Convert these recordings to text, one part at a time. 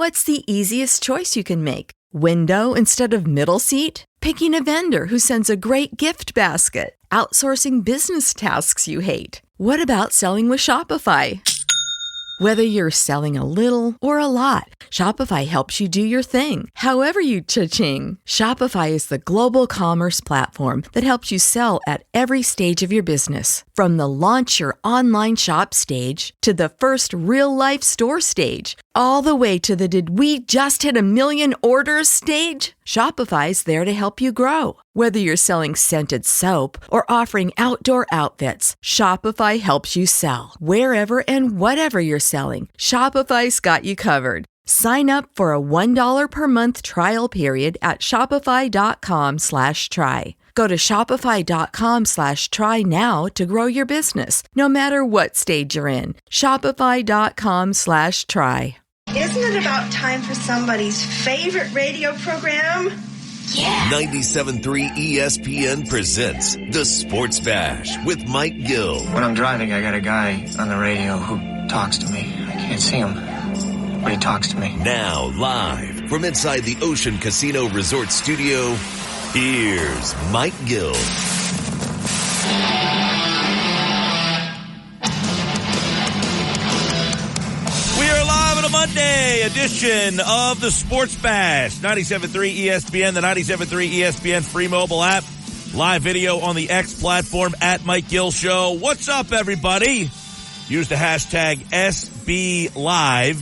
What's the easiest choice you can make? Window instead of middle seat? Picking a vendor who sends a great gift basket? Outsourcing business tasks you hate? What about selling with Shopify? Whether you're selling a little or a lot, Shopify helps you do your thing, however you cha-ching. Shopify is the global commerce platform that helps you sell at every stage of your business. From the launch your online shop stage to the first real-life store stage, all the way to the did we just hit a million orders stage. Shopify's there to help you grow. Whether you're selling scented soap or offering outdoor outfits, Shopify helps you sell. Wherever and whatever you're selling, Shopify's got you covered. Sign up for a $1 per month trial period at shopify.com/try. Go to shopify.com/try now to grow your business, no matter what stage you're in. Shopify.com/try. Isn't it about time for somebody's favorite radio program? Yeah. 97.3 ESPN presents The Sports Bash with Mike Gill. When I'm driving, I got a guy on the radio who talks to me. I can't see him, but he talks to me. Now, live from inside the Ocean Casino Resort Studio, here's Mike Gill. We are live on a Monday edition of the Sports Bash. 97.3 ESPN, the 97.3 ESPN free mobile app. Live video on the X platform at Mike Gill Show. What's up, everybody? Use the hashtag SBLive.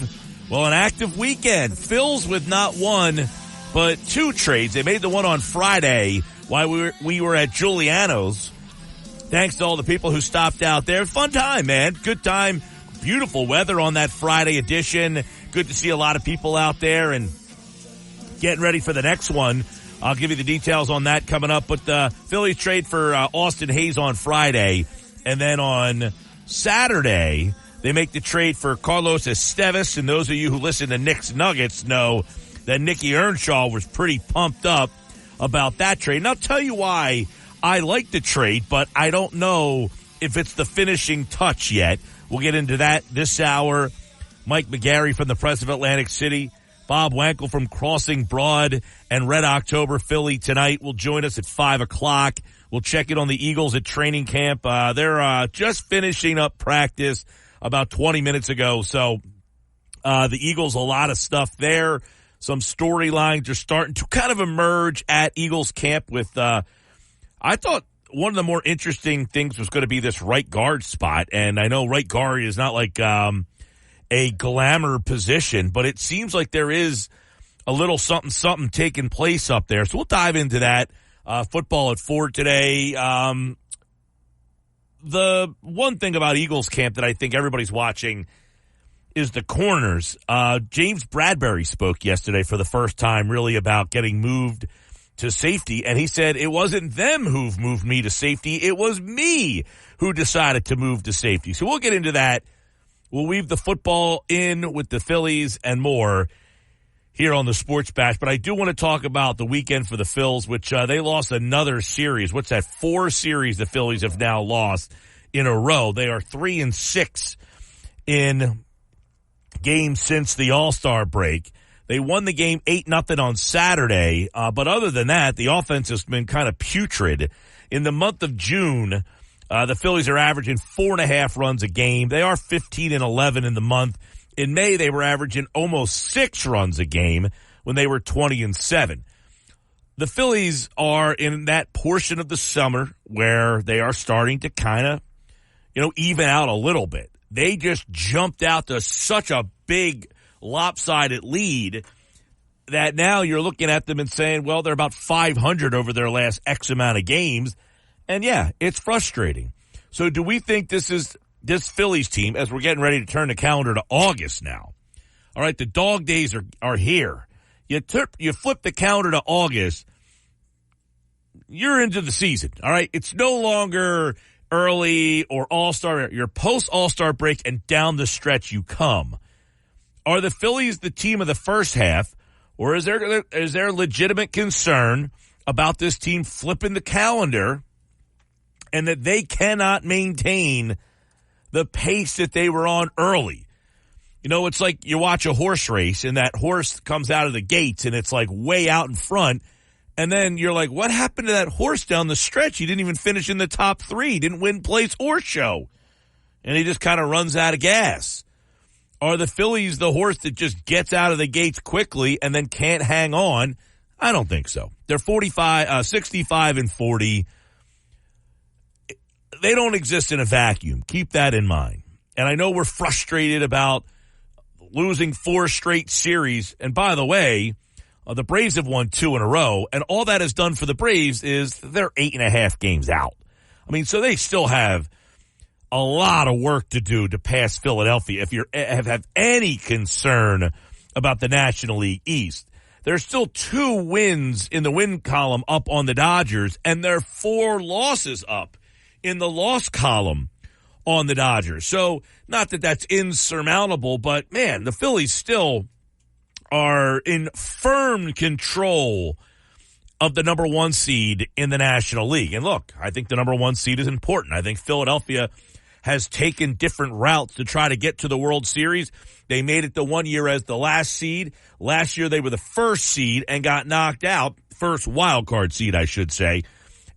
Well, an active weekend. Phils with not one, but two trades. They made the one on Friday while we were at Giuliano's. Thanks to all the people who stopped out there. Fun time, man. Good time. Beautiful weather on that Friday edition. Good to see a lot of people out there and getting ready for the next one. I'll give you the details on that coming up. But the Phillies trade for Austin Hayes on Friday. And then on Saturday, they make the trade for Carlos Esteves. And those of you who listen to Knicks Nuggets know that Nicky Earnshaw was pretty pumped up about that trade. And I'll tell you why I like the trade, but I don't know if it's the finishing touch yet. We'll get into that this hour. Mike McGarry from the Press of Atlantic City, Bob Wankel from Crossing Broad and Red October Philly tonight will join us at 5 o'clock. We'll check in on the Eagles at training camp. They're just finishing up practice about 20 minutes ago. So the Eagles, a lot of stuff there. Some storylines are starting to kind of emerge at Eagles camp with, I thought, one of the more interesting things was going to be this right guard spot. And I know right guard is not like a glamour position, but it seems like there is a little something taking place up there. So we'll dive into that. Football at 4 today. The one thing about Eagles camp that I think everybody's watching is the corners. James Bradbury spoke yesterday for the first time really about getting moved to safety, and he said it wasn't them who've moved me to safety, it was me who decided to move to safety. So we'll get into that. We'll weave the football in with the Phillies and more here on the Sports Bash. But I do want to talk about the weekend for the Phils, which they lost another series. What's that? 4 series the Phillies have now lost in a row. They are 3-6 in games since the All-Star break. They won the game 8-0 on Saturday, but other than that, the offense has been kind of putrid. In the month of June, the Phillies are averaging 4.5 runs a game. They are 15-11 in the month. In May, they were averaging almost 6 runs a game when they were 20-7. The Phillies are in that portion of the summer where they are starting to kind of, even out a little bit. They just jumped out to such a big lopsided lead that now you're looking at them and saying, well, they're about 500 over their last X amount of games. And yeah, it's frustrating. So do we think this Phillies team, as we're getting ready to turn the calendar to August now? All right, the dog days are here. You flip the calendar to August, you're into the season. All right, it's no longer early or All-Star. You're post All-Star break and down the stretch you come. Are the Phillies the team of the first half, or is there legitimate concern about this team flipping the calendar and that they cannot maintain the pace that they were on early? You know, it's like you watch a horse race and that horse comes out of the gates and it's like way out in front. And then you're like, what happened to that horse down the stretch? He didn't even finish in the top 3. He didn't win place or show. And he just kind of runs out of gas. Are the Phillies the horse that just gets out of the gates quickly and then can't hang on? I don't think so. They're 65-40. They don't exist in a vacuum. Keep that in mind. And I know we're frustrated about losing 4 straight series. And by the way, the Braves have won 2 in a row. And all that has done for the Braves is they're 8.5 games out. I mean, so they still have a lot of work to do to pass Philadelphia. If you have any concern about the National League East, there's still 2 wins in the win column up on the Dodgers, and there are 4 losses up in the loss column on the Dodgers. So not that that's insurmountable, but man, the Phillies still are in firm control of the number 1 seed in the National League. And look, I think the number 1 seed is important. I think Philadelphia has taken different routes to try to get to the World Series. They made it the one year as the last seed. Last year they were the first seed and got knocked out. First wild card seed, I should say,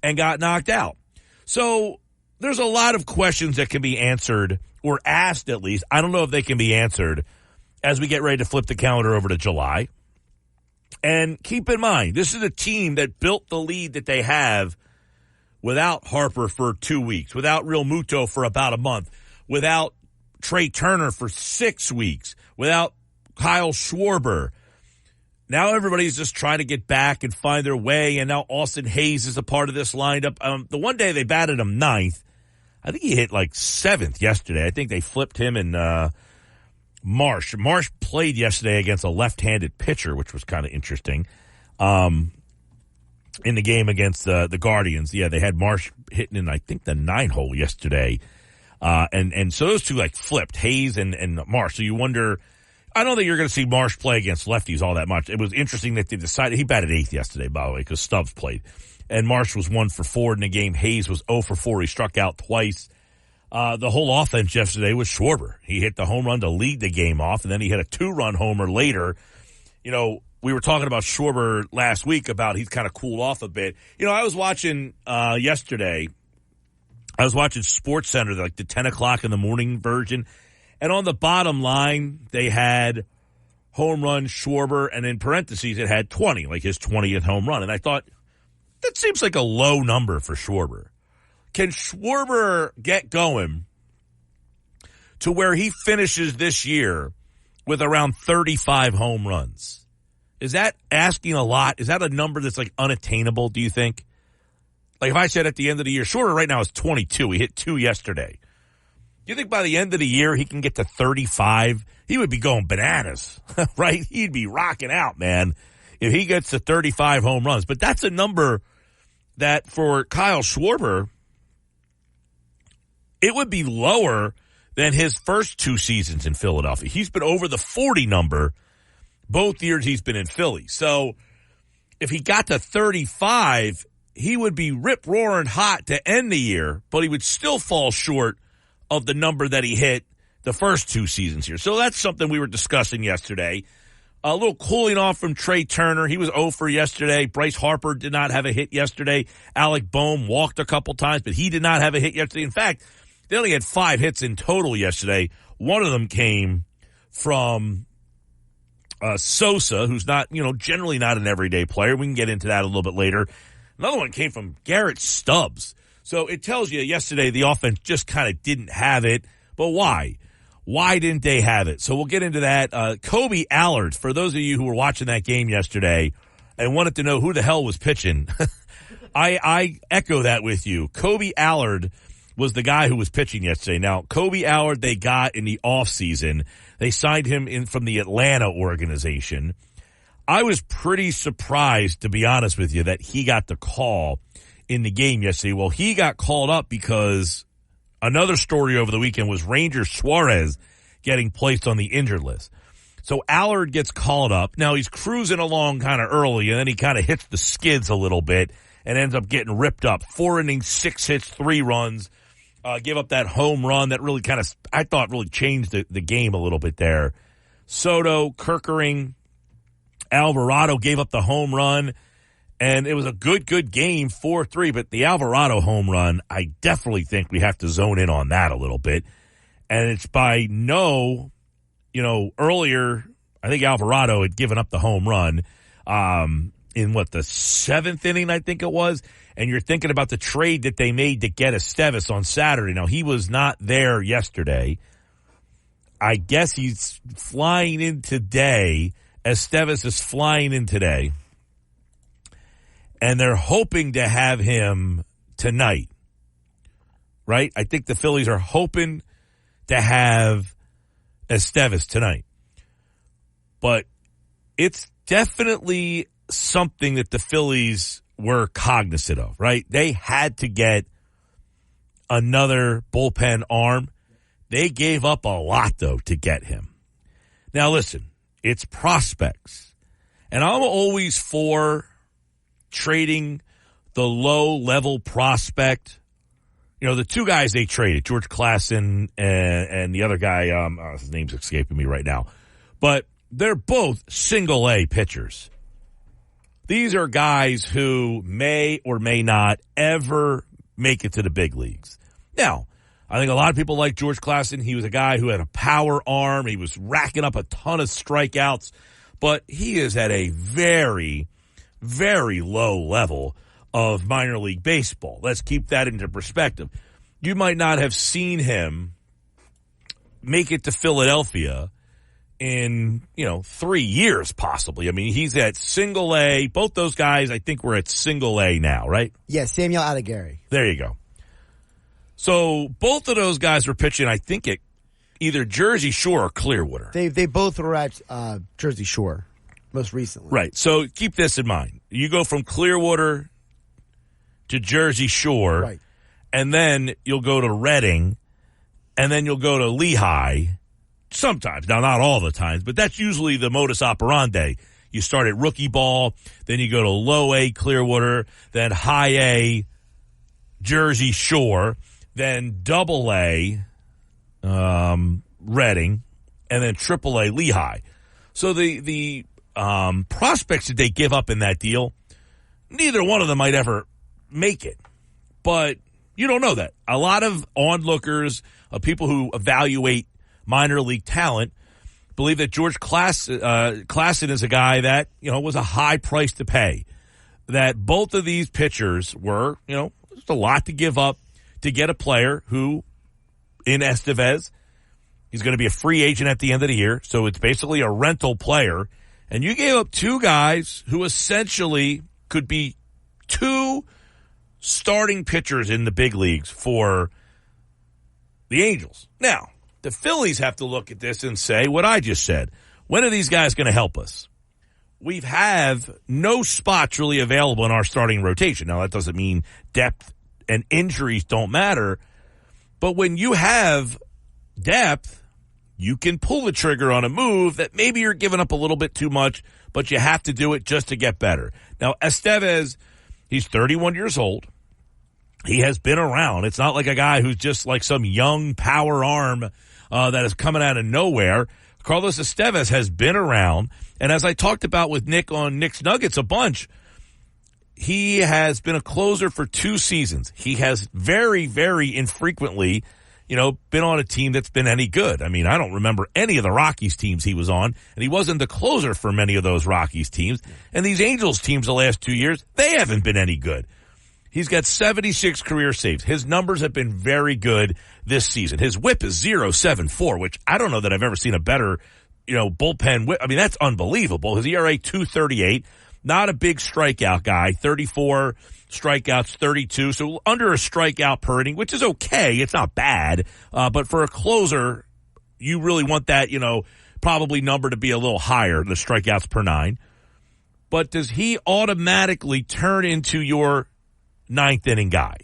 and got knocked out. So there's a lot of questions that can be answered, or asked at least. I don't know if they can be answered as we get ready to flip the calendar over to July. And keep in mind, this is a team that built the lead that they have without Harper for 2 weeks, without Real Muto for about a month, without Trey Turner for 6 weeks, without Kyle Schwarber. Now everybody's just trying to get back and find their way, and now Austin Hayes is a part of this lineup. The one day they batted him 9th. I think he hit like 7th yesterday. I think they flipped him and Marsh. Marsh played yesterday against a left-handed pitcher, which was kind of interesting. In the game against the Guardians. Yeah, they had Marsh hitting in, I think, the 9 hole yesterday. And so those two like flipped, Hayes and Marsh. So you wonder, I don't think you're going to see Marsh play against lefties all that much. It was interesting that they decided, he batted 8th yesterday, by the way, because Stubbs played. And Marsh was 1 for 4 in the game. Hayes was 0 for 4. He struck out twice. The whole offense yesterday was Schwarber. He hit the home run to lead the game off, and then he hit a 2-run homer later. You know, we were talking about Schwarber last week about he's kind of cooled off a bit. You know, I was watching yesterday. I was watching SportsCenter, like the 10 o'clock in the morning version. And on the bottom line, they had home run Schwarber, and in parentheses, it had 20, like his 20th home run. And I thought, that seems like a low number for Schwarber. Can Schwarber get going to where he finishes this year with around 35 home runs? Is that asking a lot? Is that a number that's like unattainable, do you think? Like if I said at the end of the year, Schwarber right now is 22. He hit 2 yesterday. Do you think by the end of the year he can get to 35? He would be going bananas, right? He'd be rocking out, man, if he gets to 35 home runs. But that's a number that for Kyle Schwarber, it would be lower than his first 2 seasons in Philadelphia. He's been over the 40 number both years he's been in Philly. So if he got to 35, he would be rip-roaring hot to end the year, but he would still fall short of the number that he hit the first 2 seasons here. So that's something we were discussing yesterday. A little cooling off from Trey Turner. He was 0 for yesterday. Bryce Harper did not have a hit yesterday. Alec Boehm walked a couple times, but he did not have a hit yesterday. In fact, they only had 5 hits in total yesterday. One of them came from Sosa, who's not, generally not an everyday player. We can get into that a little bit later. Another one came from Garrett Stubbs. So it tells you yesterday the offense just kind of didn't have it. But why? Why didn't they have it? So we'll get into that. Kobe Allard, for those of you who were watching that game yesterday and wanted to know who the hell was pitching, I echo that with you. Kobe Allard was the guy who was pitching yesterday. Now, Kobe Allard they got in the offseason. They signed him in from the Atlanta organization. I was pretty surprised, to be honest with you, that he got the call in the game yesterday. Well, he got called up because another story over the weekend was Ranger Suarez getting placed on the injured list. So Allard gets called up. Now, he's cruising along kind of early, and then he kind of hits the skids a little bit and ends up getting ripped up. 4 innings, 6 hits, 3 runs. gave up that home run that really kind of, I thought, really changed the game a little bit there. Soto, Kerkering, Alvarado gave up the home run, and it was a good game, 4-3. But the Alvarado home run, I definitely think we have to zone in on that a little bit. And it's by earlier, I think Alvarado had given up the home run in the seventh inning, I think it was. And you're thinking about the trade that they made to get Estevez on Saturday. Now, he was not there yesterday. I guess he's flying in today. Estevez is flying in today. And they're hoping to have him tonight, right? I think the Phillies are hoping to have Estevez tonight. But it's definitely something that the Phillies were cognizant of, right? They had to get another bullpen arm. They gave up a lot, though, to get him. Now, listen, it's prospects. And I'm always for trading the low-level prospect. You know, the two guys they traded, George Klassen and the other guy, his name's escaping me right now. But they're both single-A pitchers. These are guys who may or may not ever make it to the big leagues. Now, I think a lot of people like George Klassen. He was a guy who had a power arm. He was racking up a ton of strikeouts. But he is at a very, very low level of minor league baseball. Let's keep that into perspective. You might not have seen him make it to Philadelphia in, 3 years possibly. I mean, he's at single A. Both those guys, I think, were at single A now, right? Yeah, Samuel Adigari. There you go. So both of those guys were pitching, I think, at either Jersey Shore or Clearwater. They both were at Jersey Shore most recently. Right. So keep this in mind. You go from Clearwater to Jersey Shore, right, and then you'll go to Reading, and then you'll go to Lehigh sometimes. Now, not all the times, but that's usually the modus operandi. You start at rookie ball, then you go to low A Clearwater, then high A Jersey Shore, then double A Reading, and then triple A Lehigh. So the prospects that they give up in that deal, neither one of them might ever make it. But you don't know that. A lot of onlookers, people who evaluate minor league talent, believe that George Klassen is a guy that, was a high price to pay. That both of these pitchers were, just a lot to give up to get a player who, in Estevez, he's going to be a free agent at the end of the year. So it's basically a rental player. And you gave up two guys who essentially could be two starting pitchers in the big leagues for the Angels. Now, the Phillies have to look at this and say what I just said. When are these guys going to help us? We have no spots really available in our starting rotation. Now, that doesn't mean depth and injuries don't matter. But when you have depth, you can pull the trigger on a move that maybe you're giving up a little bit too much, but you have to do it just to get better. Now, Estevez, he's 31 years old. He has been around. It's not like a guy who's just like some young power arm that is coming out of nowhere. Carlos Estevez has been around. And as I talked about with Nick on Nick's Nuggets a bunch, he has been a closer for 2 seasons. He has very, very infrequently, been on a team that's been any good. I mean, I don't remember any of the Rockies teams he was on, and he wasn't the closer for many of those Rockies teams. And these Angels teams the last 2 years, they haven't been any good. He's got 76 career saves. His numbers have been very good this season. His whip is 0.74, which I don't know that I've ever seen a better, bullpen whip. I mean, that's unbelievable. His ERA 2.38. Not a big strikeout guy, 34 strikeouts, 32. So under a strikeout per inning, which is okay. It's not bad. But for a closer, you really want that, probably number to be a little higher, the strikeouts per 9. But does he automatically turn into your 9th inning guy?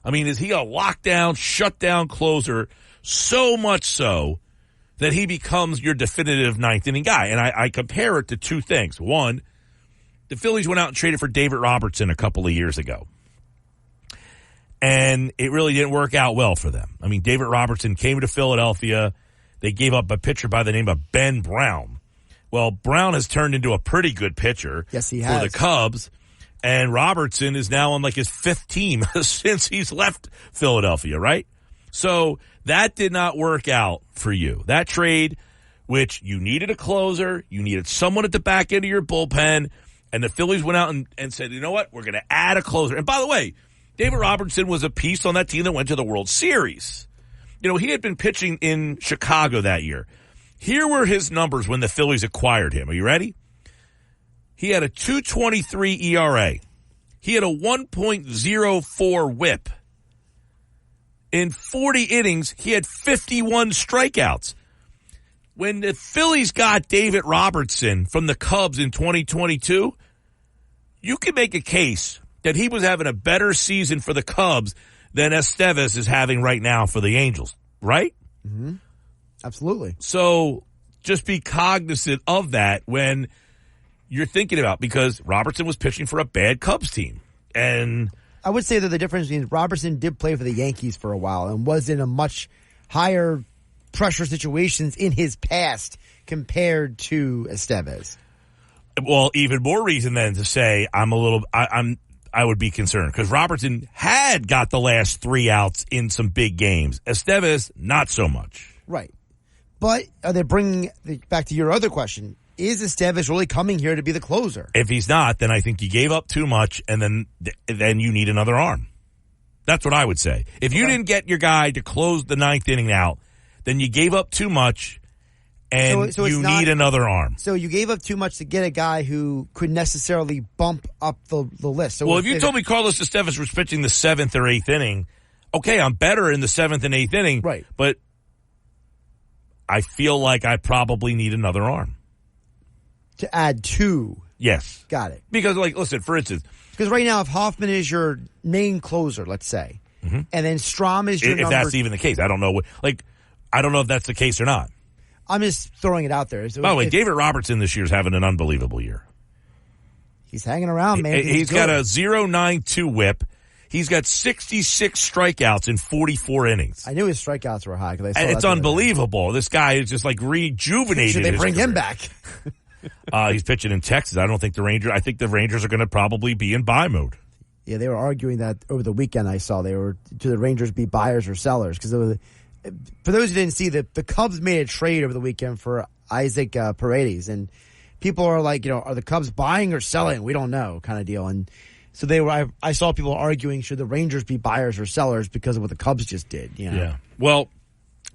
I mean, is he a lockdown, shutdown closer so much so that he becomes your definitive 9th inning guy? And I compare it to two things. One, the Phillies went out and traded for David Robertson a couple of years ago. and it really didn't work out well for them. I mean, David Robertson came to Philadelphia. They gave up a pitcher by the name of Ben Brown. Well, Brown has turned into a pretty good pitcher Yes, he for has. the Cubs, and Robertson is now on like his fifth team since he's left Philadelphia, right? So that did not work out for you. That trade, which you needed a closer, you needed someone at the back end of your bullpen, and the Phillies went out and said, you know what, we're going to add a closer. And by the way, David Robertson was a piece on that team that went to the World Series. You know, he had been pitching in Chicago that year. Here were his numbers when the Phillies acquired him. Are you ready? He had a 2.23 ERA. He had a 1.04 whip. In 40 innings, he had 51 strikeouts. When the Phillies got David Robertson from the Cubs in 2022, you can make a case that he was having a better season for the Cubs than Estevez is having right now for the Angels, right? Mm-hmm. Absolutely. So just be cognizant of that when you're thinking about, because Robertson was pitching for a bad Cubs team. And I would say that the difference is Robertson did play for the Yankees for a while and was in a much higher pressure situations in his past compared to Estevez. Well, even more reason then to say I would be concerned, because Robertson had got the last 3 outs in some big games. Estevez, not so much. Right. But are they bringing, back to your other question, is Estevez really coming here to be the closer? If he's not, then I think you gave up too much, and then you need another arm. That's what I would say. If you didn't get your guy to close the 9th inning out, then you gave up too much, and so you need another arm. So you gave up too much to get a guy who could necessarily bump up the list. So well, if you told me Carlos Estevez was pitching the 7th or 8th inning, okay, I'm better in the 7th and 8th inning. Right. But I feel like I probably need another arm. To add 2. Yes. Got it. Because, like, listen, for instance. Because right now, if Hoffman is your main closer, let's say, and then Strom is your If number... that's even the case. I don't know. I don't know if that's the case or not. I'm just throwing it out there. So By the way, David Robertson this year is having an unbelievable year. He's hanging around, man. He's got a 0.92 whip. He's got 66 strikeouts in 44 innings. I knew his strikeouts were high. And it's unbelievable. This guy is just like rejuvenated. Should they his bring him career. back? He's pitching in Texas. I think the Rangers are going to probably be in buy mode. Yeah, they were arguing that over the weekend. I saw do the Rangers be buyers or sellers? Because for those who didn't see, the Cubs made a trade over the weekend for Isaac Paredes, and people are like, are the Cubs buying or selling? We don't know, kind of deal. And so I saw people arguing, should the Rangers be buyers or sellers because of what the Cubs just did? Yeah. Well,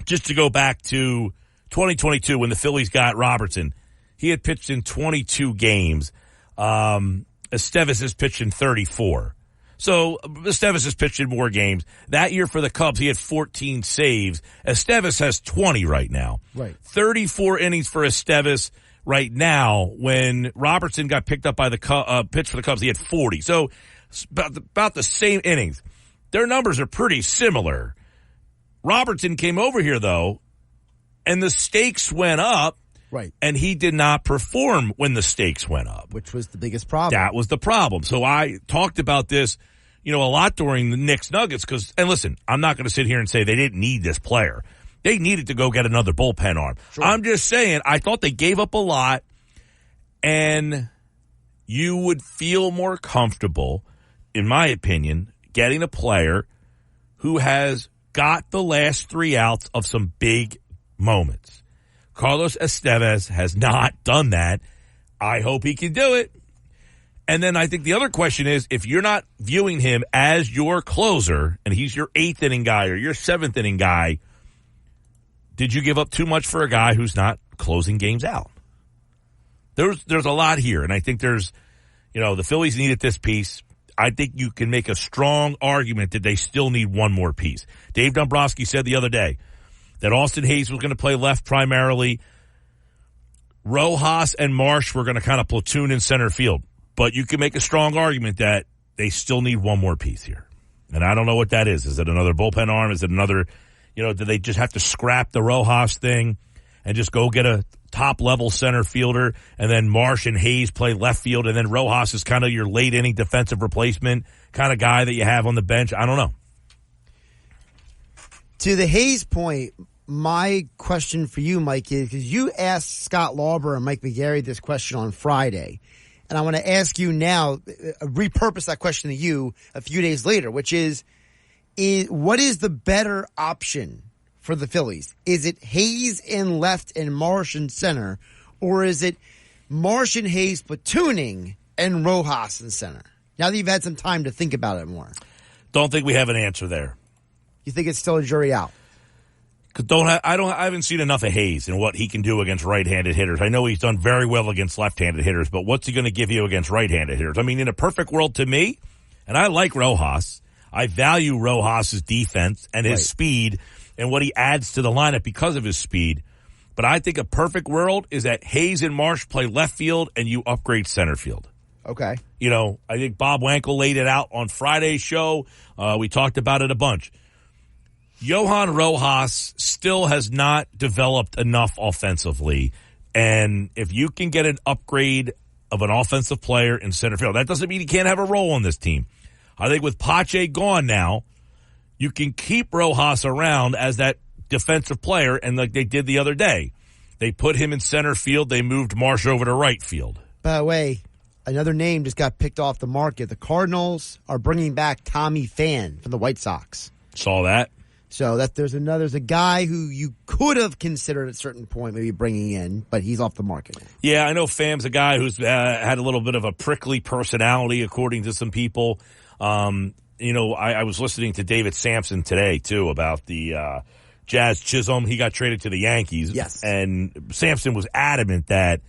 just to go back to 2022 when the Phillies got Robertson, he had pitched in 22 games. Estevez has pitched in 34. So Estevez has pitched in more games. That year for the Cubs, he had 14 saves. Estevez has 20 right now. Right. 34 innings for Estevez right now. When Robertson got picked up by the pitch for the Cubs, he had 40. So it's about the same innings. Their numbers are pretty similar. Robertson came over here, though, and the stakes went up. Right. And he did not perform when the stakes went up. Which was the biggest problem. That was the problem. So I talked about this, a lot during the Knicks Nuggets and listen, I'm not going to sit here and say they didn't need this player. They needed to go get another bullpen arm. Sure. I'm just saying, I thought they gave up a lot, and you would feel more comfortable, in my opinion, getting a player who has got the last 3 outs of some big moments. Carlos Estevez has not done that. I hope he can do it. And then I think the other question is, if you're not viewing him as your closer and he's your 8th inning guy or your 7th inning guy, did you give up too much for a guy who's not closing games out? There's a lot here, and I think there's, the Phillies needed this piece. I think you can make a strong argument that they still need one more piece. Dave Dombrowski said the other day that Austin Hayes was going to play left primarily. Rojas and Marsh were going to kind of platoon in center field. But you can make a strong argument that they still need one more piece here. And I don't know what that is. Is it another bullpen arm? Is it another, do they just have to scrap the Rojas thing and just go get a top-level center fielder, and then Marsh and Hayes play left field, and then Rojas is kind of your late-inning defensive replacement kind of guy that you have on the bench? I don't know. To the Hayes point, my question for you, Mike, is because you asked Scott Lauber and Mike McGarry this question on Friday, and I want to ask you now, repurpose that question to you a few days later, which is what is the better option for the Phillies? Is it Hayes in left and Marsh in center, or is it Marsh and Hayes platooning and Rojas in center? Now that you've had some time to think about it more. Don't think we have an answer there. You think it's still a jury out? I haven't seen enough of Hayes and what he can do against right-handed hitters. I know he's done very well against left-handed hitters, but what's he going to give you against right-handed hitters? I mean, in a perfect world to me, and I like Rojas, I value Rojas' defense and his speed and what he adds to the lineup because of his speed. But I think a perfect world is that Hayes and Marsh play left field and you upgrade center field. Okay. You know, I think Bob Wankel laid it out on Friday's show. We talked about it a bunch. Johan Rojas still has not developed enough offensively. And if you can get an upgrade of an offensive player in center field, that doesn't mean he can't have a role on this team. I think with Pache gone now, you can keep Rojas around as that defensive player, and like they did the other day. They put him in center field. They moved Marsh over to right field. By the way, another name just got picked off the market. The Cardinals are bringing back Tommy Pham from the White Sox. Saw that. So there's a guy who you could have considered at a certain point maybe bringing in, but he's off the market. Yeah, I know Pham's a guy who's had a little bit of a prickly personality, according to some people. You know, I was listening to David Sampson today, too, about the Jazz Chisholm. He got traded to the Yankees. Yes. And Sampson was adamant that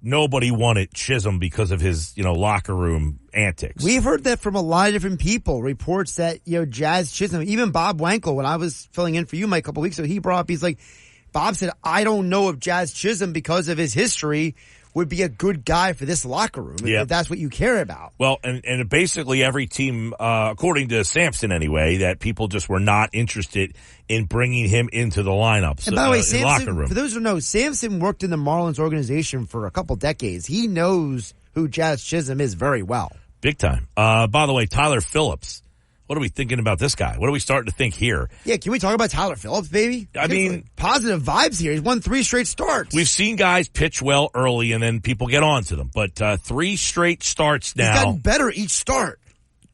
nobody wanted Chisholm because of his, locker room antics. We've heard that from a lot of different people. Reports that, Jazz Chisholm, even Bob Wankel, when I was filling in for you, Mike, a couple weeks ago, he brought up, he's like, Bob said, I don't know if Jazz Chisholm, because of his history, would be a good guy for this locker room. Yep. If that's what you care about. Well, and basically every team, according to Sampson anyway, that people just were not interested in bringing him into the lineups. And by the way, Sampson, locker room. For those who know, Sampson worked in the Marlins organization for a couple decades. He knows who Jazz Chisholm is very well. Big time. By the way, Tyler Phillips. What are we thinking about this guy? What are we starting to think here? Yeah, can we talk about Tyler Phillips, baby? I mean, positive vibes here. He's won 3 straight starts. We've seen guys pitch well early and then people get on to them. But 3 straight starts now. He's gotten better each start.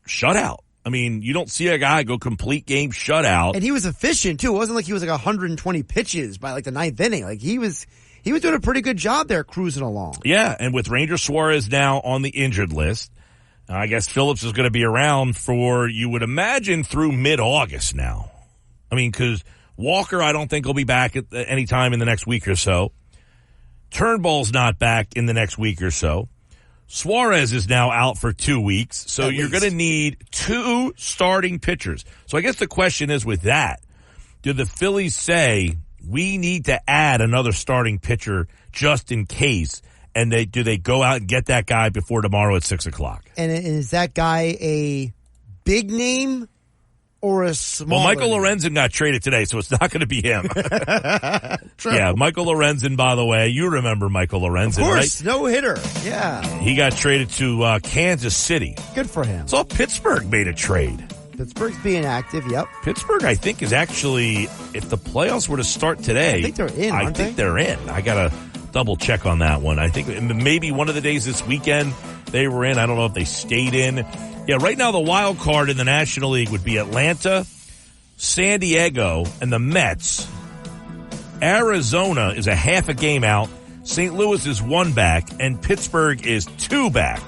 Shutout. I mean, you don't see a guy go complete game shutout. And he was efficient, too. It wasn't like he was like 120 pitches by like the 9th inning. Like he was doing a pretty good job there cruising along. Yeah, and with Ranger Suarez now on the injured list, I guess Phillips is going to be around for, you would imagine, through mid-August now. I mean, because Walker, I don't think will be back at any time in the next week or so. Turnbull's not back in the next week or so. Suarez is now out for 2 weeks, so you're going to need 2 starting pitchers. So I guess the question is with that, do the Phillies say, we need to add another starting pitcher just in case? And do they go out and get that guy before tomorrow at 6:00? And is that guy a big name or a small? Well, Michael Lorenzen got traded today, so it's not going to be him. Yeah, Michael Lorenzen, by the way. You remember Michael Lorenzen, of course, right? No hitter. Yeah. He got traded to Kansas City. Good for him. So Pittsburgh made a trade. Pittsburgh's being active, yep. Pittsburgh, I think, is actually, if the playoffs were to start today, I think they're in, aren't they? I think they're in. I got to double check on that one. I think maybe one of the days this weekend they were in. I don't know if they stayed in. Yeah, right now the wild card in the National League would be Atlanta, San Diego, and the Mets. Arizona is a half a game out. St. Louis is 1 back, and Pittsburgh is 2 back.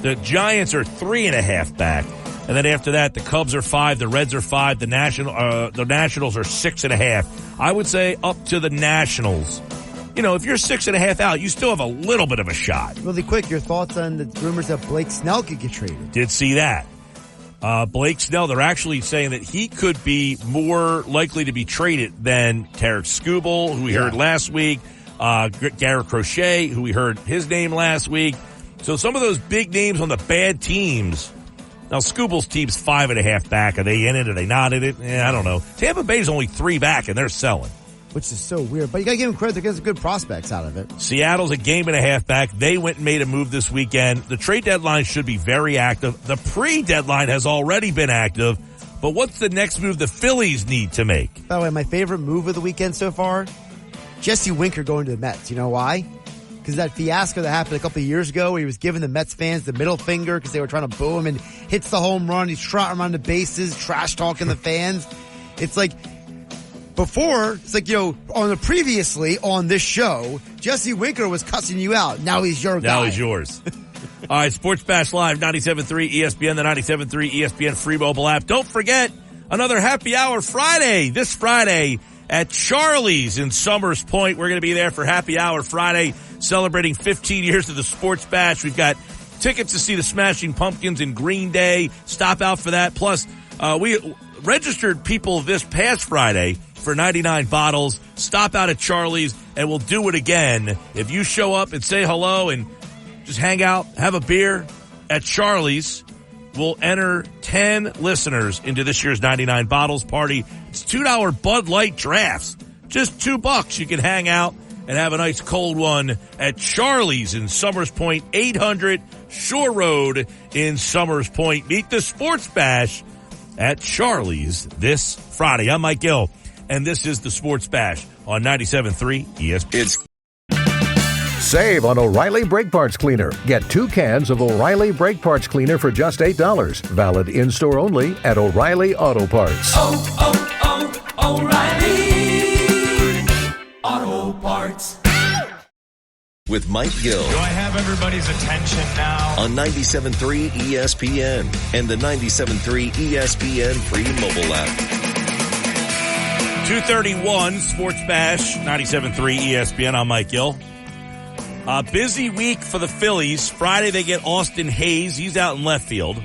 The Giants are 3.5 back. And then after that, the Cubs are 5, the Reds are 5, the Nationals are 6.5. I would say up to the Nationals. If you're 6.5 out, you still have a little bit of a shot. Really quick, your thoughts on the rumors that Blake Snell could get traded? Did see that. Blake Snell, they're actually saying that he could be more likely to be traded than Tarek Skubal, who we heard last week, Garrett Crochet, who we heard his name last week. So some of those big names on the bad teams. Now, Skubal's team's 5.5 back. Are they in it? Are they not in it? I don't know. Tampa Bay's only 3 back, and they're selling. Which is so weird. But you got to give them credit. They're getting some good prospects out of it. Seattle's a 1.5 back. They went and made a move this weekend. The trade deadline should be very active. The pre-deadline has already been active. But what's the next move the Phillies need to make? By the way, my favorite move of the weekend so far, Jesse Winker going to the Mets. You know why? Because that fiasco that happened a couple of years ago where he was giving the Mets fans the middle finger because they were trying to boo him, and hits the home run. He's trotting around the bases, trash talking the fans. It's like, before, it's like, on the previously on this show, Jesse Winker was cussing you out. Now he's your guy. Now he's yours. All right, Sports Bash Live, 97.3 ESPN, the 97.3 ESPN free mobile app. Don't forget, another Happy Hour Friday, this Friday at Charlie's in Summers Point. We're going to be there for Happy Hour Friday, celebrating 15 years of the Sports Bash. We've got tickets to see the Smashing Pumpkins and Green Day. Stop out for that. Plus, we registered people this past Friday for 99 bottles. Stop out at Charlie's, and we'll do it again. If you show up and say hello and just hang out, have a beer at Charlie's, we'll enter 10 listeners into this year's 99 bottles party. It's $2 Bud Light drafts. Just $2. You can hang out and have a nice cold one at Charlie's in Summers Point, 800 Shore Road in Summers Point. Meet the Sports Bash at Charlie's this Friday. I'm Mike Gill, and this is the Sports Bash on 97.3 ESPN. Save on O'Reilly Brake Parts Cleaner. Get 2 cans of O'Reilly Brake Parts Cleaner for just $8. Valid in-store only at O'Reilly Auto Parts. O'Reilly Auto Parts. With Mike Gill. Do I have everybody's attention now? On 97.3 ESPN and the 97.3 ESPN free mobile app. 2:31 Sports Bash, 97.3 ESPN. I'm Mike Gill. A busy week for the Phillies. Friday, they get Austin Hayes. He's out in left field.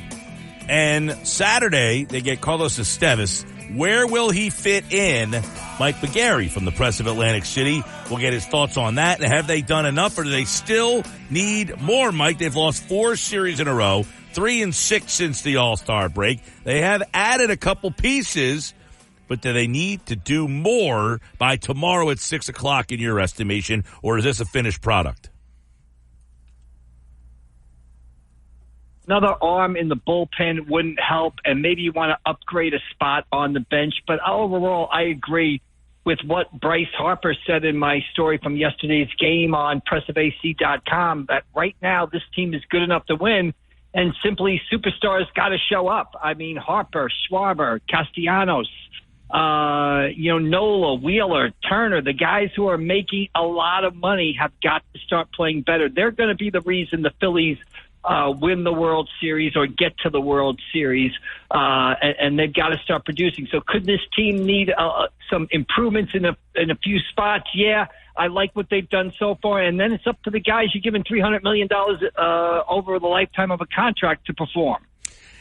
And Saturday, they get Carlos Estevez. Where will he fit in? Mike McGarry from the Press of Atlantic City will get his thoughts on that. And have they done enough, or do they still need more, Mike? They've lost 4 series in a row, 3-6 since the All-Star break. They have added a couple pieces, but do they need to do more by tomorrow at 6 o'clock in your estimation, or is this a finished product? Another arm in the bullpen wouldn't help, and maybe you want to upgrade a spot on the bench. But overall, I agree with what Bryce Harper said in my story from yesterday's game on pressofac.com, that right now this team is good enough to win, and simply superstars got to show up. I mean, Harper, Schwarber, Castellanos, Nola, Wheeler, Turner, the guys who are making a lot of money have got to start playing better. They're going to be the reason the Phillies win the World Series or get to the World Series, and they've got to start producing. So could this team need some improvements in a few spots? Yeah, I like what they've done so far, and then it's up to the guys you're giving $300 million over the lifetime of a contract to perform.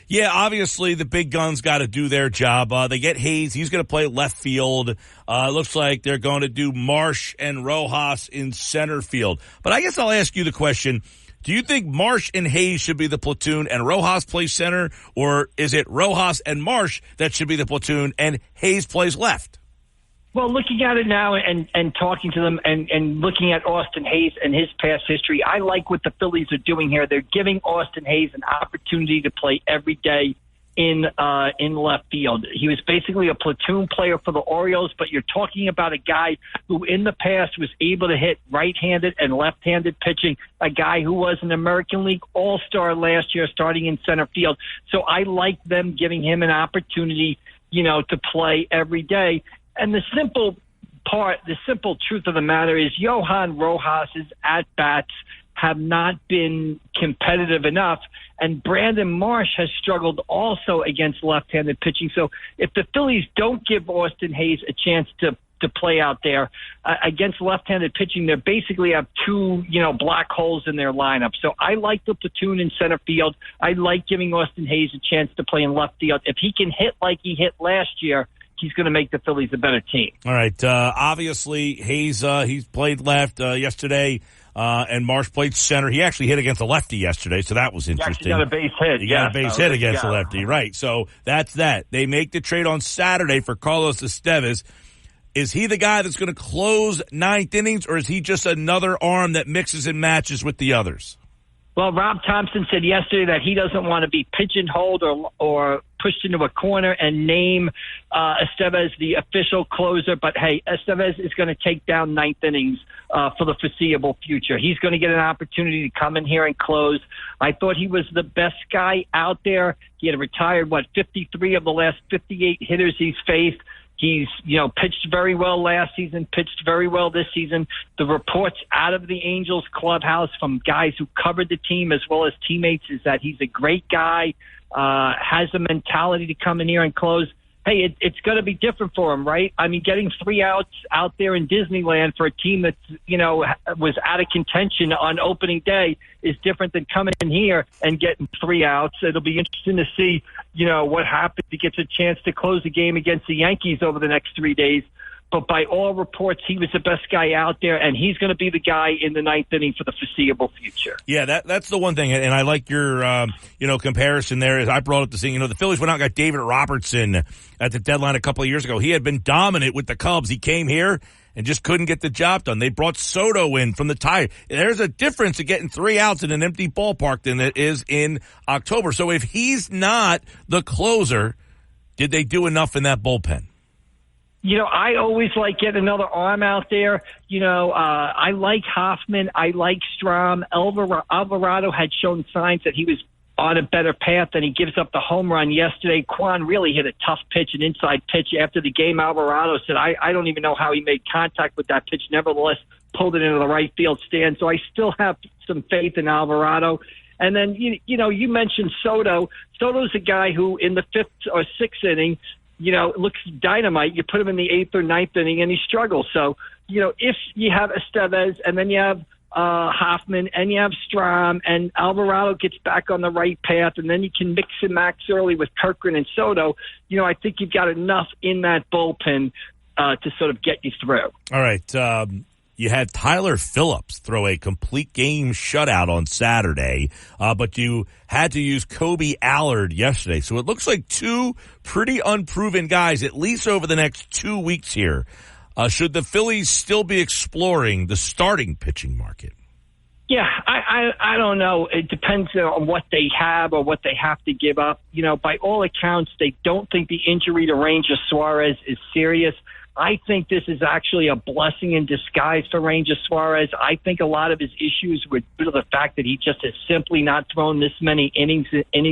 Yeah, obviously the big guns got to do their job. They get Hayes. He's going to play left field. Looks like they're going to do Marsh and Rojas in center field. But I guess I'll ask you the question. Do you think Marsh and Hayes should be the platoon and Rojas plays center, or is it Rojas and Marsh that should be the platoon and Hayes plays left? Well, looking at it now and talking to them and looking at Austin Hayes and his past history, I like what the Phillies are doing here. They're giving Austin Hayes an opportunity to play every day in left field. He was basically a platoon player for the Orioles, but you're talking about a guy who in the past was able to hit right-handed and left-handed pitching, a guy who was an American League All-Star last year starting in center field. So I like them giving him an opportunity, to play every day. And the simple truth of the matter is Johan Rojas's at-bats have not been competitive enough, and Brandon Marsh has struggled also against left-handed pitching. So if the Phillies don't give Austin Hayes a chance to play out there against left-handed pitching, they basically have 2, black holes in their lineup. So I like the platoon in center field. I like giving Austin Hayes a chance to play in left field. If he can hit like he hit last year, he's going to make the Phillies a better team. All right. Obviously, Hayes, he's played left yesterday. And Marsh played center. He actually hit against a lefty yesterday, so that was interesting. He got a base hit. He got a base hit against a lefty, right. So that's that. They make the trade on Saturday for Carlos Estevez. Is he the guy that's going to close 9th innings, or is he just another arm that mixes and matches with the others? Well, Rob Thompson said yesterday that he doesn't want to be pigeonholed or pushed into a corner and name Estevez the official closer. But, hey, Estevez is going to take down ninth innings for the foreseeable future. He's going to get an opportunity to come in here and close. I thought he was the best guy out there. He had retired, 53 of the last 58 hitters he's faced. He's, pitched very well last season, pitched very well this season. The reports out of the Angels clubhouse from guys who covered the team as well as teammates is that he's a great guy, has a mentality to come in here and close. Hey, it's going to be different for him, right? I mean, getting 3 outs out there in Disneyland for a team that, was out of contention on opening day is different than coming in here and getting 3 outs. It'll be interesting to see, what happens. He gets a chance to close the game against the Yankees over the next 3 days. But by all reports, he was the best guy out there, and he's going to be the guy in the ninth inning for the foreseeable future. Yeah, that's the one thing, and I like your comparison there. As I brought up the thing, the Phillies went out and got David Robertson at the deadline a couple of years ago. He had been dominant with the Cubs. He came here and just couldn't get the job done. They brought Soto in from the Tigers. There's a difference in getting 3 outs in an empty ballpark than it is in October. So if he's not the closer, did they do enough in that bullpen? I always like getting another arm out there. I like Hoffman. I like Strahm. Alvarado had shown signs that he was on a better path, and he gives up the home run yesterday. Kwan really hit a tough pitch, an inside pitch. After the game, Alvarado said, I don't even know how he made contact with that pitch. Nevertheless, pulled it into the right field stand. So I still have some faith in Alvarado. And then, you mentioned Soto. Soto's a guy who in the 5th or 6th inning, looks dynamite. You put him in the 8th or 9th inning, and he struggles. So, if you have Estevez and then you have Hoffman and you have Strahm and Alvarado gets back on the right path, and then you can mix and max early with Kirkland and Soto, I think you've got enough in that bullpen to sort of get you through. All right. You had Tyler Phillips throw a complete game shutout on Saturday, but you had to use Kobe Allard yesterday. So it looks like 2 pretty unproven guys, at least over the next 2 weeks here. Should the Phillies still be exploring the starting pitching market? Yeah, I don't know. It depends on what they have or what they have to give up. By all accounts, they don't think the injury to Ranger Suarez is serious. I think this is actually a blessing in disguise for Ranger Suarez. I think a lot of his issues were due to the fact that he just has simply not thrown this many innings in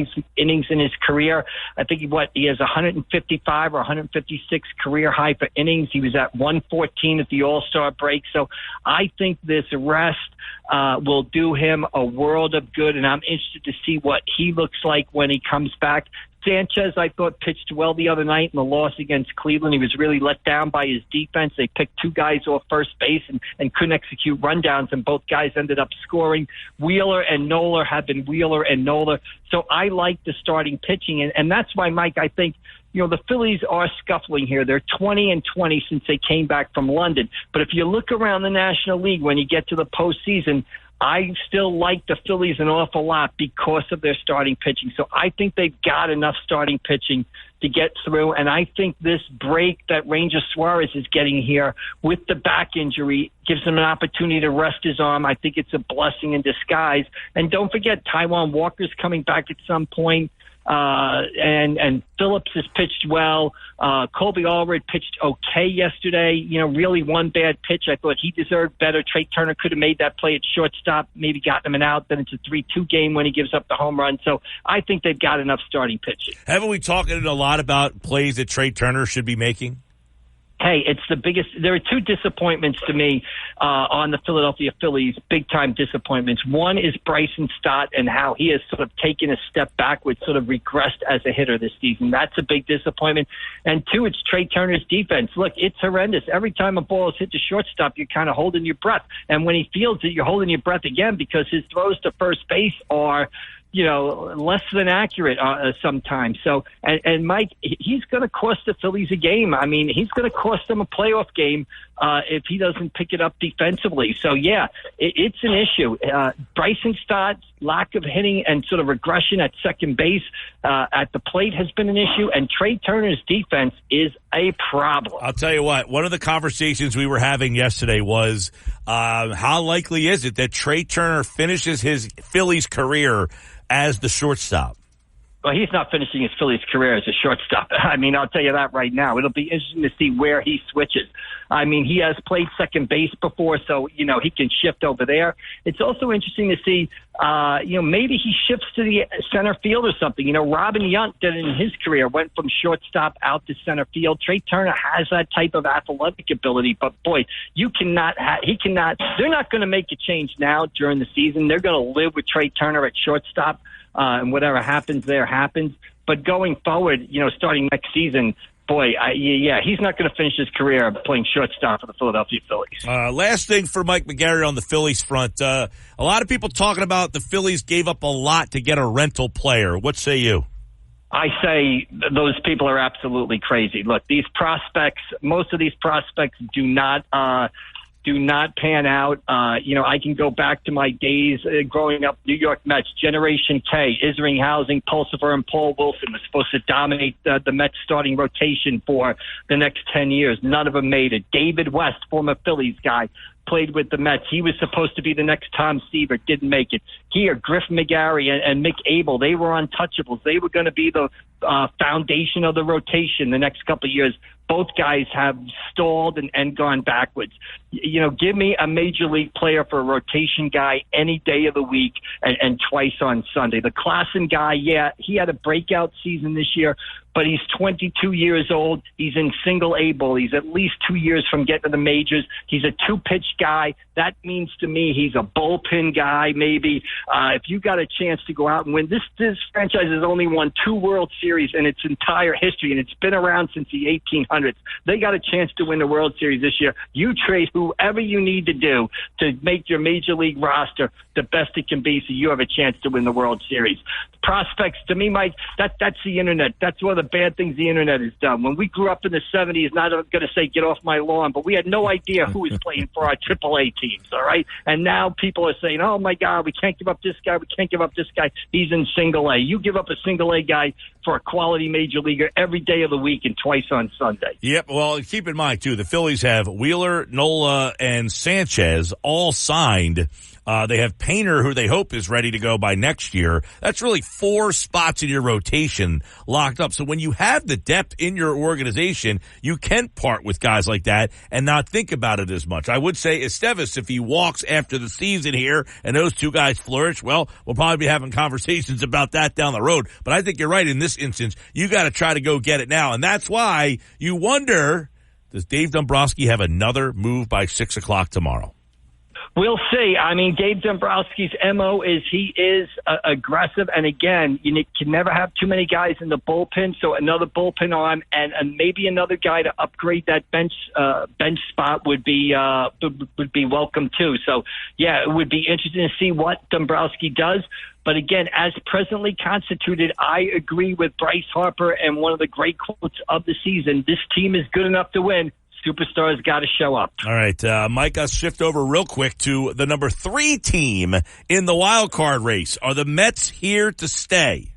his career. I think he has 155 or 156 career high for innings. He was at 114 at the All-Star break. So I think this rest will do him a world of good, and I'm interested to see what he looks like when he comes back. Sanchez, I thought, pitched well the other night in the loss against Cleveland. He was really let down by his defense. They picked 2 guys off first base and couldn't execute rundowns, and both guys ended up scoring. Wheeler and Nola have been Wheeler and Nola. So I like the starting pitching, and that's why, Mike, I think, the Phillies are scuffling here. They're 20-20 since they came back from London. But if you look around the National League when you get to the postseason, I still like the Phillies an awful lot because of their starting pitching. So I think they've got enough starting pitching to get through. And I think this break that Ranger Suarez is getting here with the back injury gives him an opportunity to rest his arm. I think it's a blessing in disguise. And don't forget, Taijuan Walker's coming back at some point. And Phillips has pitched well. Colby Allred pitched okay yesterday. Really one bad pitch. I thought he deserved better. Trey Turner could have made that play at shortstop, maybe gotten him an out. Then it's a 3-2 game when he gives up the home run. So I think they've got enough starting pitching. Haven't we talked a lot about plays that Trey Turner should be making? Hey, it's the biggest. There are 2 disappointments to me on the Philadelphia Phillies, big-time disappointments. One is Bryson Stott and how he has sort of taken a step backwards, sort of regressed as a hitter this season. That's a big disappointment. And 2, it's Trey Turner's defense. Look, it's horrendous. Every time a ball is hit to shortstop, you're kind of holding your breath. And when he fields it, you're holding your breath again because his throws to first base are less than accurate sometimes. So, and Mike, he's going to cost the Phillies a game. I mean, he's going to cost them a playoff game if he doesn't pick it up defensively. So, yeah, it's an issue. Bryson Stott's lack of hitting and sort of regression at second base at the plate has been an issue, and Trey Turner's defense is a problem. I'll tell you what, one of the conversations we were having yesterday was how likely is it that Trey Turner finishes his Phillies career as the shortstop? Well, he's not finishing his Phillies career as a shortstop. I mean, I'll tell you that right now. It'll be interesting to see where he switches. I mean, he has played second base before, so, he can shift over there. It's also interesting to see, maybe he shifts to the center field or something. Robin Yount did it in his career, went from shortstop out to center field. Trey Turner has that type of athletic ability, but boy, they're not going to make a change now during the season. They're going to live with Trey Turner at shortstop. And whatever happens there happens. But going forward, starting next season, boy, he's not going to finish his career playing shortstop for the Philadelphia Phillies. Last thing for Mike McGarry on the Phillies front. A lot of people talking about the Phillies gave up a lot to get a rental player. What say you? I say those people are absolutely crazy. Look, these prospects, most of these prospects do not pan out. I can go back to my days growing up, New York Mets, Generation K, Isringhausen, Pulsifer, and Paul Wilson was supposed to dominate the Mets starting rotation for the next 10 years. None of them made it. David West, former Phillies guy, played with the Mets. He was supposed to be the next Tom Seaver, didn't make it. Here, Griff McGarry and Mick Abel, they were untouchables. They were going to be the foundation of the rotation the next couple of years. Both guys have stalled and gone backwards. Give me a major league player for a rotation guy any day of the week and twice on Sunday. The Klassen guy, he had a breakout season this year, but he's 22 years old. He's in single A ball. He's at least 2 years from getting to the majors. He's a two-pitch guy. That means to me he's a bullpen guy maybe. If you got a chance to go out and win, this franchise has only won 2 World Series in its entire history, and it's been around since the 1800s. They got a chance to win the World Series this year. You trade whoever you need to do to make your major league roster the best it can be so you have a chance to win the World Series. Prospects, to me, Mike, that's the internet. That's one of the bad things the internet has done. When we grew up in the 70s, not going to say get off my lawn, but we had no idea who was playing for our AAA teams, all right? And now people are saying, oh, my God, we can't give up this guy. We can't give up this guy. He's in single A. You give up a single A guy for a quality major leaguer every day of the week and twice on Sunday. Yep, well, keep in mind, too, the Phillies have Wheeler, Nola, and Sanchez all signed. They have Painter, who they hope is ready to go by next year. That's really 4 spots in your rotation locked up. So when you have the depth in your organization, you can part with guys like that and not think about it as much. I would say Estevez, if he walks after the season here and those 2 guys flourish, well, we'll probably be having conversations about that down the road. But I think you're right in this instance. You got to try to go get it now. And that's why you wonder, does Dave Dombrowski have another move by 6 o'clock tomorrow? We'll see. I mean, Dave Dombrowski's MO is he is aggressive. And again, you can never have too many guys in the bullpen. So another bullpen arm and maybe another guy to upgrade that bench spot would be welcome too. So yeah, it would be interesting to see what Dombrowski does. But again, as presently constituted, I agree with Bryce Harper and one of the great quotes of the season. This team is good enough to win. Superstars got to show up. All right, Mike, let's shift over real quick to the number 3 team in the wild card race. Are the Mets here to stay?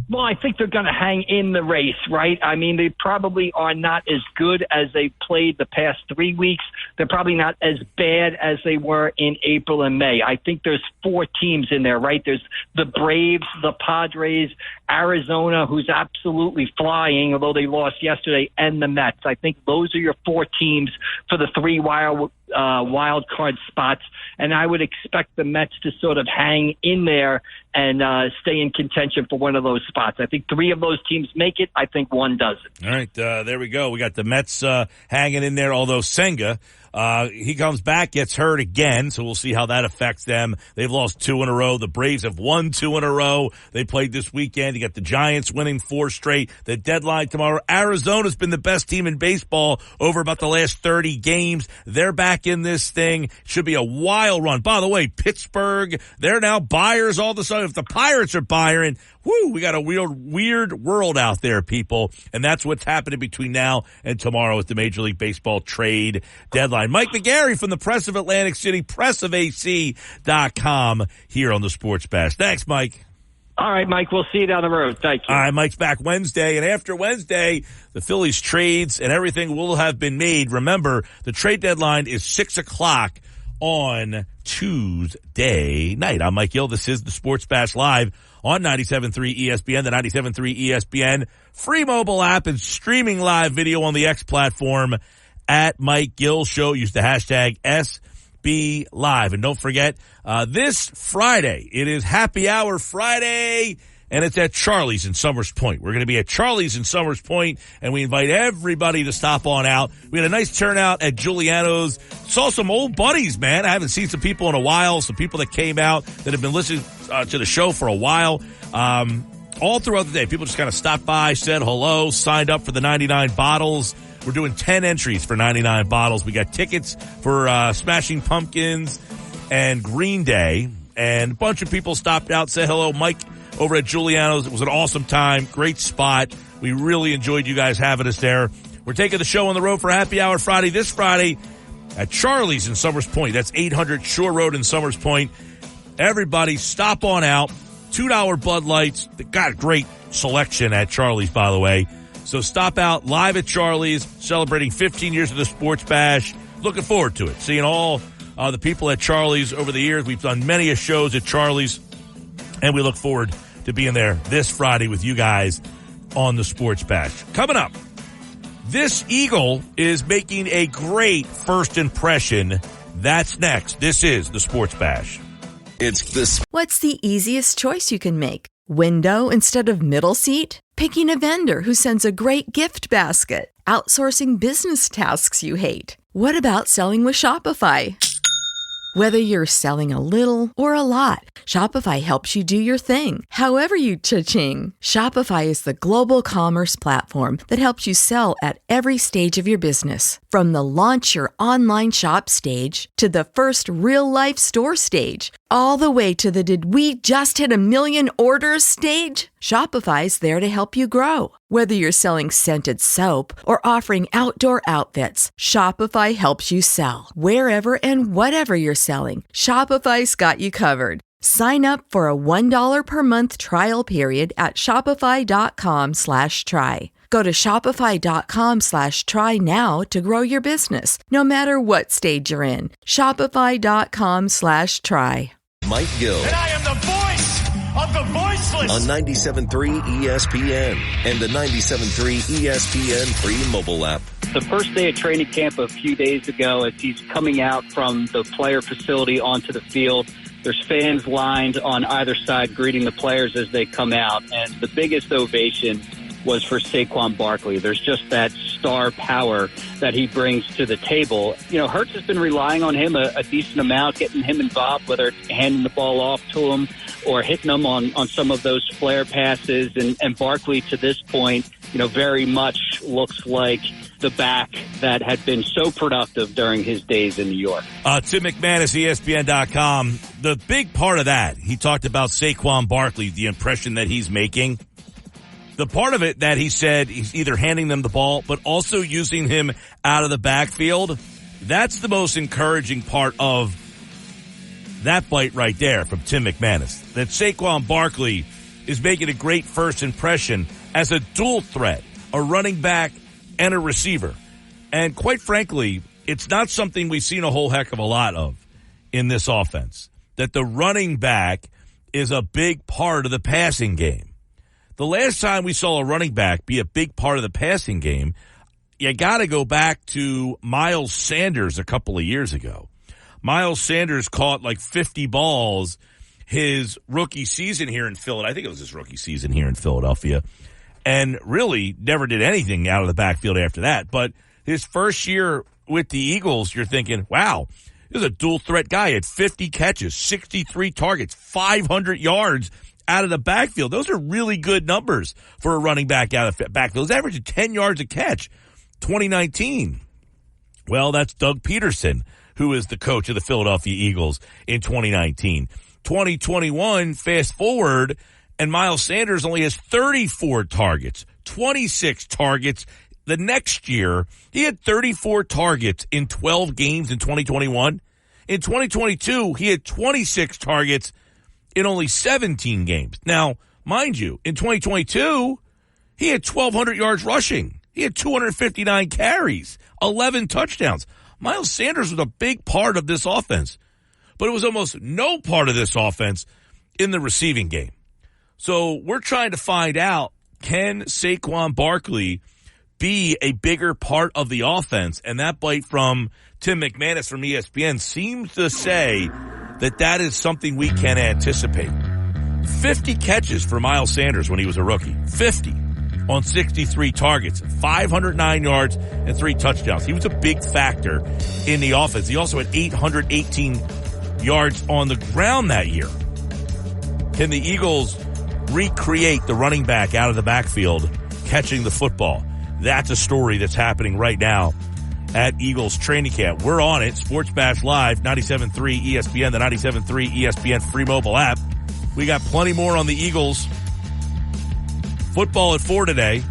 Well, I think they're going to hang in the race, right? I mean, they probably are not as good as they played the past 3 weeks. They're probably not as bad as they were in April and May. I think there's 4 teams in there, right? There's the Braves, the Padres, Arizona, who's absolutely flying, although they lost yesterday, and the Mets. I think those are your 4 teams for the 3 wild card spots, and I would expect the Mets to sort of hang in there and stay in contention for one of those spots. I think 3 of those teams make it. I think 1 doesn't. All right, there we go. We got the Mets hanging in there, although Senga, he comes back, gets hurt again, so we'll see how that affects them. They've lost 2 in a row. The Braves have won 2 in a row. They played this weekend. You got the Giants winning 4 straight. The deadline tomorrow. Arizona's been the best team in baseball over about the last 30 games. They're back in this thing. Should be a wild run. By the way, Pittsburgh, they're now buyers all of a sudden. If the Pirates are buying, we got a weird world out there, people. And that's what's happening between now and tomorrow with the Major League Baseball trade deadline. Mike McGarry from the Press of Atlantic City, pressofac.com here on the Sports Bash. Thanks, Mike. All right, Mike, we'll see you down the road. Thank you. All right, Mike's back Wednesday. And after Wednesday, the Phillies trades and everything will have been made. Remember, the trade deadline is 6 o'clock on Tuesday night. I'm Mike Gill. This is the Sports Bash Live on 97.3 ESPN, the 97.3 ESPN free mobile app, and streaming live video on the X platform at Mike Gill Show. Use the hashtag SB Live. And don't forget, this Friday, it is Happy Hour Friday, and it's at Charlie's in Summers Point. We're going to be at Charlie's in Summers Point, and we invite everybody to stop on out. We had a nice turnout at Giuliano's. Saw some old buddies, man. I haven't seen some people in a while, some people that came out that have been listening to the show for a while. All throughout the day, people just kind of stopped by, said hello, signed up for the 99 bottles. We're doing 10 entries for 99 bottles. We got tickets for Smashing Pumpkins and Green Day, and a bunch of people stopped out, said hello. Mike over at Giuliano's. It was an awesome time. Great spot. We really enjoyed you guys having us there. We're taking the show on the road for Happy Hour Friday this Friday at Charlie's in Summers Point. That's 800 Shore Road in Summers Point. Everybody stop on out. $2 Bud Lights. They got a great selection at Charlie's, by the way. So stop out live at Charlie's, celebrating 15 years of the Sports Bash. Looking forward to it. Seeing all the people at Charlie's over the years. We've done many shows at Charlie's, and we look forward to being there this Friday with you guys on the Sports Bash. Coming up, this Eagle is making a great first impression. That's next. This is the Sports Bash. It's this. What's the easiest choice you can make? Window instead of middle seat? Picking a vendor who sends a great gift basket? Outsourcing business tasks you hate? What about selling with Shopify? Whether you're selling a little or a lot, Shopify helps you do your thing, however you cha-ching. Shopify is the global commerce platform that helps you sell at every stage of your business. From the launch your online shop stage to the first real-life store stage, all the way to the did we just hit 1 million orders stage. Shopify's there to help you grow. Whether you're selling scented soap or offering outdoor outfits, Shopify helps you sell. Wherever and whatever you're selling, Shopify's got you covered. Sign up for a $1 per month trial period at shopify.com/try. Go to shopify.com/try now to grow your business, no matter what stage you're in. Shopify.com/try. Mike Gill. And I am the voice of the voiceless. On 97.3 ESPN and the 97.3 ESPN free mobile app. The first day of training camp a few days ago, as he's coming out from the player facility onto the field, there's fans lined on either side greeting the players as they come out. And the biggest ovation was for Saquon Barkley. There's just that star power that he brings to the table. You know, Hurts has been relying on him a decent amount, getting him involved, whether it's handing the ball off to him or hitting him on some of those flare passes. And Barkley, to this point, you know, very much looks like the back that had been so productive during his days in New York. Tim McManus, ESPN.com. The big part of that, he talked about Saquon Barkley, the impression that he's making. The part of it that he said he's either handing them the ball, but also using him out of the backfield. That's the most encouraging part of that bite right there from Tim McManus. That Saquon Barkley is making a great first impression as a dual threat, a running back and a receiver. And quite frankly, it's not something we've seen a whole heck of a lot of in this offense. That the running back is a big part of the passing game. The last time we saw a running back be a big part of the passing game, you got to go back to Miles Sanders a couple of years ago. Miles Sanders caught like 50 balls his rookie season here in Philadelphia. I think it was his rookie season here in Philadelphia, and really never did anything out of the backfield after that. But his first year with the Eagles, you're thinking, wow, this is a dual threat guy. He had 50 catches, 63 targets, 500 yards out of the backfield. Those are really good numbers for a running back out of the backfield. He's averaging 10 yards a catch. 2019. Well, that's Doug Peterson, who is the coach of the Philadelphia Eagles in 2019. 2021, fast forward, and Miles Sanders only has 34 targets, 26 targets. The next year, he had 34 targets in 12 games in 2021. In 2022, he had 26 targets in only 17 games. Now, mind you, in 2022, he had 1,200 yards rushing. He had 259 carries, 11 touchdowns. Miles Sanders was a big part of this offense, but it was almost no part of this offense in the receiving game. So we're trying to find out, can Saquon Barkley be a bigger part of the offense? And that bite from Tim McManus from ESPN seems to say that is something we can anticipate. 50 catches for Miles Sanders when he was a rookie. 50 on 63 targets, 509 yards, and 3 touchdowns. He was a big factor in the offense. He also had 818 yards on the ground that year. Can the Eagles recreate the running back out of the backfield catching the football? That's a story that's happening right now at Eagles training camp. We're on it. Sports Bash Live, 97.3 ESPN, the 97.3 ESPN free mobile app. We got plenty more on the Eagles. Football at 4 today.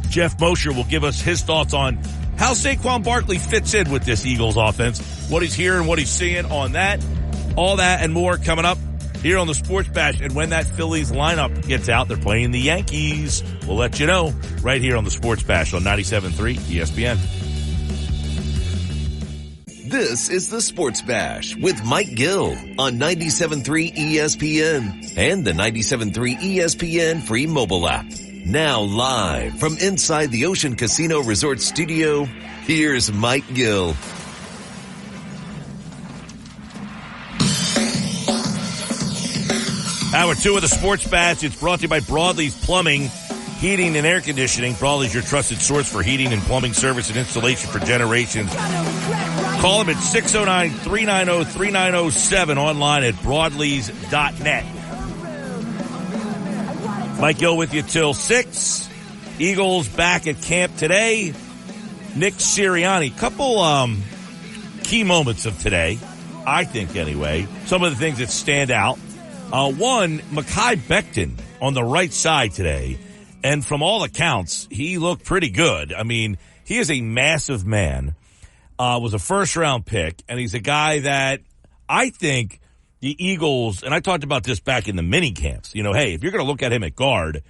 Jeff Mosher will give us his thoughts on how Saquon Barkley fits in with this Eagles offense, what he's hearing, what he's seeing on that. All that and more coming up here on the Sports Bash. And when that Phillies lineup gets out, they're playing the Yankees. We'll let you know right here on the Sports Bash on 97.3 ESPN. This is the Sports Bash with Mike Gill on 97.3 ESPN and the 97.3 ESPN free mobile app. Now live from inside the Ocean Casino Resort Studio, here's Mike Gill. Hour 2 of the Sports Bash. It's brought to you by Broadlee's Plumbing, Heating, and Air Conditioning. Broadlee's your trusted source for heating and plumbing service and installation for generations. Call them at 609-390-3907, online at broadlees.net. Mike Gill with you till 6. Eagles back at camp today. Nick Sirianni. Couple key moments of today, I think anyway. Some of the things that stand out. One, Mekhi Becton on the right side today. And from all accounts, he looked pretty good. I mean, he is a massive man. Was a first-round pick, and he's a guy that I think the Eagles, and I talked about this back in the mini camps, you know, hey, if you're going to look at him at guard,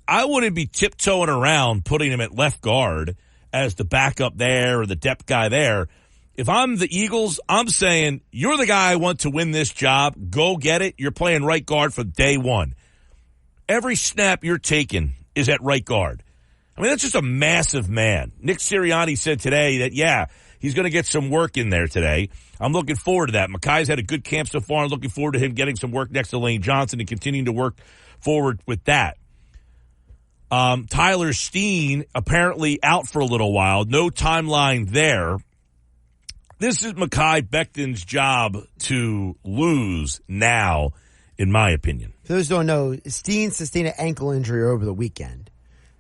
I wouldn't be tiptoeing around putting him at left guard as the backup there or the depth guy there. If I'm the Eagles, I'm saying, you're the guy I want to win this job. Go get it. You're playing right guard from day one. Every snap you're taking is at right guard. I mean, that's just a massive man. Nick Sirianni said today that, yeah, he's going to get some work in there today. I'm looking forward to that. Mekhi's had a good camp so far. I'm looking forward to him getting some work next to Lane Johnson and continuing to work forward with that. Tyler Steen apparently out for a little while. No timeline there. This is Mekhi Becton's job to lose now, in my opinion. For those who don't know, Steen sustained an ankle injury over the weekend.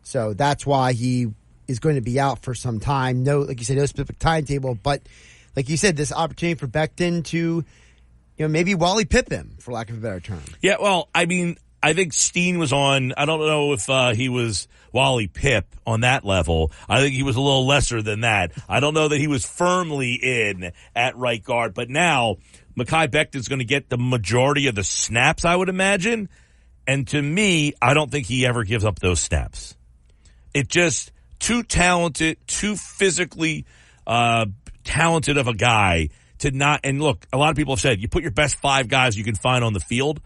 So that's why he is going to be out for some time. No, like you said, no specific timetable. But like you said, this opportunity for Becton to, maybe Wally Pip him, for lack of a better term. Yeah, well, I mean, I think Steen was on, I don't know if he was Wally Pip on that level. I think he was a little lesser than that. I don't know that he was firmly in at right guard. But now, Mekhi Becton's going to get the majority of the snaps, I would imagine. And to me, I don't think he ever gives up those snaps. It just, too talented, too physically talented of a guy to not, and look, a lot of people have said, you put your best 5 guys you can find on the field.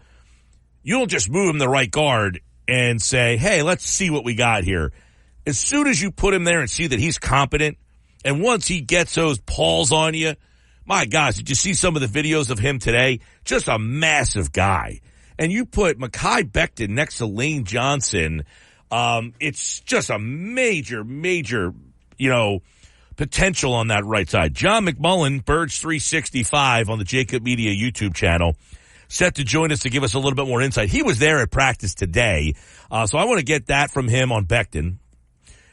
You don't just move him to right guard and say, hey, let's see what we got here. As soon as you put him there and see that he's competent, and once he gets those paws on you, my gosh, did you see some of the videos of him today? Just a massive guy. And you put Mekhi Becton next to Lane Johnson, it's just a major, potential on that right side. John McMullen, Birds 365 on the Jacob Media YouTube channel, set to join us to give us a little bit more insight. He was there at practice today, so I want to get that from him on Becton.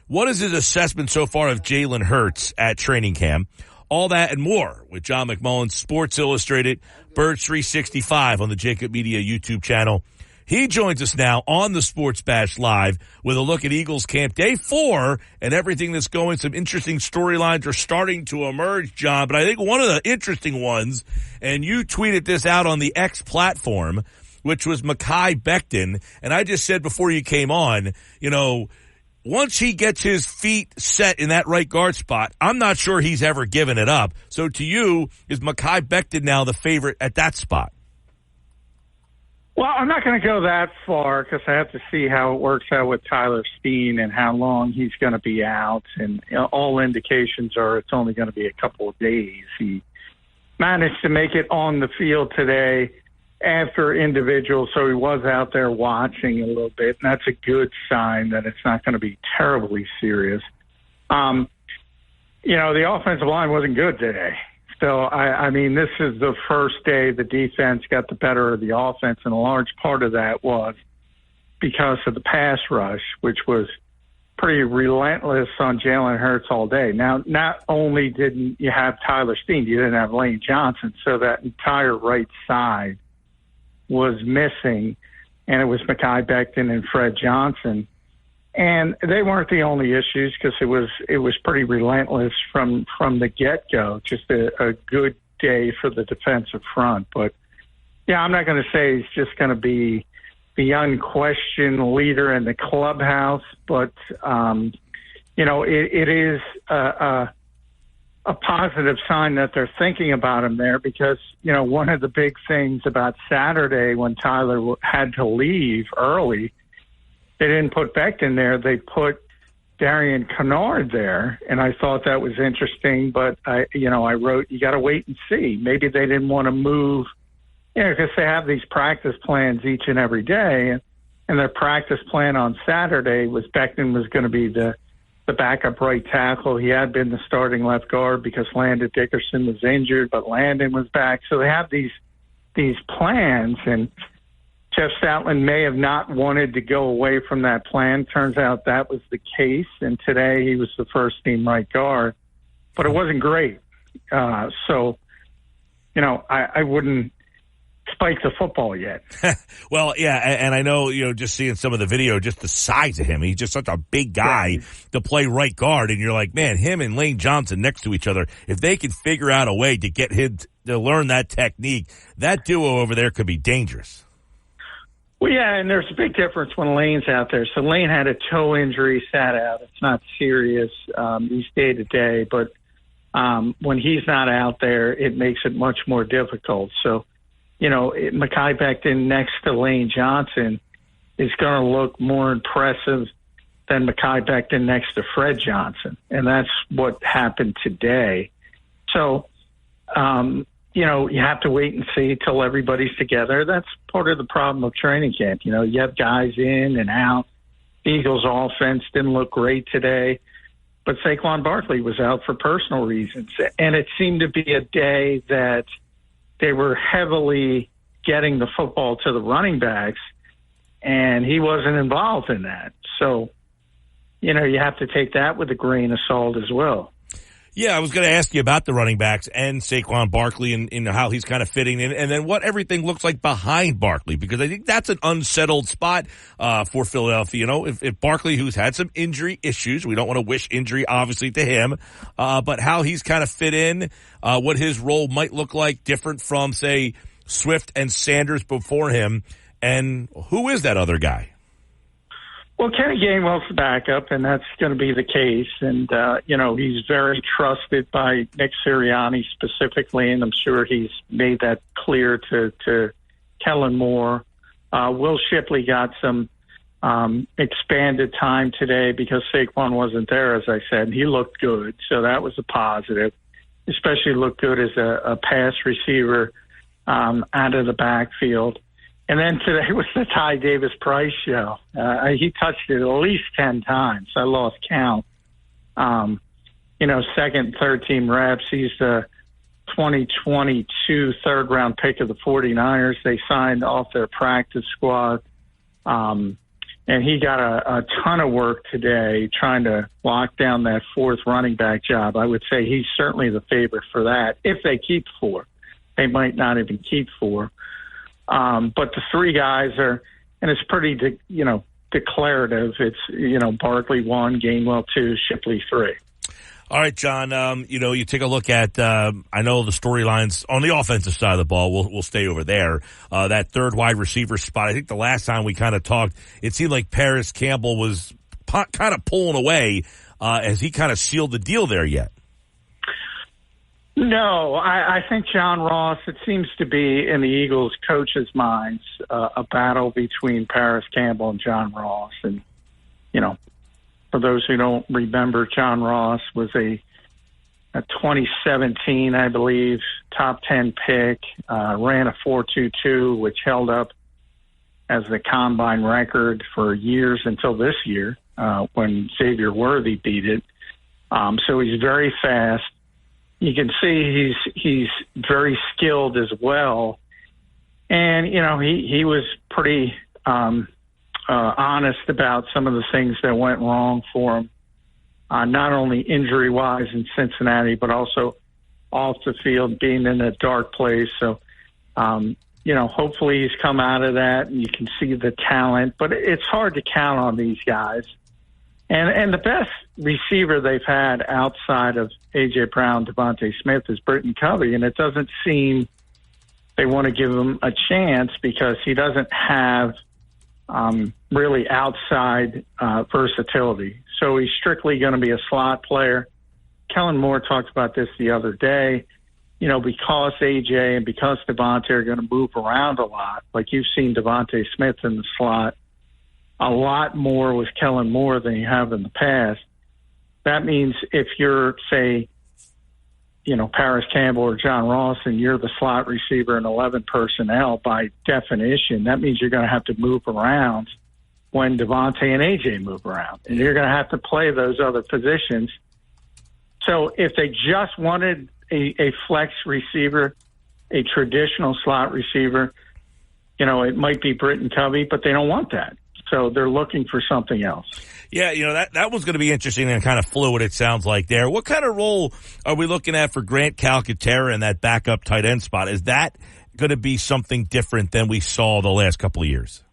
What is his assessment so far of Jalen Hurts at training camp? All that and more with John McMullen, Sports Illustrated, Birds 365 on the Jacob Media YouTube channel. He joins us now on the Sports Bash Live with a look at Eagles camp day 4 and everything that's going. Some interesting storylines are starting to emerge, John, but I think one of the interesting ones, and you tweeted this out on the X platform, which was Mekhi Becton, and I just said before you came on, once he gets his feet set in that right guard spot, I'm not sure he's ever given it up. So to you, is Mekhi Becton now the favorite at that spot? Well, I'm not going to go that far because I have to see how it works out with Tyler Steen and how long he's going to be out. And all indications are it's only going to be a couple of days. He managed to make it on the field today after individual, so he was out there watching a little bit, and that's a good sign that it's not going to be terribly serious. The offensive line wasn't good today. So, I mean, this is the first day the defense got the better of the offense, and a large part of that was because of the pass rush, which was pretty relentless on Jalen Hurts all day. Now, not only didn't you have Tyler Steen, you didn't have Lane Johnson, so that entire right side was missing, and it was Mekhi Becton and Fred Johnson. And they weren't the only issues because it was pretty relentless from the get-go, just a good day for the defensive front. But, yeah, I'm not going to say he's just going to be the unquestioned leader in the clubhouse, but, it is a positive sign that they're thinking about him there because, one of the big things about Saturday when Tyler had to leave early, they didn't put Becton there. They put Darian Kennard there, and I thought that was interesting. But I wrote, you got to wait and see. Maybe they didn't want to move, because they have these practice plans each and every day, and their practice plan on Saturday was Becton was going to be the backup right tackle. He had been the starting left guard because Landon Dickerson was injured, but Landon was back. So they have these plans, and Jeff Stoutland may have not wanted to go away from that plan. Turns out that was the case, and today he was the first-team right guard. But it wasn't great. I wouldn't spike the football yet. Well, yeah, and I know, just seeing some of the video, just the size of him. He's just such a big guy to play right guard, and you're like, man, him and Lane Johnson next to each other, if they could figure out a way to get him to learn that technique, that duo over there could be dangerous. Well, yeah, and there's a big difference when Lane's out there. So Lane had a toe injury, sat out. It's not serious. He's day-to-day. But when he's not out there, it makes it much more difficult. So, Mekhi Becton next to Lane Johnson is going to look more impressive than Mekhi Becton next to Fred Johnson. And that's what happened today. So, you have to wait and see till everybody's together. That's part of the problem of training camp. You have guys in and out. The Eagles' offense didn't look great today, but Saquon Barkley was out for personal reasons. And it seemed to be a day that they were heavily getting the football to the running backs, and he wasn't involved in that. So, you have to take that with a grain of salt as well. Yeah, I was going to ask you about the running backs and Saquon Barkley and how he's kind of fitting in, and then what everything looks like behind Barkley, because I think that's an unsettled spot for Philadelphia. If Barkley, who's had some injury issues, we don't want to wish injury, obviously, to him, but how he's kind of fit in, what his role might look like, different from, say, Swift and Sanders before him, and who is that other guy? Well, Kenny Gainwell's the backup, and that's going to be the case. And, he's very trusted by Nick Sirianni specifically, and I'm sure he's made that clear to Kellen Moore. Will Shipley got some expanded time today because Saquon wasn't there, as I said, and he looked good. So that was a positive, especially looked good as a pass receiver out of the backfield. And then today was the Ty Davis-Price show. He touched it at least 10 times. I lost count. Second, third-team reps. He's the 2022 third-round pick of the 49ers. They signed off their practice squad. And he got a ton of work today trying to lock down that fourth running back job. I would say he's certainly the favorite for that. If they keep four. They might not even keep four. But the three guys are, and it's pretty, declarative. It's, Barkley 1, Gainwell 2, Shipley 3. All right, John, you take a look at, I know the storylines on the offensive side of the ball. We'll stay over there. That third wide receiver spot. I think the last time we kind of talked, it seemed like Paris Campbell was kind of pulling away. Has he kind of sealed the deal there yet? No, I think John Ross, it seems to be in the Eagles coaches' minds, a battle between Paris Campbell and John Ross. And, for those who don't remember, John Ross was a 2017, I believe, top 10 pick, ran a 4.22, which held up as the combine record for years until this year, when Xavier Worthy beat it. So he's very fast. You can see he's very skilled as well. And, he was pretty honest about some of the things that went wrong for him, not only injury-wise in Cincinnati, but also off the field, being in a dark place. So, hopefully he's come out of that, and you can see the talent. But it's hard to count on these guys. And the best receiver they've had outside of A.J. Brown, Devontae Smith is Britton Covey, and it doesn't seem they want to give him a chance because he doesn't have really outside versatility. So he's strictly going to be a slot player. Kellen Moore talked about this the other day. Because A.J. and because Devontae are going to move around a lot, like you've seen Devontae Smith in the slot a lot more with Kellen Moore than you have in the past. That means if you're, say, Paris Campbell or John Ross, and you're the slot receiver in 11 personnel, by definition, that means you're going to have to move around when Devontae and A.J. move around. And you're going to have to play those other positions. So if they just wanted a flex receiver, a traditional slot receiver, it might be Britton Covey, but they don't want that. So they're looking for something else. Yeah, that one's going to be interesting and kind of fluid, it sounds like there. What kind of role are we looking at for Grant Calcaterra in that backup tight end spot? Is that going to be something different than we saw the last couple of years?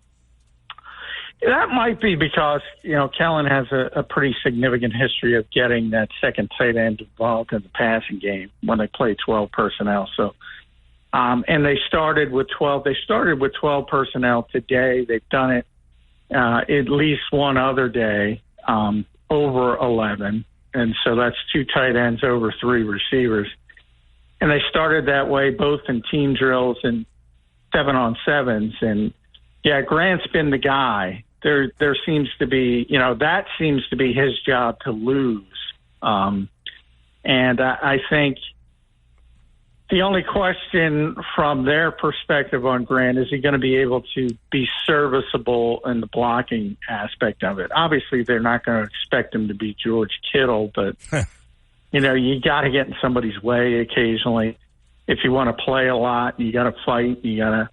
That might be because, Kellen has a pretty significant history of getting that second tight end involved in the passing game when they play 12 personnel. So, and they started with 12. They started with 12 personnel today. They've done it at least one other day over 11. And so that's 2 tight ends over 3 receivers. And they started that way both in team drills and 7-on-7s. And, Grant's been the guy. There seems to be, that seems to be his job to lose. And I think the only question from their perspective on Grant, is he going to be able to be serviceable in the blocking aspect of it? Obviously, they're not going to expect him to be George Kittle, but, you got to get in somebody's way occasionally. If you want to play a lot, you got to fight. You got to,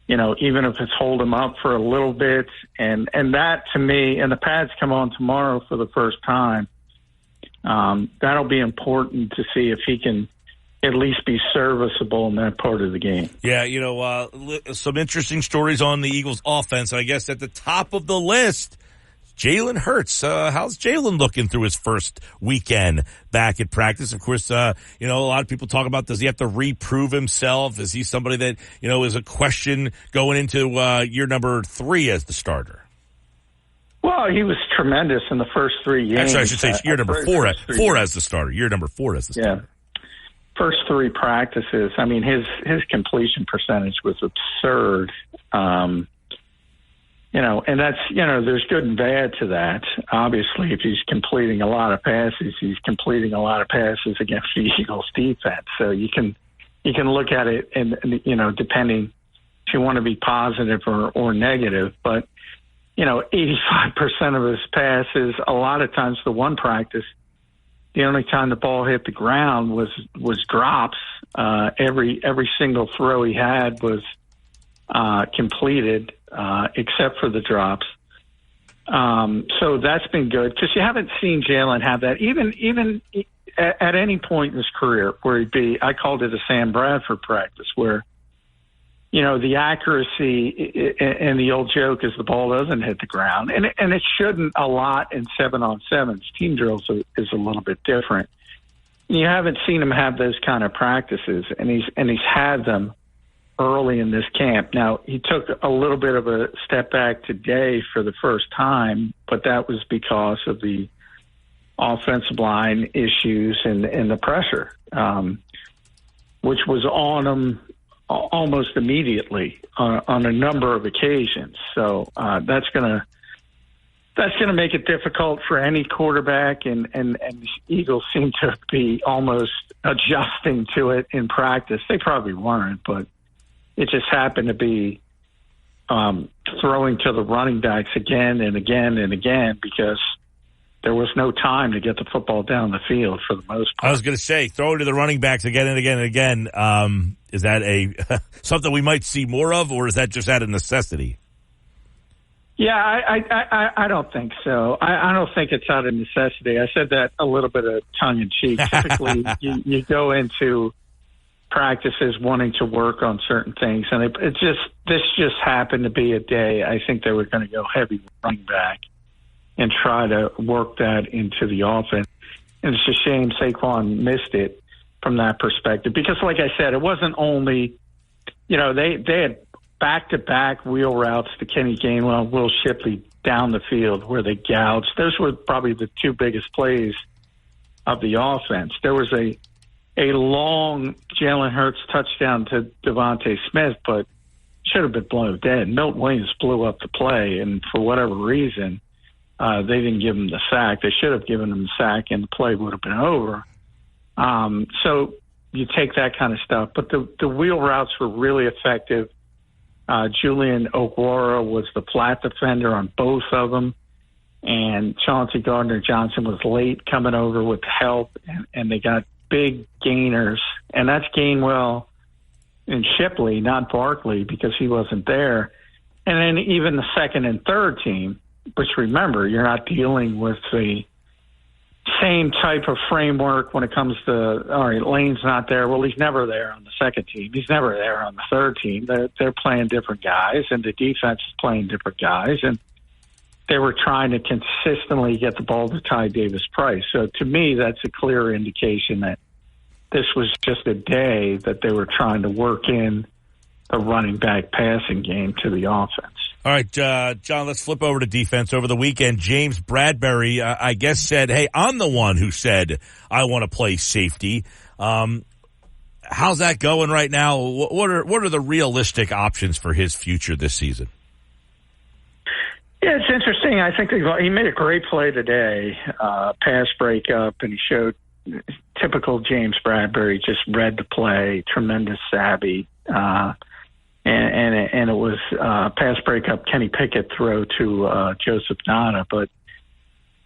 even if it's hold him up for a little bit. And that, to me, and the pads come on tomorrow for the first time, that'll be important to see if he can at least be serviceable in that part of the game. Yeah, some interesting stories on the Eagles offense. I guess at the top of the list, Jalen Hurts. How's Jalen looking through his first weekend back at practice? Of course, a lot of people talk about, does he have to reprove himself? Is he somebody that, is a question going into year number 3 as the starter? Well, he was tremendous in the first 3 games. Actually, I should say year number 4 as the starter. Year number 4 as the starter. Yeah. First 3 practices, I mean, his completion percentage was absurd. And that's, there's good and bad to that. Obviously, if he's completing a lot of passes, he's completing a lot of passes against the Eagles defense. So you can look at it and depending if you want to be positive or negative, but 85% of his passes, a lot of times the one practice, the only time the ball hit the ground was drops. Every single throw he had was completed, except for the drops. So that's been good because you haven't seen Jalen have that even at any point in his career where he'd be. I called it a Sam Bradford practice where, the accuracy and the old joke is the ball doesn't hit the ground, and it shouldn't a lot in 7-on-7s. Team drills is a little bit different. You haven't seen him have those kind of practices, and he's had them early in this camp. Now, he took a little bit of a step back today for the first time, but that was because of the offensive line issues and the pressure, which was on him almost immediately on a number of occasions. So that's going to make it difficult for any quarterback, and the Eagles seem to be almost adjusting to it in practice. They probably weren't, but it just happened to be throwing to the running backs again and again and again because there was no time to get the football down the field for the most part. I was going to say, throw it to the running backs again and again and again. Is that a something we might see more of, or is that just out of necessity? Yeah, I don't think so. I don't think it's out of necessity. I said that a little bit of tongue in cheek. Typically, you go into practices wanting to work on certain things, and this just happened to be a day. I think they were going to go heavy running back and try to work that into the offense. And it's a shame Saquon missed it from that perspective because, like I said, it wasn't only, they had back-to-back wheel routes to Kenny Gainwell, Will Shipley down the field where they gouged. Those were probably the two biggest plays of the offense. There was a long Jalen Hurts touchdown to Devontae Smith, but should have been blown dead. Milton Williams blew up the play, and for whatever reason, they didn't give him the sack. They should have given him the sack, and the play would have been over. So you take that kind of stuff. But the wheel routes were really effective. Julian Okwara was the flat defender on both of them, and Chauncey Gardner-Johnson was late coming over with help, and they got big gainers. And that's Gainwell and Shipley, not Barkley, because he wasn't there. And then even the second and third team, which, remember, you're not dealing with the same type of framework when it comes to, all right, Lane's not there. Well, he's never there on the second team. He's never there on the third team. They're playing different guys, and the defense is playing different guys. And they were trying to consistently get the ball to Ty Davis-Price. So to me, that's a clear indication that this was just a day that they were trying to work in a running back passing game to the offense. All right, John, let's flip over to defense. Over the weekend, James Bradberry, I guess, said, hey, I'm the one who said I want to play safety. How's that going right now? What are the realistic options for his future this season? Yeah, it's interesting. I think he made a great play today, pass breakup, and he showed typical James Bradberry, just read the play, tremendous savvy. And it was pass breakup Kenny Pickett throw to Joseph Nana. But,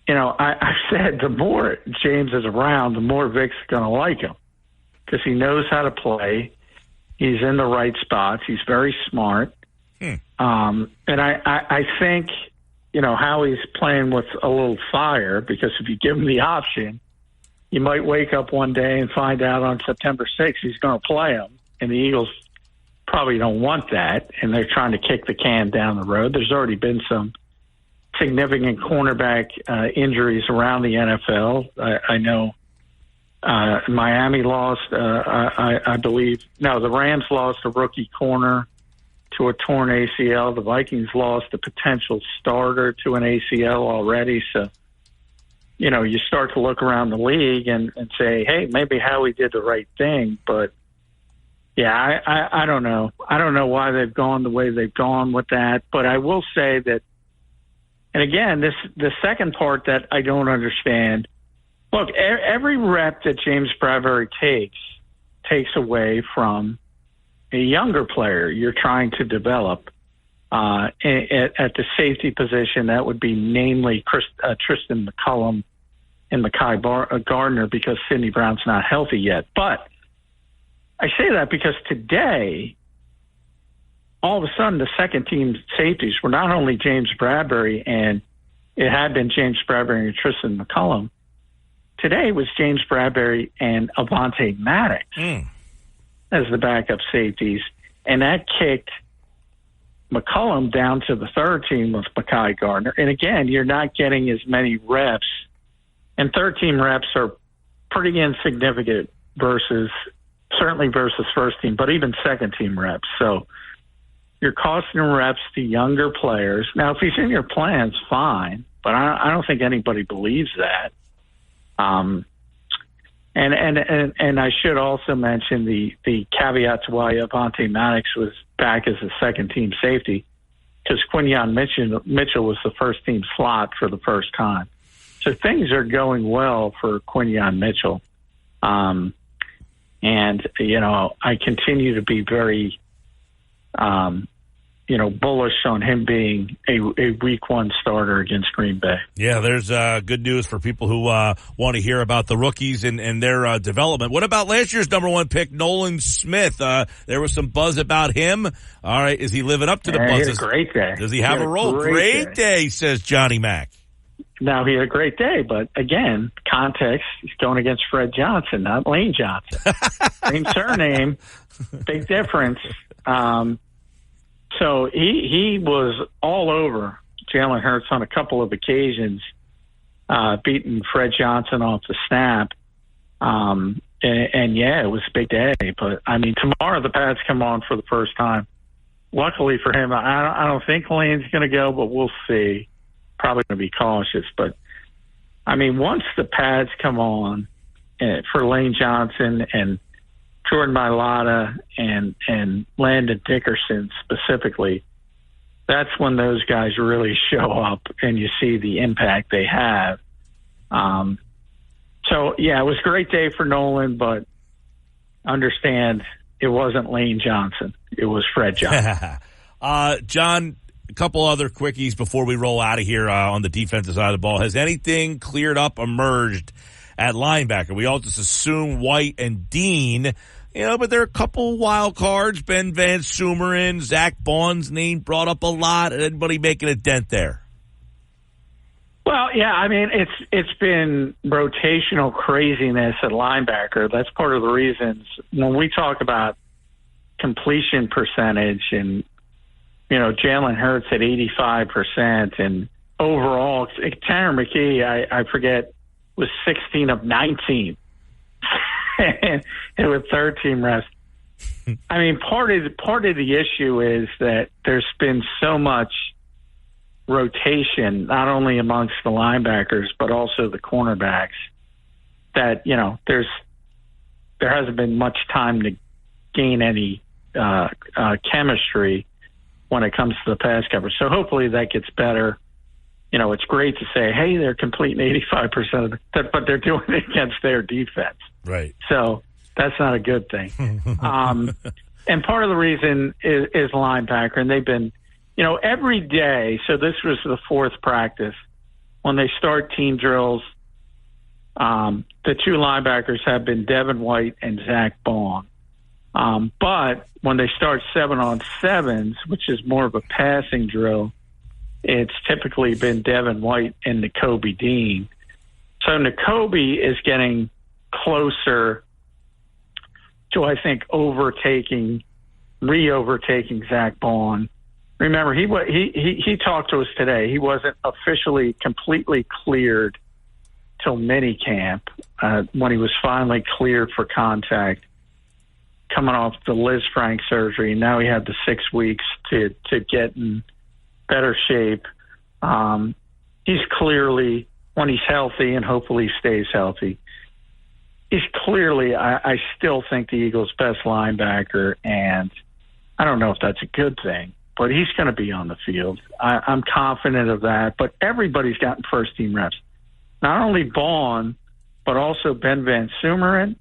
I said the more James is around, the more Vic's going to like him because he knows how to play. He's in the right spots. He's very smart. And I think, how he's playing with a little fire because if you give him the option, you might wake up one day and find out on September 6th he's going to play him. And the Eagles probably don't want that, and they're trying to kick the can down the road. There's already been some significant cornerback injuries around the NFL. I know Miami lost, I believe. No, the Rams lost a rookie corner to a torn ACL. The Vikings lost a potential starter to an ACL already. So, you start to look around the league and say, hey, maybe Howie did the right thing, but yeah, I don't know. I don't know why they've gone the way they've gone with that. But I will say that, and again, the second part that I don't understand, look, every rep that James Bradberry takes away from a younger player you're trying to develop at the safety position. That would be namely Tristan McCullum and Mekhi Gardner because Sidney Brown's not healthy yet. But I say that because today, all of a sudden, the second team safeties were not only James Bradberry, and it had been James Bradberry and Tristan McCullum. Today it was James Bradberry and Avonte Maddox as the backup safeties, and that kicked McCullum down to the third team with Mekhi Gardner. And again, you're not getting as many reps, and third team reps are pretty insignificant versus certainly versus first team, but even second team reps. So you're costing reps to younger players. Now, if he's in your plans, fine, but I don't think anybody believes that. And I should also mention the caveat to why Avonte Maddox was back as a second team safety, because Quinyon Mitchell was the first team slot for the first time. So things are going well for Quinyon Mitchell. And, I continue to be very, bullish on him being a week one starter against Green Bay. Yeah, there's good news for people who want to hear about the rookies and their development. What about last year's number one pick, Nolan Smith? There was some buzz about him. All right, is he living up to the buzz? He had a great day. Does he have a role? Great day, says Johnny Mack. Now, he had a great day, but again, context, he's going against Fred Johnson, not Lane Johnson. Same surname, big difference. So he was all over Jalen Hurts on a couple of occasions, beating Fred Johnson off the snap. And yeah, it was a big day. But, tomorrow the Pats come on for the first time. Luckily for him, I don't think Lane's going to go, but we'll see. Probably going to be cautious. But, once the Pats come on for Lane Johnson and Jordan Mailata and Landon Dickerson specifically, that's when those guys really show up and you see the impact they have. So, yeah, it was a great day for Nolan, but understand it wasn't Lane Johnson. It was Fred Johnson. John, a couple other quickies before we roll out of here on the defensive side of the ball. Has anything cleared up, emerged at linebacker? We all just assume White and Dean, but there are a couple wild cards. Ben Van Sumeren, Zach Baughn's name brought up a lot. Anybody making a dent there? Well, yeah, it's been rotational craziness at linebacker. That's part of the reasons when we talk about completion percentage and, Jalen Hurts at 85% and overall, Tanner McKee, I forget, was 16 of 19 and with third team reps. Part of the issue is that there's been so much rotation, not only amongst the linebackers, but also the cornerbacks, that, there hasn't been much time to gain any chemistry when it comes to the pass coverage. So hopefully that gets better. It's great to say, hey, they're completing 85% of it, but they're doing it against their defense. Right. So that's not a good thing. And part of the reason is linebacker, and they've been, every day. So this was the fourth practice. When they start team drills, the two linebackers have been Devin White and Zach Baugh. But when they start 7-on-7s, which is more of a passing drill, it's typically been Devin White and Nakobe Dean. So Nakobe is getting closer to, I think, re-overtaking Zach Baugh. Remember, he talked to us today. He wasn't officially completely cleared till minicamp when he was finally cleared for contact, coming off the Liz Frank surgery. Now he had the 6 weeks to get in better shape. He's clearly, when he's healthy, and hopefully stays healthy, he's clearly, I still think, the Eagles' best linebacker, and I don't know if that's a good thing, but he's going to be on the field. I'm confident of that, but everybody's gotten first-team reps. Not only Vaughn, but also Ben Van Sumeren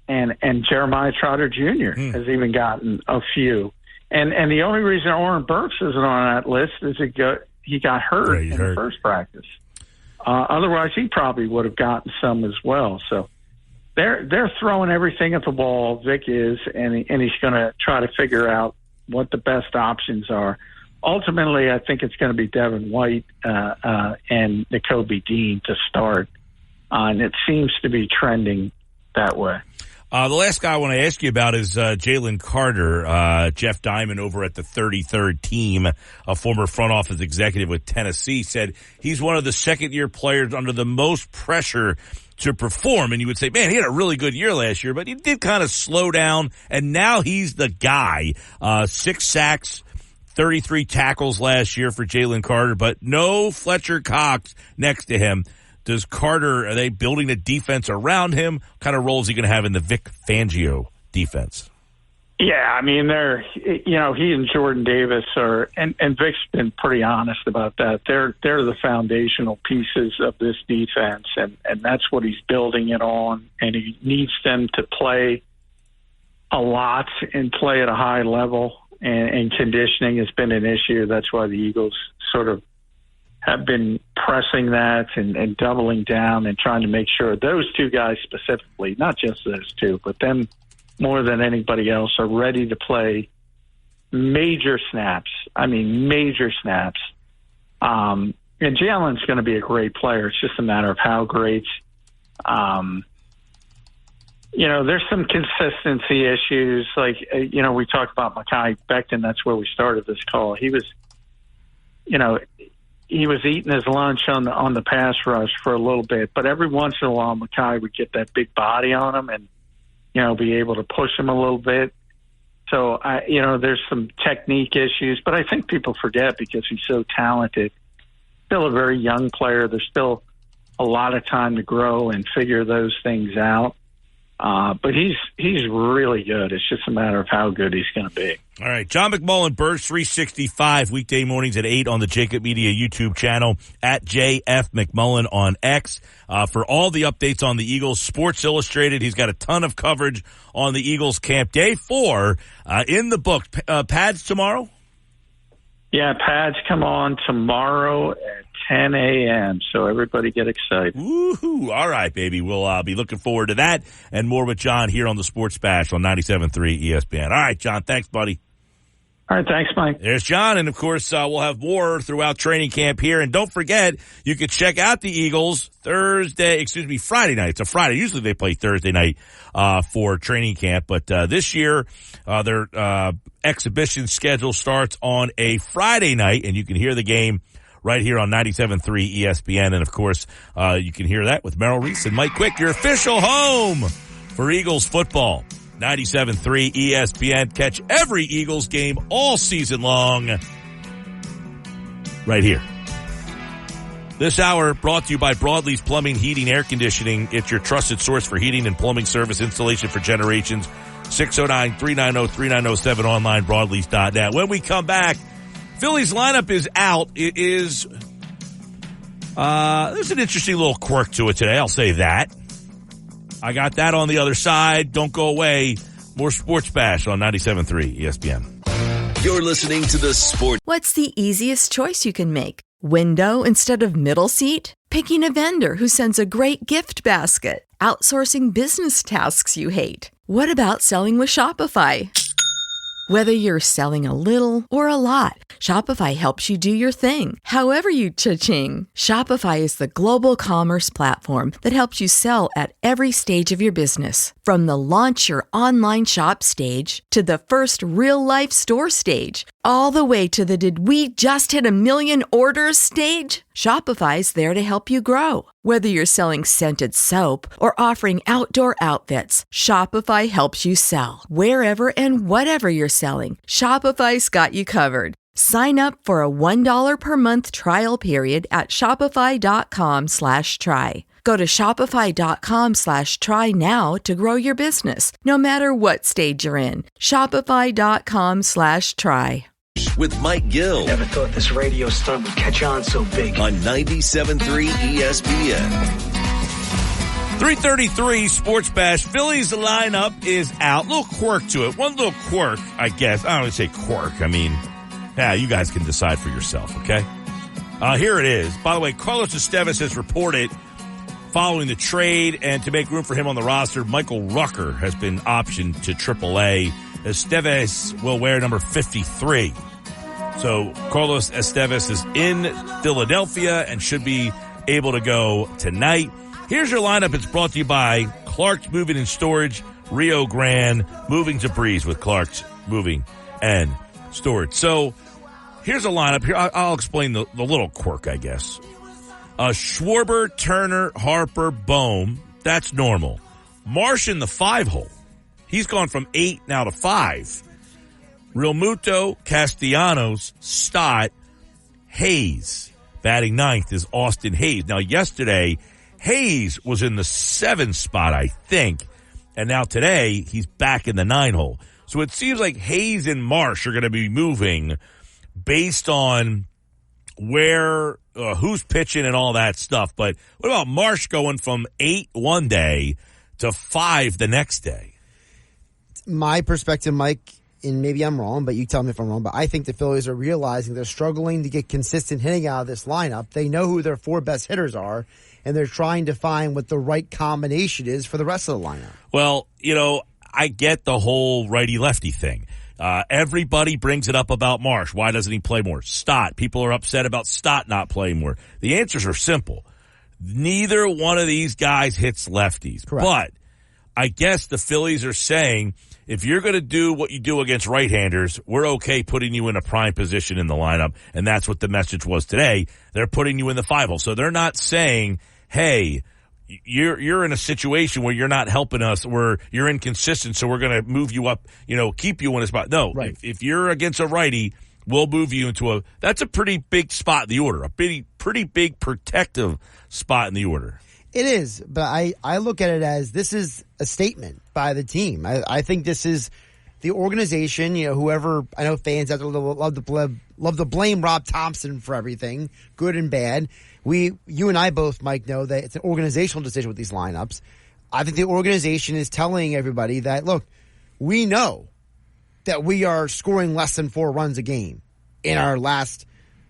and Jeremiah Trotter Jr. has even gotten a few. And the only reason Oren Burks isn't on that list is he got hurt in the first practice. Otherwise, he probably would have gotten some as well. So they're throwing everything at the wall. Vic is, and he's going to try to figure out what the best options are. Ultimately, I think it's going to be Devin White and Nakobe Dean to start, and it seems to be trending that way. The last guy I want to ask you about is Jalen Carter. Jeff Diamond over at the 33rd team, a former front office executive with Tennessee, said he's one of the second-year players under the most pressure to perform. And you would say, man, he had a really good year last year, but he did kind of slow down. And now he's the guy. 6 sacks, 33 tackles last year for Jalen Carter, but no Fletcher Cox next to him. Are they building a defense around him? What kind of role is he going to have in the Vic Fangio defense? Yeah, I mean, he and Jordan Davis and Vic's been pretty honest about that. They're the foundational pieces of this defense, and that's what he's building it on. And he needs them to play a lot and play at a high level. And conditioning has been an issue. That's why the Eagles sort of have been pressing that and doubling down and trying to make sure those two guys specifically, not just those two, but them more than anybody else, are ready to play major snaps. I mean, major snaps. And Jalen's going to be a great player. It's just a matter of how great. There's some consistency issues. Like, we talked about Mekhi Becton. That's where we started this call. He was eating his lunch on the pass rush for a little bit, but every once in a while, Mekhi would get that big body on him and, be able to push him a little bit. So, there's some technique issues, but I think people forget because he's so talented. Still a very young player. There's still a lot of time to grow and figure those things out. But he's really good. It's just a matter of how good he's going to be. All right. John McMullen, Birds 365, weekday mornings at 8 on the Jacob Media YouTube channel, at JF McMullen on X. For all the updates on the Eagles, Sports Illustrated, he's got a ton of coverage on the Eagles camp. Day 4 in the book. Pads tomorrow? Yeah, pads come on tomorrow at 10 a.m., so everybody get excited. Woohoo! All right, baby. We'll be looking forward to that and more with John here on the Sports Bash on 97.3 ESPN. All right, John, thanks, buddy. All right, thanks, Mike. There's John, and of course, we'll have more throughout training camp here. And don't forget, you can check out the Eagles Friday night. It's a Friday. Usually they play Thursday night for training camp, but this year their exhibition schedule starts on a Friday night, and you can hear the game right here on 97.3 ESPN. And of course, you can hear that with Merrill Reese and Mike Quick, your official home for Eagles football. 97.3 ESPN. Catch every Eagles game all season long right here. This hour brought to you by Broadleaf's Plumbing, Heating, Air Conditioning. It's your trusted source for heating and plumbing service installation for generations. 609-390-3907 online, broadleaf.net. When we come back, Philly's lineup is out. It is, there's an interesting little quirk to it today. I'll say that. I got that on the other side. Don't go away. More Sports Bash on 97.3 ESPN. You're listening to the Sport. What's the easiest choice you can make? Window instead of middle seat? Picking a vendor who sends a great gift basket? Outsourcing business tasks you hate? What about selling with Shopify? Whether you're selling a little or a lot, Shopify helps you do your thing, however you cha-ching. Shopify is the global commerce platform that helps you sell at every stage of your business. From the launch your online shop stage to the first real-life store stage, all the way to the did we just hit 1 million orders stage. Shopify's there to help you grow. Whether you're selling scented soap or offering outdoor outfits, Shopify helps you sell. Wherever and whatever you're selling, Shopify's got you covered. Sign up for a $1 per month trial period at shopify.com/try. Go to shopify.com/try now to grow your business, no matter what stage you're in. Shopify.com/try. With Mike Gill. Never thought this radio stunt would catch on so big. On 97.3 ESPN. 3:33 Sports Bash. Philly's lineup is out. Little quirk to it. One little quirk, I guess. I don't want to say quirk. I mean, yeah, you guys can decide for yourself, okay? Here it is. By the way, Carlos Estevez has reported following the trade, and to make room for him on the roster, Michael Rucker has been optioned to AAA. Estevez will wear number 53. So Carlos Estevez is in Philadelphia and should be able to go tonight. Here's your lineup. It's brought to you by Clark's Moving and Storage, Rio Grande, moving to Breeze with Clark's Moving and Storage. So here's a lineup. Here, I'll explain the little quirk, I guess. Schwarber, Turner, Harper, Bohm. That's normal. Marsh in the 5-hole. He's gone from 8 now to 5. Realmuto, Castellanos, Stott, Hayes. Batting 9th is Austin Hayes. Now, yesterday, Hayes was in the 7 spot, I think. And now today, he's back in the 9-hole. So it seems like Hayes and Marsh are going to be moving based on where, who's pitching and all that stuff. But what about Marsh going from 8 one day to 5 the next day? My perspective, Mike, and maybe I'm wrong, but you tell me if I'm wrong, but I think the Phillies are realizing they're struggling to get consistent hitting out of this lineup. They know who their 4 best hitters are, and they're trying to find what the right combination is for the rest of the lineup. Well, I get the whole righty-lefty thing. Everybody brings it up about Marsh. Why doesn't he play more? Stott. People are upset about Stott not playing more. The answers are simple. Neither one of these guys hits lefties. Correct. But I guess the Phillies are saying, if you're going to do what you do against right-handers, we're okay putting you in a prime position in the lineup, and that's what the message was today. They're putting you in the 5-hole. So they're not saying, hey, you're in a situation where you're not helping us, where you're inconsistent, so we're going to move you up, keep you in a spot. No, right. If you're against a righty, we'll move you into that's a pretty big spot in the order, a pretty big protective spot in the order. It is, but I look at it as this is a statement by the team. I think this is the organization, whoever, I know fans out there love to blame Rob Thompson for everything, good and bad. You and I both, Mike, know that it's an organizational decision with these lineups. I think the organization is telling everybody that, look, we know that we are scoring less than 4 runs a game in our last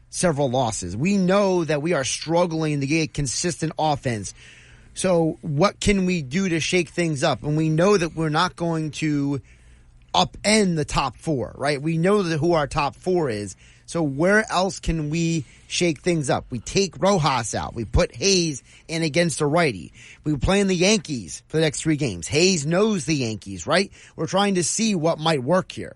several losses. We know that we are struggling to get consistent offense. So what can we do to shake things up? And we know that we're not going to upend the top 4, right? We know that who our top 4 is. So where else can we shake things up? We take Rojas out. We put Hayes in against a righty. We were playing the Yankees for the next 3 games. Hayes knows the Yankees, right? We're trying to see what might work here.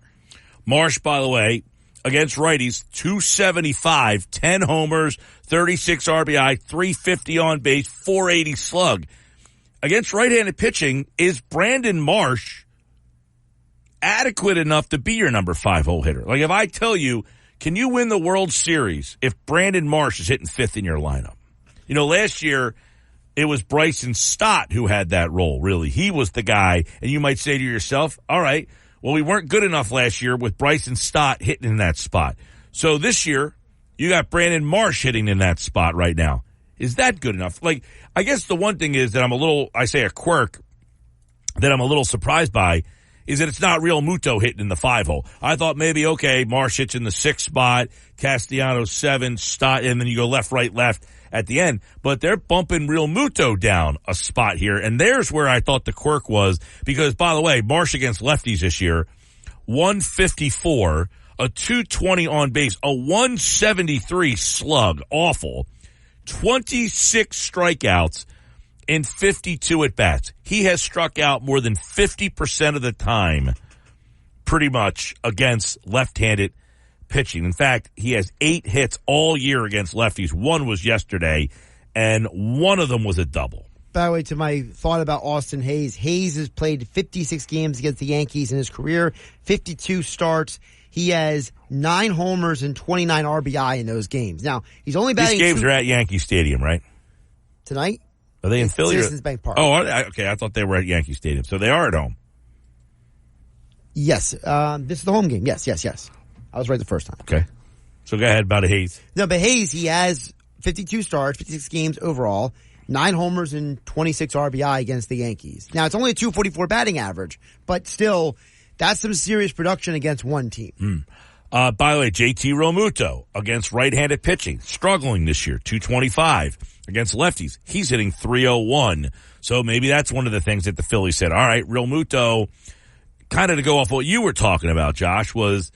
Marsh, by the way, against righties, 275, 10 homers, 36 RBI, 350 on base, 480 slug. Against right-handed pitching, is Brandon Marsh adequate enough to be your number 5-hole hitter? Like, if I tell you, can you win the World Series if Brandon Marsh is hitting 5th in your lineup? Last year, it was Bryson Stott who had that role, really. He was the guy, and you might say to yourself, all right, well, we weren't good enough last year with Bryson Stott hitting in that spot. So this year, you got Brandon Marsh hitting in that spot right now. Is that good enough? Like, I guess the one thing is that a quirk that I'm a little surprised by is that it's not Realmuto hitting in the 5-hole. I thought maybe, okay, Marsh hits in the 6th spot, Castellanos 7, Stott, and then you go left, right, left at the end. But they're bumping Realmuto down a spot here, and there's where I thought the quirk was, because, by the way, Marsh against lefties this year, 154, a 220 on base, a 173 slug, awful, 26 strikeouts, in 52 at-bats. He has struck out more than 50% of the time, pretty much, against left-handed pitching. In fact, he has 8 hits all year against lefties. 1 was yesterday, and 1 of them was a double. By the way, to my thought about Austin Hayes, Hayes has played 56 games against the Yankees in his career, 52 starts. He has 9 homers and 29 RBI in those games. Now, he's only batting... These games are at Yankee Stadium, right? Tonight? Are they in Philly? Citizens Bank Park. Oh, okay. I thought they were at Yankee Stadium. So they are at home. Yes. This is the home game. Yes. I was right the first time. Okay. So go ahead about Hayes. No, but Hayes, he has 52 starts, 56 games overall, 9 homers and 26 RBI against the Yankees. Now, it's only a 244 batting average, but still, that's some serious production against one team. By the way, JT Realmuto against right-handed pitching, struggling this year, 225. Against lefties, he's hitting 301. So maybe that's one of the things that the Phillies said, all right, Realmuto, kind of to go off what you were talking about, Josh, was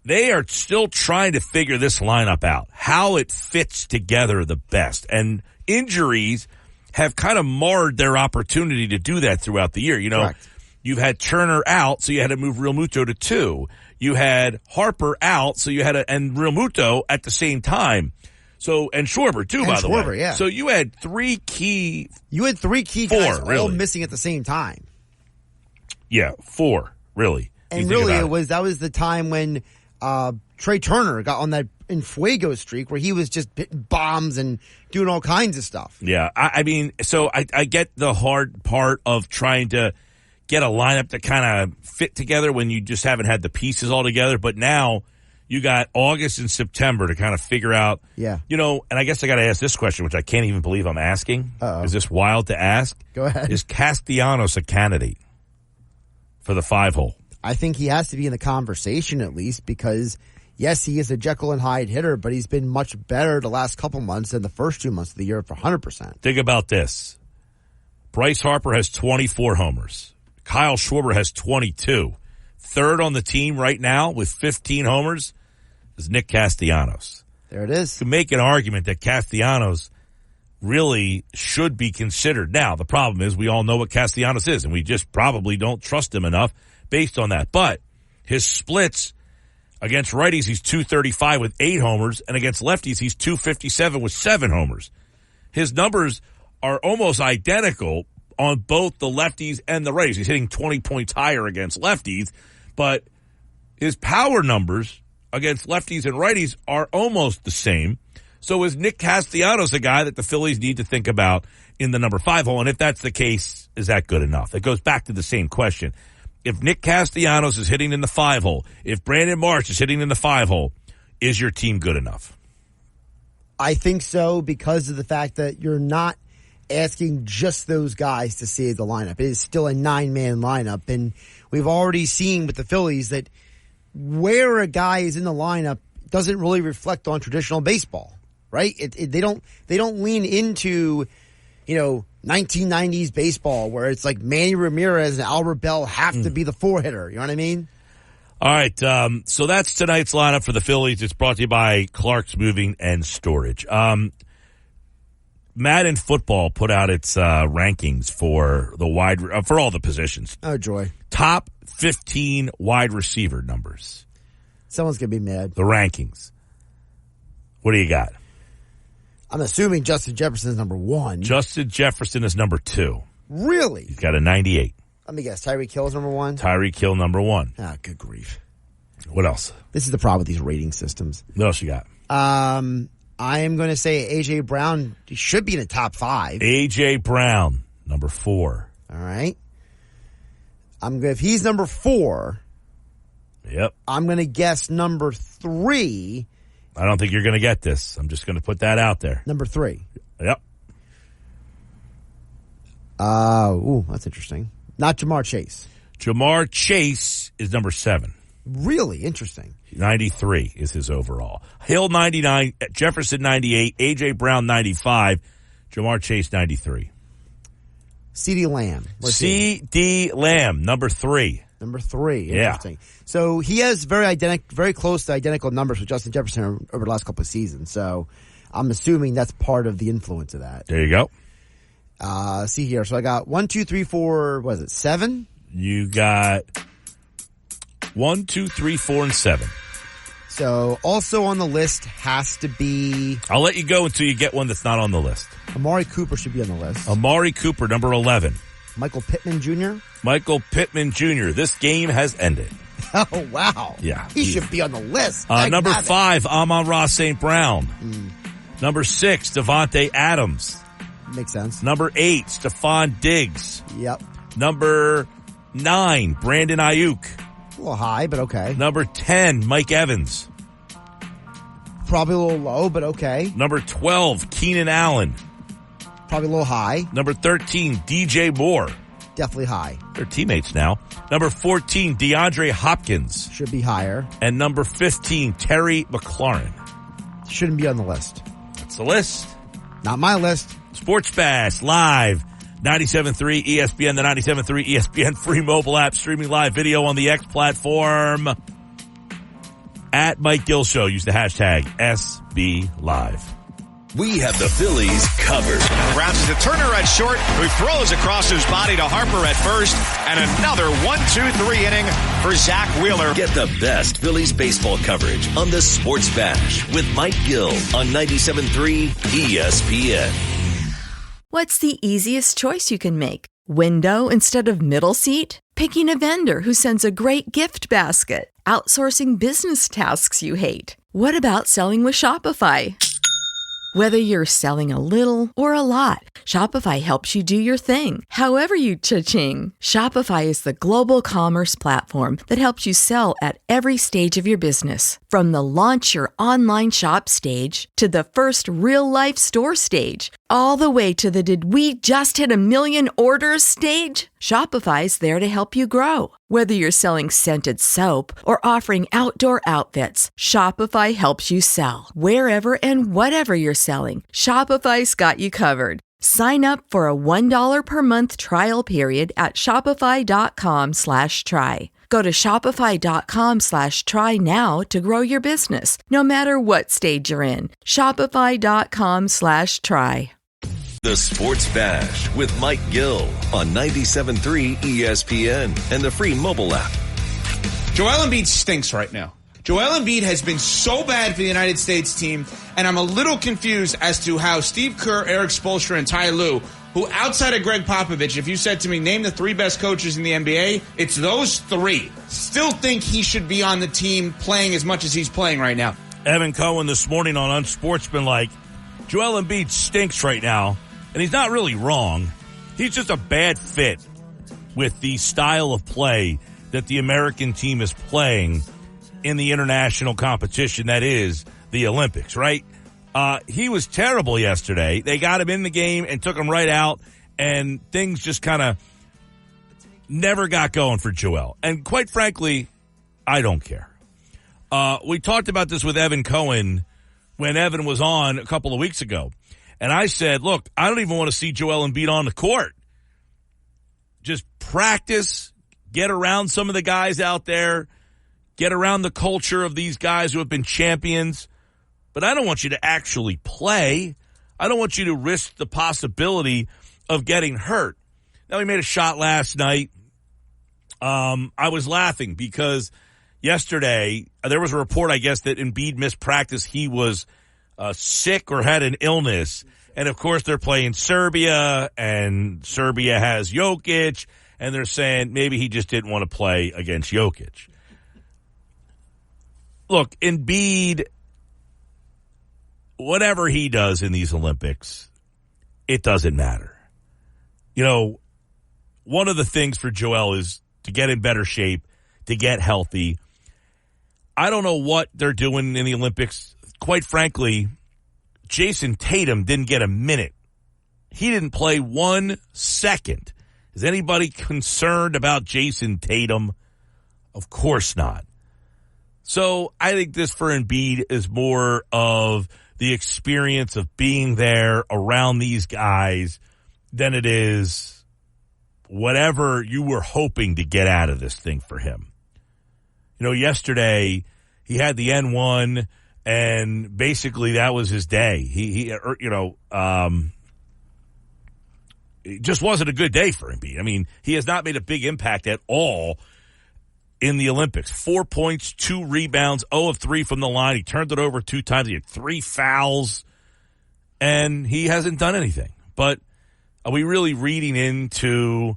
they are still trying to figure this lineup out, how it fits together the best. And injuries have kind of marred their opportunity to do that throughout the year. Correct. You've had Turner out, so you had to move Realmuto to 2. You had Harper out, so you had and Realmuto at the same time. So, and Schwarber too, by the way. Schwarber, yeah. So you had three key guys all really missing at the same time. Yeah, four, really. And really, that was the time when Trey Turner got on that Fuego streak where he was just hitting bombs and doing all kinds of stuff. Yeah, I mean, so I get the hard part of trying to get a lineup that kind of fit together when you just haven't had the pieces all together. But now you got August and September to kind of figure out. Yeah. You know, and I guess I got to ask this question, which I can't even believe I'm asking. Uh-oh. Is this wild to ask? Go ahead. Is Castellanos a candidate for the 5-hole? I think he has to be in the conversation at least because, yes, he is a Jekyll and Hyde hitter, but he's been much better the last couple months than the first 2 months of the year for 100%. Think about this. Bryce Harper has 24 homers. Kyle Schwarber has 22. Third on the team right now with 15 homers is Nick Castellanos. There it is. To make an argument that Castellanos really should be considered. Now, the problem is we all know what Castellanos is, and we just probably don't trust him enough based on that. But his splits against righties, he's 235 with 8 homers, and against lefties, he's 257 with 7 homers. His numbers are almost identical on both the lefties and the righties. He's hitting 20 points higher against lefties, but his power numbers against lefties and righties are almost the same. So is Nick Castellanos a guy that the Phillies need to think about in the number 5 hole? And if that's the case, is that good enough? It goes back to the same question. If Nick Castellanos is hitting in the 5 hole, if Brandon Marsh is hitting in the 5 hole, is your team good enough? I think so because of the fact that you're not asking just those guys to save the lineup. It is still a 9-man lineup, and we've already seen with the Phillies that where a guy is in the lineup doesn't really reflect on traditional baseball, right? They don't lean into, 1990s baseball where it's like Manny Ramirez and Albert Bell have to be the 4-hitter. You know what I mean? All right. So that's tonight's lineup for the Phillies. It's brought to you by Clark's Moving and Storage. Madden Football put out its rankings for the for all the positions. Oh, joy. Top 15 wide receiver numbers. Someone's going to be mad. The rankings. What do you got? I'm assuming Justin Jefferson is number 1. Justin Jefferson is number 2. Really? He's got a 98. Let me guess. Tyreek Hill is number 1? Tyreek Hill, number 1. Ah, good grief. What else? This is the problem with these rating systems. What else you got? I am going to say A.J. Brown should be in the top 5. A.J. Brown, number 4. All right. If he's number 4, yep. I'm going to guess number 3. I don't think you're going to get this. I'm just going to put that out there. Number 3. Yep. That's interesting. Not Jamar Chase. Jamar Chase is number 7. Really interesting. 93 is his overall. Hill 99, Jefferson 98, A.J. Brown 95, Jamar Chase 93. CeeDee Lamb. CeeDee Lamb, number 3. Number 3. Yeah. Interesting. So he has very close to identical numbers with Justin Jefferson over the last couple of seasons. So I'm assuming that's part of the influence of that. There you go. See here. So I got 1, 2, 3, 4, what is it, 7? You got 1, 2, 3, 4, and 7. So also on the list has to be... I'll let you go until you get one that's not on the list. Amari Cooper should be on the list. Amari Cooper, number 11. Michael Pittman Jr.? Michael Pittman Jr. This game has ended. Oh, wow. Yeah. He should be on the list. Number 5, Amon-Ra St. Brown. Number 6, Devontae Adams. Makes sense. Number 8, Stephon Diggs. Yep. Number 9, Brandon Ayuk. A little high, but okay. Number 10, Mike Evans. Probably a little low, but okay. Number 12, Keenan Allen. Probably a little high. Number 13, DJ Moore. Definitely high. They're teammates now. Number 14, DeAndre Hopkins. Should be higher. And number 15, Terry McLaurin. Shouldn't be on the list. That's the list. Not my list. Sports Bash live. 97.3 ESPN, the 97.3 ESPN free mobile app, streaming live video on the X platform. At Mike Gill Show. Use the hashtag SBLive. We have the Phillies covered. Bounces to Turner at short, who throws across his body to Harper at first, and another 1-2-3 inning for Zach Wheeler. Get the best Phillies baseball coverage on the Sports Bash with Mike Gill on 97.3 ESPN. What's the easiest choice you can make? Window instead of middle seat? Picking a vendor who sends a great gift basket? Outsourcing business tasks you hate? What about selling with Shopify? Whether you're selling a little or a lot, Shopify helps you do your thing, however you cha-ching. Shopify is the global commerce platform that helps you sell at every stage of your business. From the launch your online shop stage to the first real-life store stage, all the way to the did we just hit 1 million orders stage. Shopify's there to help you grow. Whether you're selling scented soap or offering outdoor outfits, Shopify helps you sell. Wherever and whatever you're selling, Shopify's got you covered. Sign up for a $1 per month trial period at shopify.com/try. Go to shopify.com/try now to grow your business, no matter what stage you're in. Shopify.com/try. The Sports Bash with Mike Gill on 97.3 ESPN and the free mobile app. Joel Embiid stinks right now. Joel Embiid has been so bad for the United States team, and I'm a little confused as to how Steve Kerr, Eric Spoelstra, and Ty Lue, who outside of Greg Popovich, if you said to me, name the 3 best coaches in the NBA, it's those 3. Still think he should be on the team playing as much as he's playing right now. Evan Cohen this morning on Unsportsmanlike, Joel Embiid stinks right now. And he's not really wrong. He's just a bad fit with the style of play that the American team is playing in the international competition that is the Olympics, right? He was terrible yesterday. They got him in the game and took him right out, and things just kind of never got going for Joel. And quite frankly, I don't care. We talked about this with Evan Cohen when Evan was on a couple of weeks ago. And I said, look, I don't even want to see Joel Embiid on the court. Just practice, get around some of the guys out there, get around the culture of these guys who have been champions. But I don't want you to actually play. I don't want you to risk the possibility of getting hurt. Now, he made a shot last night. I was laughing because yesterday there was a report, I guess, that Embiid missed practice. He was sick or had an illness. And, of course, they're playing Serbia, and Serbia has Jokic, and they're saying maybe he just didn't want to play against Jokic. Look, Embiid, whatever he does in these Olympics, it doesn't matter. You know, one of the things for Joel is to get in better shape, to get healthy. I don't know what they're doing in the Olympics. Quite frankly, Jason Tatum didn't get a minute. He didn't play 1 second. Is anybody concerned about Jason Tatum? Of course not. So I think this for Embiid is more of the experience of being there around these guys than it is whatever you were hoping to get out of this thing for him. You know, yesterday he had the N1, and basically that was his day. It just wasn't a good day for Embiid. I mean, he has not made a big impact at all in the Olympics. 4 points, 2 rebounds, 0 of 3 from the line. He turned it over 2 times. He had 3 fouls, and he hasn't done anything. But are we really reading into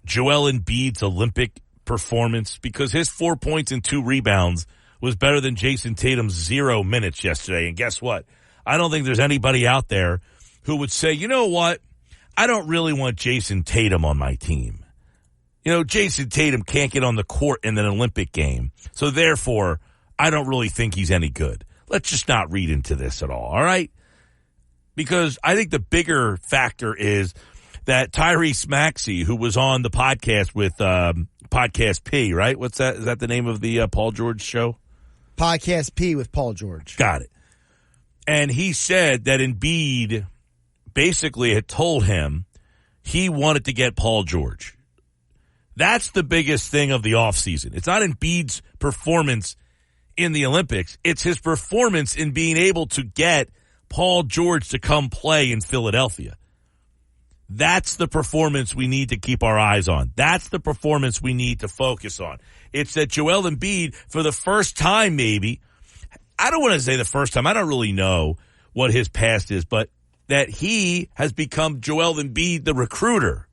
Joel Embiid's Olympic performance? Because his 4 points and 2 rebounds was better than Jason Tatum's 0 minutes yesterday. And guess what? I don't think there's anybody out there who would say, you know what? I don't really want Jason Tatum on my team. You know, Jason Tatum can't get on the court in an Olympic game. So therefore, I don't really think he's any good. Let's just not read into this at all right? Because I think the bigger factor is that Tyrese Maxey, who was on the podcast with Podcast P, right? What's that? Is that the name of the Paul George show? Podcast P with Paul George. Got it. And he said that Embiid basically had told him he wanted to get Paul George. That's the biggest thing of the offseason. It's not Embiid's performance in the Olympics. It's his performance in being able to get Paul George to come play in Philadelphia. That's the performance we need to keep our eyes on. That's the performance we need to focus on. It's that Joel Embiid, for the first time maybe, I don't want to say the first time, I don't really know what his past is, but that he has become Joel Embiid, the recruiter.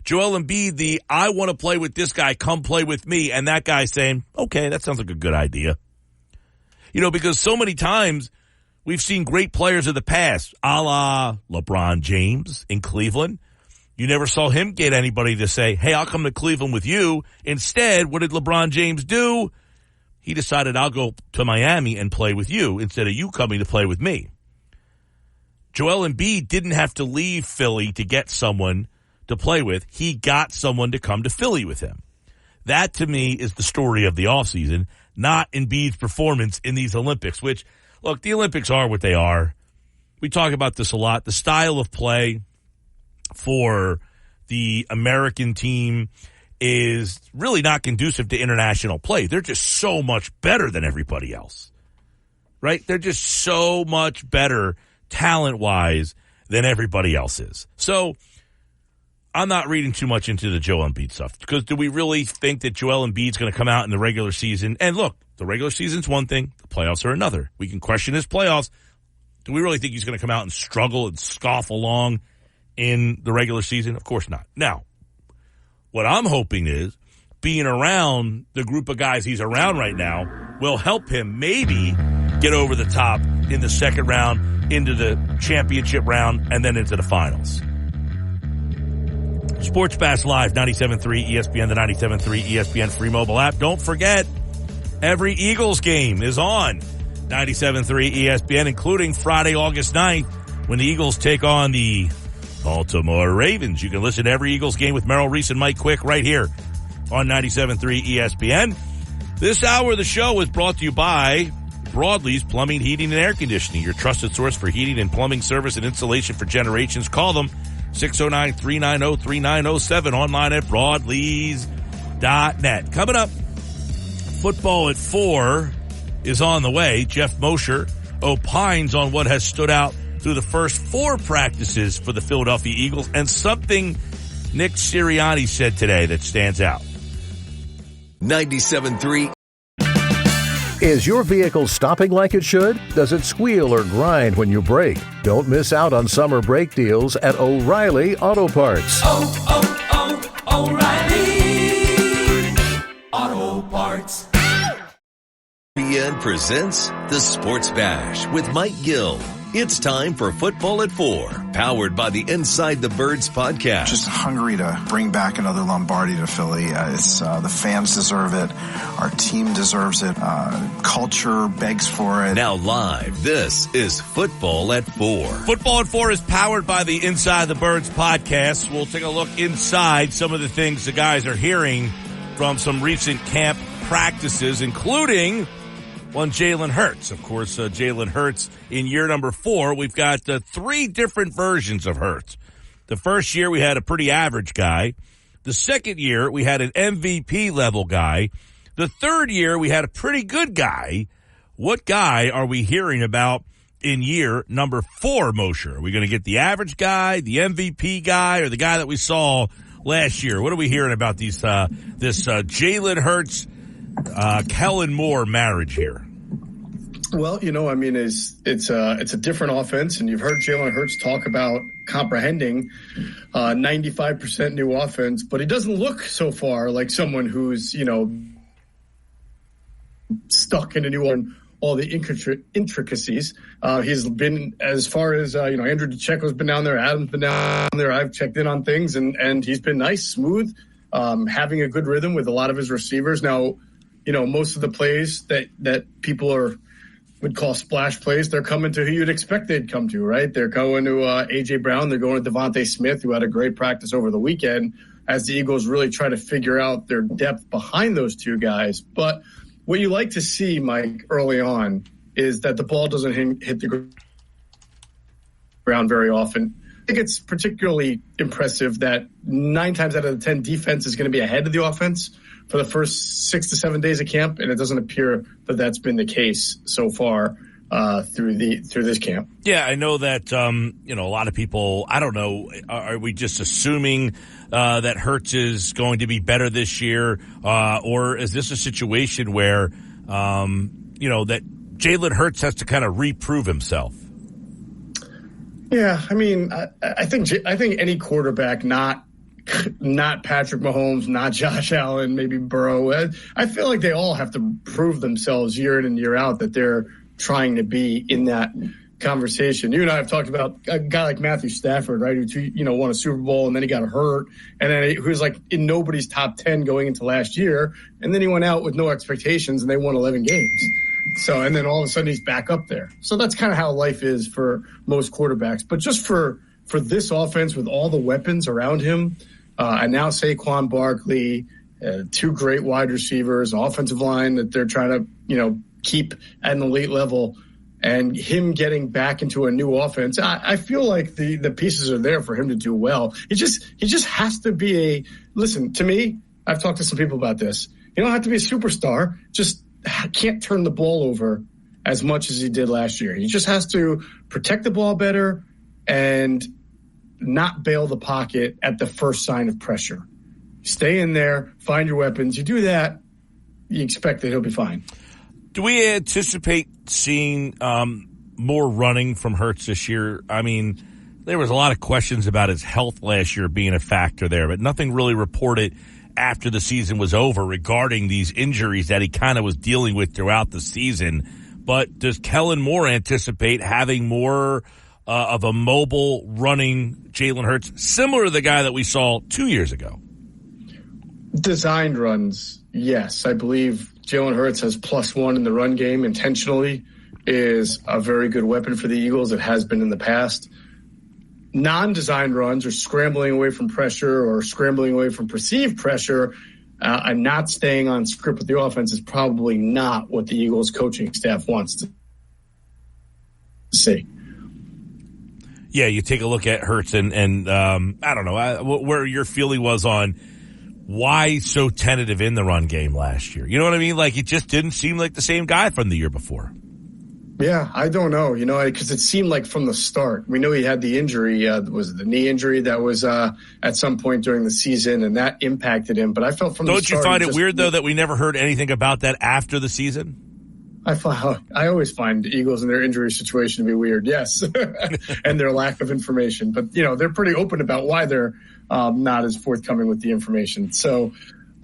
Joel Embiid, the I want to play with this guy, come play with me, and that guy saying, okay, that sounds like a good idea. You know, because so many times we've seen great players of the past, a la LeBron James in Cleveland. You never saw him get anybody to say, hey, I'll come to Cleveland with you. Instead, what did LeBron James do? He decided, I'll go to Miami and play with you instead of you coming to play with me. Joel Embiid didn't have to leave Philly to get someone to play with. He got someone to come to Philly with him. That, to me, is the story of the offseason, not Embiid's performance in these Olympics, which, look, the Olympics are what they are. We talk about this a lot. The style of play for the American team is really not conducive to international play. They're just so much better than everybody else, right? They're just so much better talent-wise than everybody else is. So I'm not reading too much into the Joel Embiid stuff, because do we really think that Joel Embiid's going to come out in the regular season? And look, the regular season's one thing, the playoffs are another. We can question his playoffs. Do we really think he's going to come out and struggle and scoff along in the regular season? Of course not. Now, what I'm hoping is being around the group of guys he's around right now will help him maybe get over the top in the second round, into the championship round, and then into the finals. Sports Bash Live, 97.3 ESPN, the 97.3 ESPN free mobile app. Don't forget, every Eagles game is on 97.3 ESPN, including Friday, August 9th, when the Eagles take on the Baltimore Ravens. You can listen to every Eagles game with Merrill Reese and Mike Quick right here on 97.3 ESPN. This hour of the show is brought to you by Broadlee's Plumbing, Heating, and Air Conditioning, your trusted source for heating and plumbing service and installation for generations. Call them 609-390-3907, online at broadlees.net. Coming up, football at 4 is on the way. Jeff Mosher opines on what has stood out through the first 4 practices for the Philadelphia Eagles, and something Nick Sirianni said today that stands out. 97.3. Is your vehicle stopping like it should? Does it squeal or grind when you brake? Don't miss out on summer brake deals at O'Reilly Auto Parts. O'Reilly Auto Parts. ESPN presents the Sports Bash with Mike Gill. It's time for Football at 4, powered by the Inside the Birds podcast. Just hungry to bring back another Lombardi to Philly. The fans deserve it. Our team deserves it. Culture begs for it. Now live, this is Football at 4. Football at 4 is powered by the Inside the Birds podcast. We'll take a look inside some of the things the guys are hearing from some recent camp practices, including one Jalen Hurts. Of course, Jalen Hurts in year number 4. We've got 3 different versions of Hurts. The first year we had a pretty average guy. The second year we had an MVP level guy. The third year we had a pretty good guy. What guy are we hearing about in year number 4, Mosher? Are we going to get the average guy, the MVP guy, or the guy that we saw last year? What are we hearing about this Jalen Hurts, Kellen Moore marriage here? Well, it's a different offense, and you've heard Jalen Hurts talk about comprehending 95% new offense, but he doesn't look so far like someone who's, stuck in a new one, all the intricacies. He's been as far as, Andrew DeCecco's been down there, Adam's been down there. I've checked in on things, and he's been nice, smooth, having a good rhythm with a lot of his receivers. Now, most of the plays that people would call splash plays, they're coming to who you'd expect they'd come to, right? They're going to A.J. Brown. They're going to Devontae Smith, who had a great practice over the weekend, as the Eagles really try to figure out their depth behind those two guys. But what you like to see, Mike, early on is that the ball doesn't hit the ground very often. I think it's particularly impressive that 9 times out of the 10 defense is going to be ahead of the offense for the first 6 to 7 days of camp, and it doesn't appear that that's been the case so far. through this camp. Yeah, I know that a lot of people. I don't know. Are we just assuming that Hurts is going to be better this year, or is this a situation where that Jalen Hurts has to kind of reprove himself? Yeah, I mean, I think any quarterback, not Patrick Mahomes, not Josh Allen, maybe Burrow. I feel like they all have to prove themselves year in and year out that they're trying to be in that conversation. You and I have talked about a guy like Matthew Stafford, right? Who won a Super Bowl and then he got hurt, and then he was like in nobody's top 10 going into last year, and then he went out with no expectations and they won 11 games. So, and then all of a sudden he's back up there. So that's kind of how life is for most quarterbacks. But just for this offense with all the weapons around him, and now Saquon Barkley, two great wide receivers, offensive line that they're trying to, keep at an elite level, and him getting back into a new offense, I feel like the pieces are there for him to do well. He just has to be listen, to me, I've talked to some people about this. You don't have to be a superstar, just can't turn the ball over as much as he did last year. He just has to protect the ball better and not bail the pocket at the first sign of pressure. Stay in there, find your weapons. You do that, you expect that he'll be fine. Do we anticipate seeing more running from Hurts this year? I mean, there was a lot of questions about his health last year being a factor there, but nothing really reported after the season was over regarding these injuries that he kind of was dealing with throughout the season. But does Kellen Moore anticipate having more of a mobile running Jalen Hurts, similar to the guy that we saw 2 years ago? Designed runs, yes. I believe Jalen Hurts has +1 in the run game intentionally, is a very good weapon for the Eagles. It has been in the past. Non-designed runs, or scrambling away from pressure or scrambling away from perceived pressure, and not staying on script with the offense is probably not what the Eagles coaching staff wants to see. Yeah, you take a look at Hurts and I don't know where your feeling was on why so tentative in the run game last year. You know what I mean? Like, it just didn't seem like the same guy from the year before. Yeah, I don't know, because it seemed like from the start. We know he had the injury, was it the knee injury that was at some point during the season, and that impacted him. But I felt from the start. Don't you find it weird, though, that we never heard anything about that after the season? I always find Eagles and their injury situation to be weird, yes, and their lack of information. But, they're pretty open about why they're not as forthcoming with the information. So,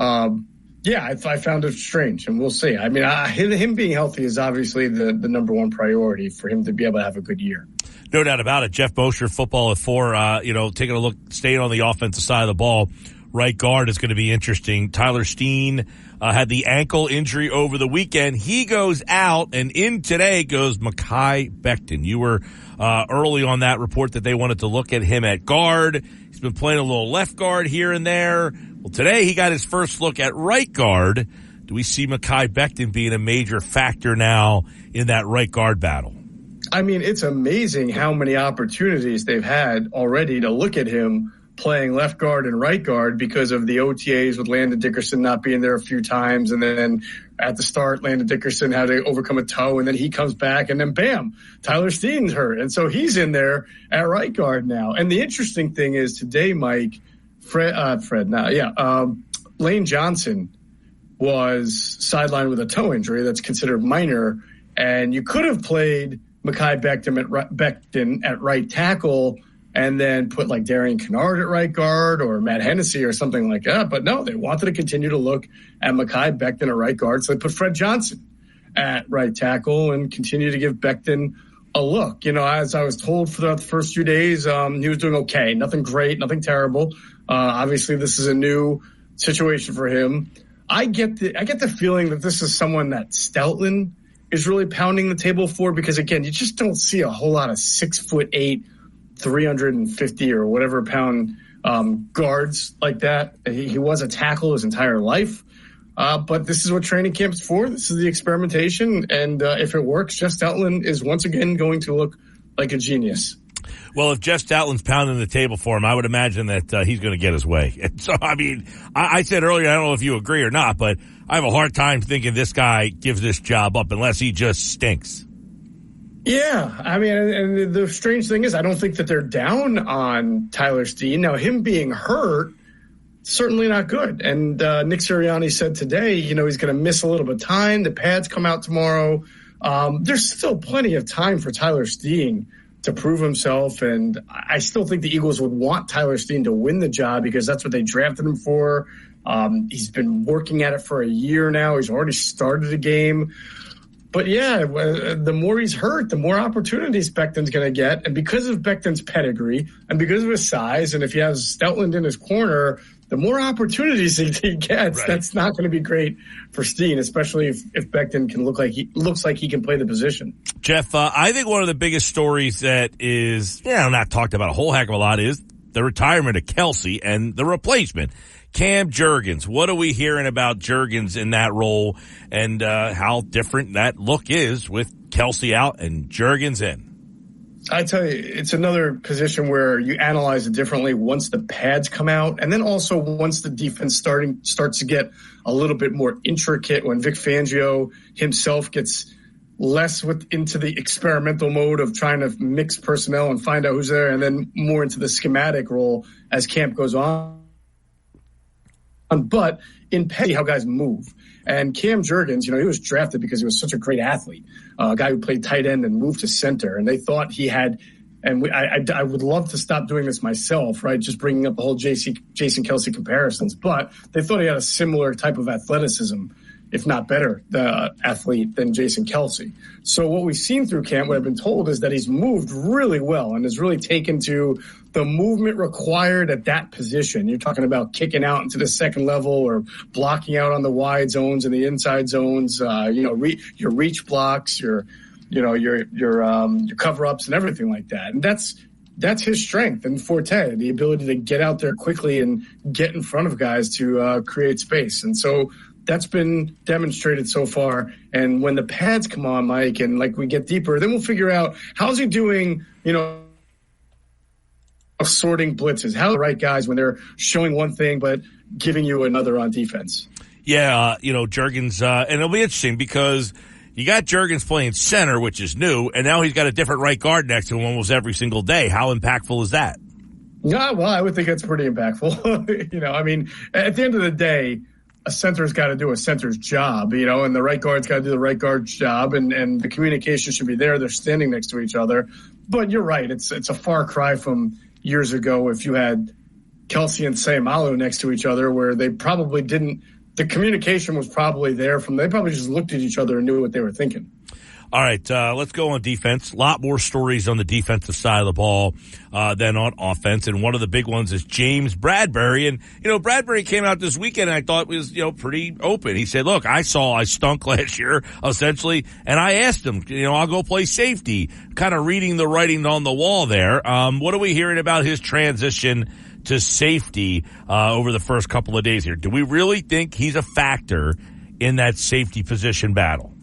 I found it strange, and we'll see. I mean, him being healthy is obviously the number one priority for him to be able to have a good year. No doubt about it. Jeff Mosher, Football at 4, taking a look, staying on the offensive side of the ball. Right guard is going to be interesting. Tyler Steen had the ankle injury over the weekend. He goes out, and in today goes Mekhi Becton. You were early on that report that they wanted to look at him at guard. He's been playing a little left guard here and there. Well, today he got his first look at right guard. Do we see Mekhi Becton being a major factor now in that right guard battle? I mean, it's amazing how many opportunities they've had already to look at him playing left guard and right guard because of the OTAs with Landon Dickerson not being there a few times. And then at the start, Landon Dickerson had to overcome a toe, and then he comes back, and then bam, Tyler Steen's hurt. And so he's in there at right guard now. And the interesting thing is today, Mike, Lane Johnson was sidelined with a toe injury that's considered minor. And you could have played Mekhi Becton at right tackle and then put like Darian Kennard at right guard or Matt Hennessy or something like that. But no, they wanted to continue to look at Mekhi Becton at right guard. So they put Fred Johnson at right tackle and continue to give Becton a look. As I was told throughout the first few days, he was doing okay. Nothing great, nothing terrible. Obviously this is a new situation for him. I get the feeling that this is someone that Stoutland is really pounding the table for, because again, you just don't see a whole lot of 6'8", 350 or whatever pound guards like that. He was a tackle his entire life. But this is what training camp's for. This is the experimentation. And if it works, Jeff Stoutland is once again going to look like a genius. Well, if Jeff Stoutland's pounding the table for him, I would imagine that he's going to get his way. And so, I mean, I said earlier, I don't know if you agree or not, but I have a hard time thinking this guy gives this job up unless he just stinks. Yeah, I mean, and the strange thing is I don't think that they're down on Tyler Steen. Now, him being hurt, certainly not good. And Nick Sirianni said today, he's going to miss a little bit of time. The pads come out tomorrow. There's still plenty of time for Tyler Steen to prove himself. And I still think the Eagles would want Tyler Steen to win the job because that's what they drafted him for. He's been working at it for a year now. He's already started a game. But yeah, the more he's hurt, the more opportunities Becton's going to get. And because of Becton's pedigree and because of his size, and if he has Stoutland in his corner, the more opportunities he gets, right. That's not going to be great for Steen, especially if Becton looks like he can play the position. Jeff, I think one of the biggest stories that is, not talked about a whole heck of a lot is the retirement of Kelce and the replacement, Cam Jurgens. What are we hearing about Jurgens in that role and how different that look is with Kelce out and Jurgens in? I tell you, it's another position where you analyze it differently once the pads come out, and then also once the defense starts to get a little bit more intricate, when Vic Fangio himself gets less into the experimental mode of trying to mix personnel and find out who's there, and then more into the schematic role as camp goes on. But in petty, how guys move. And Cam Jurgens, he was drafted because he was such a great athlete, a guy who played tight end and moved to center. And they thought he had, and I would love to stop doing this myself, right? Just bringing up the whole Jason Kelce comparisons. But they thought he had a similar type of athleticism, if not better, athlete than Jason Kelce. So what we've seen through camp, what I've been told, is that he's moved really well and has really taken to the movement required at that position. You're talking about kicking out into the second level or blocking out on the wide zones and the inside zones, your reach blocks, your cover ups and everything like that. And that's his strength and forte, the ability to get out there quickly and get in front of guys to create space. And so that's been demonstrated so far. And when the pads come on, Mike, and we get deeper, then we'll figure out how's he doing, sorting blitzes. How are the right guys when they're showing one thing but giving you another on defense? Yeah, Jurgens, and it'll be interesting because you got Jurgens playing center, which is new, and now he's got a different right guard next to him almost every single day. How impactful is that? Yeah, well, I would think that's pretty impactful. I mean, at the end of the day, a center's got to do a center's job, and the right guard's got to do the right guard's job, and the communication should be there. They're standing next to each other. But you're right. It's a far cry from years ago if you had Kelce and Seumalo next to each other, where they probably didn't – the communication was probably there they probably just looked at each other and knew what they were thinking. All right, let's go on defense. A lot more stories on the defensive side of the ball than on offense, and one of the big ones is James Bradberry. And, Bradberry came out this weekend and I thought was, pretty open. He said, look, I stunk last year, essentially, and I asked him, I'll go play safety, kind of reading the writing on the wall there. What are we hearing about his transition to safety over the first couple of days here? Do we really think he's a factor in that safety position battle?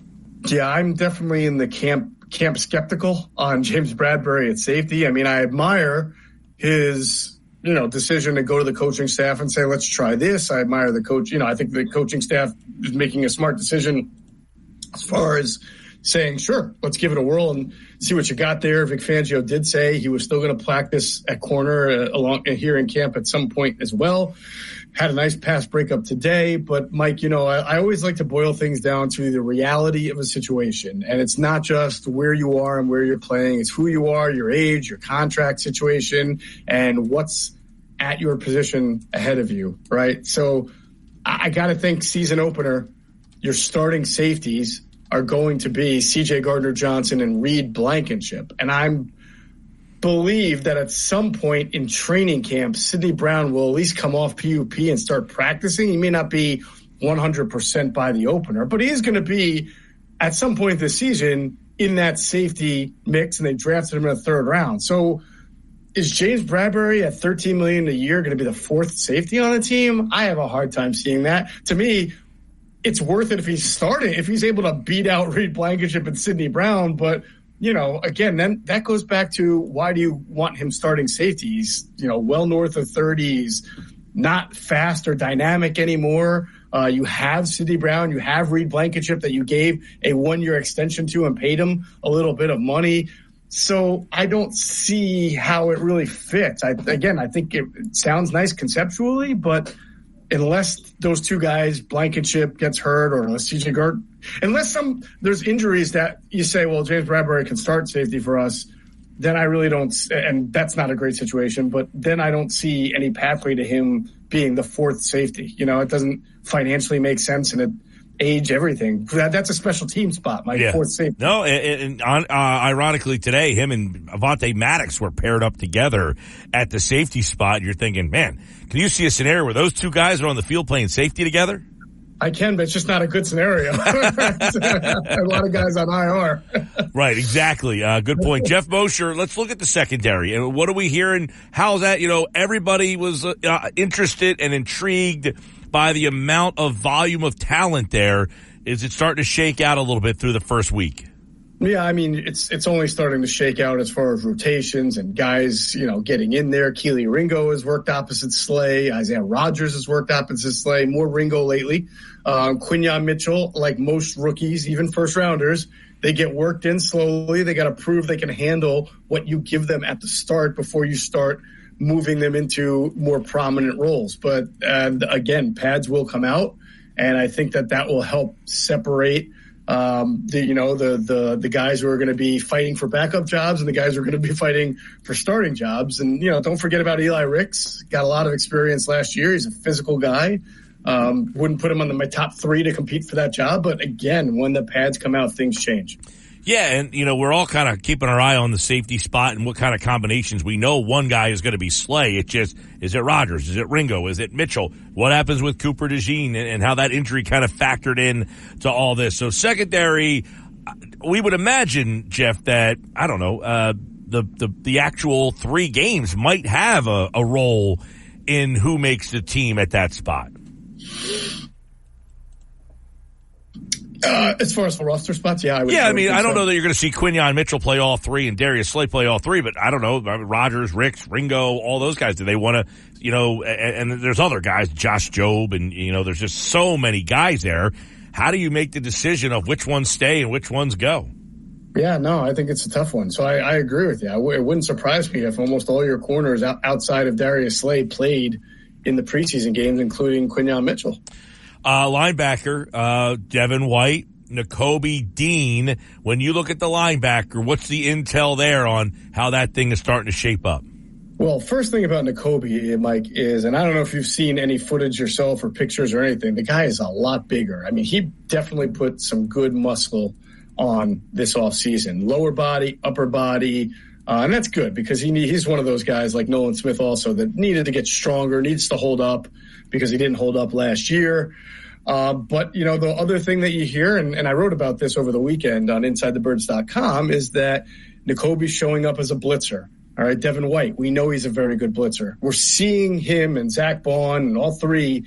Yeah, I'm definitely in the camp skeptical on James Bradberry at safety. I mean, I admire his, decision to go to the coaching staff and say, let's try this. I admire the coach. I think the coaching staff is making a smart decision as far as saying, sure, let's give it a whirl and see what you got there. Vic Fangio did say he was still going to practice at corner along here in camp at some point as well. Had a nice pass breakup today, but Mike, I always like to boil things down to the reality of a situation. And it's not just where you are and where you're playing. It's who you are, your age, your contract situation, and what's at your position ahead of you, right? So I got to think season opener, your starting safeties are going to be C.J. Gardner-Johnson and Reed Blankenship. And I'm believe that at some point in training camp, Sidney Brown will at least come off PUP and start practicing. He may not be 100% by the opener, but he is going to be at some point this season in that safety mix, and they drafted him in the third round. So is James Bradberry at $13 million a year going to be the fourth safety on the team? I have a hard time seeing that. To me, it's worth it if he's starting, if he's able to beat out Reed Blankenship and Sidney Brown, but again, then that goes back to why do you want him starting safety? He's, well north of 30s, not fast or dynamic anymore. You have Sidney Brown. You have Reed Blankenship that you gave a 1-year extension to and paid him a little bit of money. So I don't see how it really fits. I think it sounds nice conceptually, but unless those two guys, Blankenship gets hurt, or unless CJ Gard, there's injuries that you say, well, James Bradbury can start safety for us, then I really don't, and that's not a great situation, but then I don't see any pathway to him being the fourth safety. It doesn't financially make sense, and it age everything. That's a special team spot, fourth safety. No, and ironically today, him and Avonte Maddox were paired up together at the safety spot. You're thinking, man, can you see a scenario where those two guys are on the field playing safety together? I can, but it's just not a good scenario. A lot of guys on IR. Right, exactly. Good point. Jeff Mosher, let's look at the secondary. And what are we hearing? How's that? Everybody was interested and intrigued by the amount of volume of talent there. Is it starting to shake out a little bit through the first week? Yeah, I mean, it's only starting to shake out as far as rotations and guys, getting in there. Keely Ringo has worked opposite Slay. Isaiah Rodgers has worked opposite Slay. More Ringo lately. Quinyon Mitchell, like most rookies, even first-rounders, they get worked in slowly. They got to prove they can handle what you give them at the start before you start moving them into more prominent roles. But again, pads will come out, and I think that will help separate the guys who are going to be fighting for backup jobs and the guys who are going to be fighting for starting jobs. And, don't forget about Eli Ricks. Got a lot of experience last year. He's a physical guy. Wouldn't put him on my top 3 to compete for that job. But again, when the pads come out, things change. Yeah, and, we're all kind of keeping our eye on the safety spot and what kind of combinations. We know one guy is going to be Slay. It's just, is it Rodgers? Is it Ringo? Is it Mitchell? What happens with Cooper DeJean and how that injury kind of factored in to all this? So secondary, we would imagine, Jeff, that, I don't know, the actual 3 games might have a role in who makes the team at that spot. As far as the roster spots, yeah. I don't know that you're going to see Quinyon Mitchell play all 3 and Darius Slay play all 3, but I don't know, Rodgers, Ricks, Ringo, all those guys. Do they want to, and there's other guys, Josh Jobe, and, there's just so many guys there. How do you make the decision of which ones stay and which ones go? Yeah, no, I think it's a tough one. So I agree with you. It wouldn't surprise me if almost all your corners outside of Darius Slay played in the preseason games, including Quinyon Mitchell. Linebacker, Devin White, Nakobe Dean. When you look at the linebacker, what's the intel there on how that thing is starting to shape up? Well, first thing about Nakobe, Mike, is, and I don't know if you've seen any footage yourself or pictures or anything, the guy is a lot bigger. I mean, he definitely put some good muscle on this offseason. Lower body, upper body, and that's good because he's one of those guys like Nolan Smith also that needed to get stronger, needs to hold up because he didn't hold up last year. But, the other thing that you hear, and I wrote about this over the weekend on InsideTheBirds.com, is that Nakobe's showing up as a blitzer. All right, Devin White, we know he's a very good blitzer. We're seeing him and Zach Bond and all 3,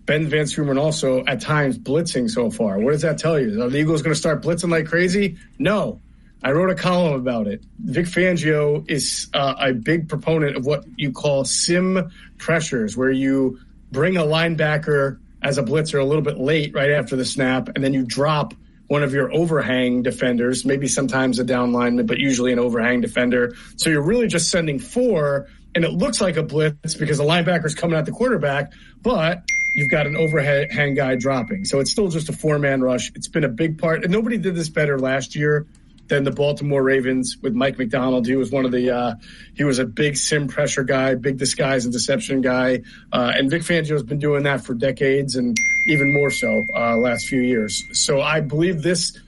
Ben Van Sumeren also at times blitzing so far. What does that tell you? Are the Eagles going to start blitzing like crazy? No. I wrote a column about it. Vic Fangio is a big proponent of what you call sim pressures, where you bring a linebacker as a blitzer a little bit late right after the snap, and then you drop one of your overhang defenders, maybe sometimes a down lineman, but usually an overhang defender. So you're really just sending 4, and it looks like a blitz because the linebacker's coming at the quarterback, but you've got an overhang guy dropping. So it's still just a 4-man rush. It's been a big part, and nobody did this better last year than the Baltimore Ravens with Mike McDonald. He was he was a big sim pressure guy, big disguise and deception guy. And Vic Fangio has been doing that for decades and even more so last few years. So I believe this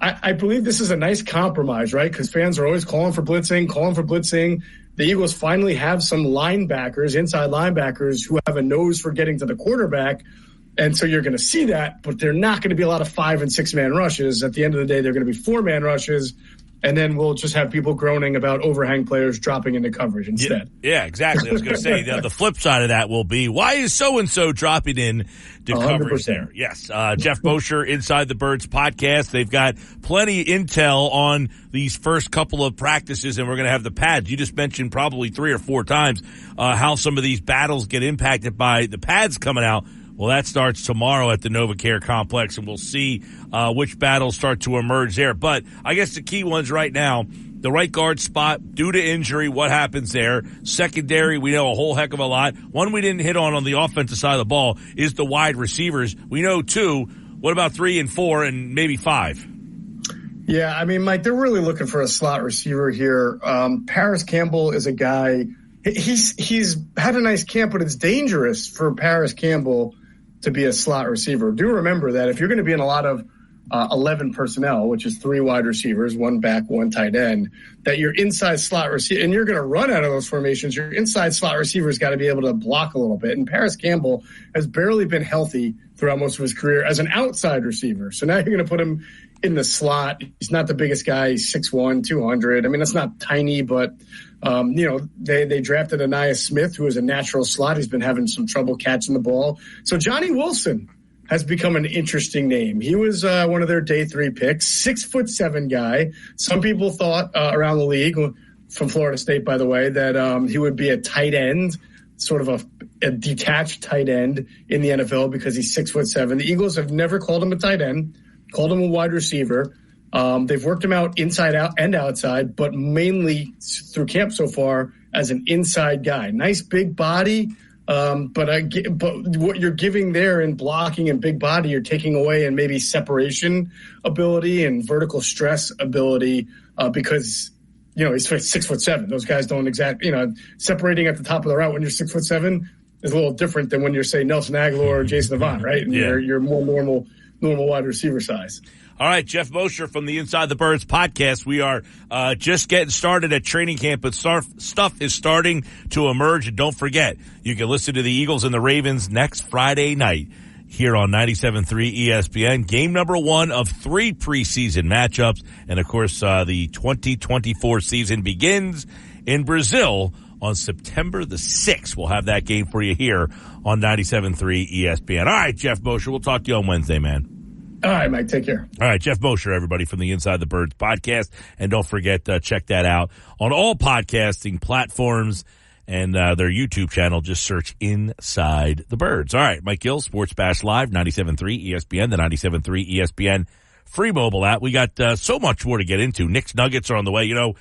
I believe this is a nice compromise, right? Because fans are always calling for blitzing. The Eagles finally have some linebackers, inside linebackers, who have a nose for getting to the quarterback. And so you're going to see that, but they're not going to be a lot of 5- and 6-man rushes. At the end of the day, they're going to be 4-man rushes, and then we'll just have people groaning about overhang players dropping into coverage instead. Yeah, exactly. I was going to say, the flip side of that will be, why is so-and-so dropping in to 100%. Coverage there? Yes. Jeff Mosher, Inside the Birds podcast. They've got plenty of intel on these first couple of practices, and we're going to have the pads. You just mentioned probably 3 or 4 times how some of these battles get impacted by the pads coming out. Well, that starts tomorrow at the NovaCare Complex, and we'll see which battles start to emerge there. But I guess the key ones right now, the right guard spot, due to injury, what happens there? Secondary, we know a whole heck of a lot. One we didn't hit on the offensive side of the ball is the wide receivers. We know 2. What about 3 and 4 and maybe 5? Yeah, I mean, Mike, they're really looking for a slot receiver here. Paris Campbell is a guy. He's had a nice camp, but it's dangerous for Paris Campbell to be a slot receiver. Do remember that if you're going to be in a lot of 11 personnel, which is 3 wide receivers, 1 back, 1 tight end, that your inside slot receiver, and you're going to run out of those formations, your inside slot receiver's got to be able to block a little bit. And Paris Campbell has barely been healthy throughout most of his career as an outside receiver. So now you're going to put him in the slot. He's not the biggest guy. He's 6'1", 200. I mean, that's not tiny, but, they drafted Anais Smith, who is a natural slot. He's been having some trouble catching the ball. So Johnny Wilson has become an interesting name. He was one of their day 3 picks, 6'7" guy. Some people thought around the league, from Florida State, by the way, that he would be a tight end, sort of a detached tight end in the NFL because he's 6'7". The Eagles have never called him a tight end, called him a wide receiver. They've worked him out inside out and outside, but mainly through camp so far as an inside guy. Nice big body. But what you're giving there in blocking and big body, you're taking away in maybe separation ability and vertical stress ability, because, he's 6'7". Those guys don't exactly, separating at the top of the route when you're 6'7" is a little different than when you're, say, Nelson Aguilar or Jason Avant, right? And you're more normal wide receiver size. All right, Jeff Mosher from the Inside the Birds podcast. We are just getting started at training camp, but stuff is starting to emerge. And don't forget, you can listen to the Eagles and the Ravens next Friday night here on 97.3 ESPN. Game number 1 of 3 preseason matchups. And, of course, the 2024 season begins in Brazil on September the 6th. We'll have that game for you here on 97.3 ESPN. All right, Jeff Mosher, we'll talk to you on Wednesday, man. All right, Mike, take care. All right, Jeff Mosher, everybody, from the Inside the Birds podcast. And don't forget, check that out on all podcasting platforms and their YouTube channel. Just search Inside the Birds. All right, Mike Gill, Sports Bash Live, 97.3 ESPN, the 97.3 ESPN free mobile app. We got so much more to get into. Knicks Nuggets are on the way. You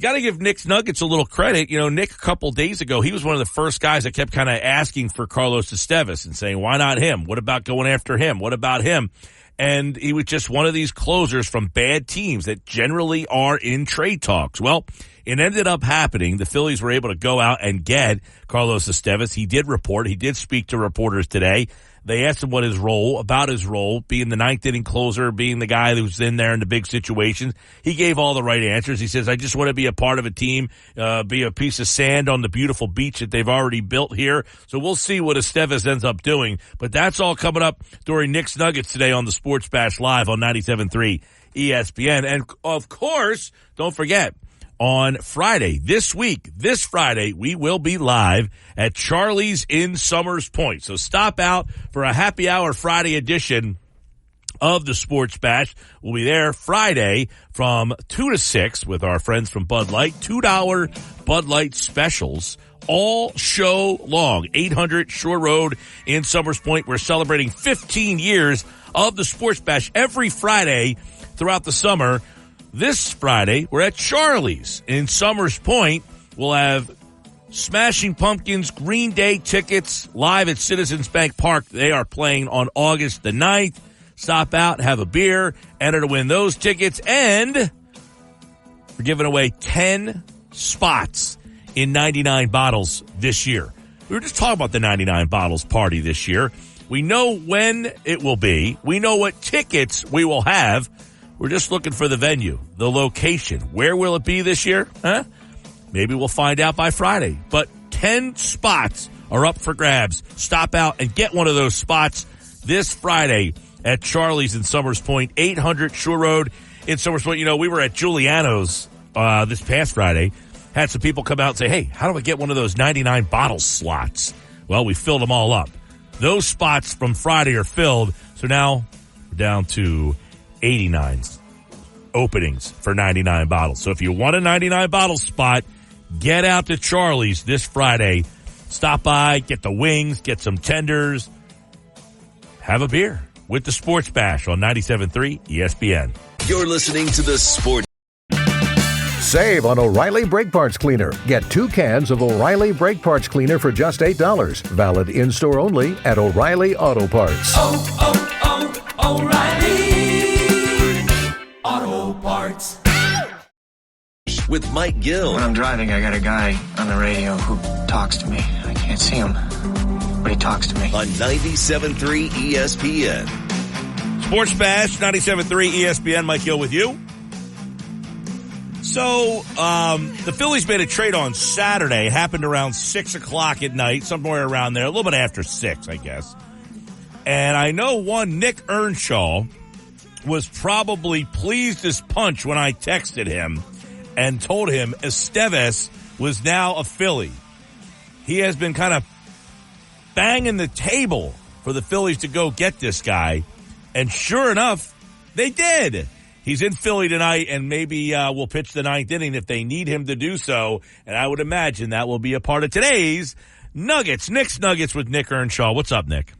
got to give Knicks Nuggets a little credit. Nick, a couple days ago, he was one of the first guys that kept kind of asking for Carlos Esteves and saying, why not him? What about going after him? What about him? And he was just one of these closers from bad teams that generally are in trade talks. Well, it ended up happening. The Phillies were able to go out and get Carlos Esteves. He did report. He did speak to reporters today. They asked him what about his role, being the 9th inning closer, being the guy who's in there in the big situations. He gave all the right answers. He says, I just want to be a part of a team, be a piece of sand on the beautiful beach that they've already built here. So we'll see what Esteves ends up doing. But that's all coming up during Knicks Nuggets today on the Sports Bash Live on 97.3 ESPN. And, of course, don't forget, on Friday, this Friday, we will be live at Charlie's in Summers Point. So stop out for a happy hour Friday edition of the Sports Bash. We'll be there Friday from 2 to 6 with our friends from Bud Light. $2 Bud Light specials all show long. 800 Shore Road in Summers Point. We're celebrating 15 years of the Sports Bash every Friday throughout the summer. This Friday, we're at Charlie's in Summers Point. We'll have Smashing Pumpkins Green Day tickets live at Citizens Bank Park. They are playing on August the 9th. Stop out, have a beer, enter to win those tickets, and we're giving away 10 spots in 99 bottles this year. We were just talking about the 99 bottles party this year. We know when it will be. We know what tickets we will have. We're just looking for the venue, the location. Where will it be this year? Maybe we'll find out by Friday. But 10 spots are up for grabs. Stop out and get one of those spots this Friday at Charlie's in Summers Point, 800 Shore Road in Summers Point. We were at Giuliano's this past Friday. Had some people come out and say, hey, how do I get one of those 99 bottle slots? Well, we filled them all up. Those spots from Friday are filled. So now we're down to 89 openings for 99 bottles. So if you want a 99 bottle spot, get out to Charlie's this Friday. Stop by, get the wings, get some tenders, have a beer with the Sports Bash on 97.3 ESPN. You're listening to the Sports. Save on O'Reilly Brake Parts Cleaner. Get 2 cans of O'Reilly Brake Parts Cleaner for just $8. Valid in-store only at O'Reilly Auto Parts. O'Reilly Auto Parts. With Mike Gill. When I'm driving, I got a guy on the radio who talks to me. I can't see him, but he talks to me. On 97.3 ESPN. Sports Bash, 97.3 ESPN. Mike Gill with you. So, the Phillies made a trade on Saturday. It happened around 6 o'clock at night, somewhere around there, a little bit after 6, I guess. And I know Nick Earnshaw was probably pleased as punch when I texted him and told him Estevez was now a Philly. He has been kind of banging the table for the Phillies to go get this guy. And sure enough, they did. He's in Philly tonight, and maybe we'll pitch the 9th inning if they need him to do so. And I would imagine that will be a part of today's Nuggets. Nick's Nuggets with Nick Earnshaw. What's up, Nick?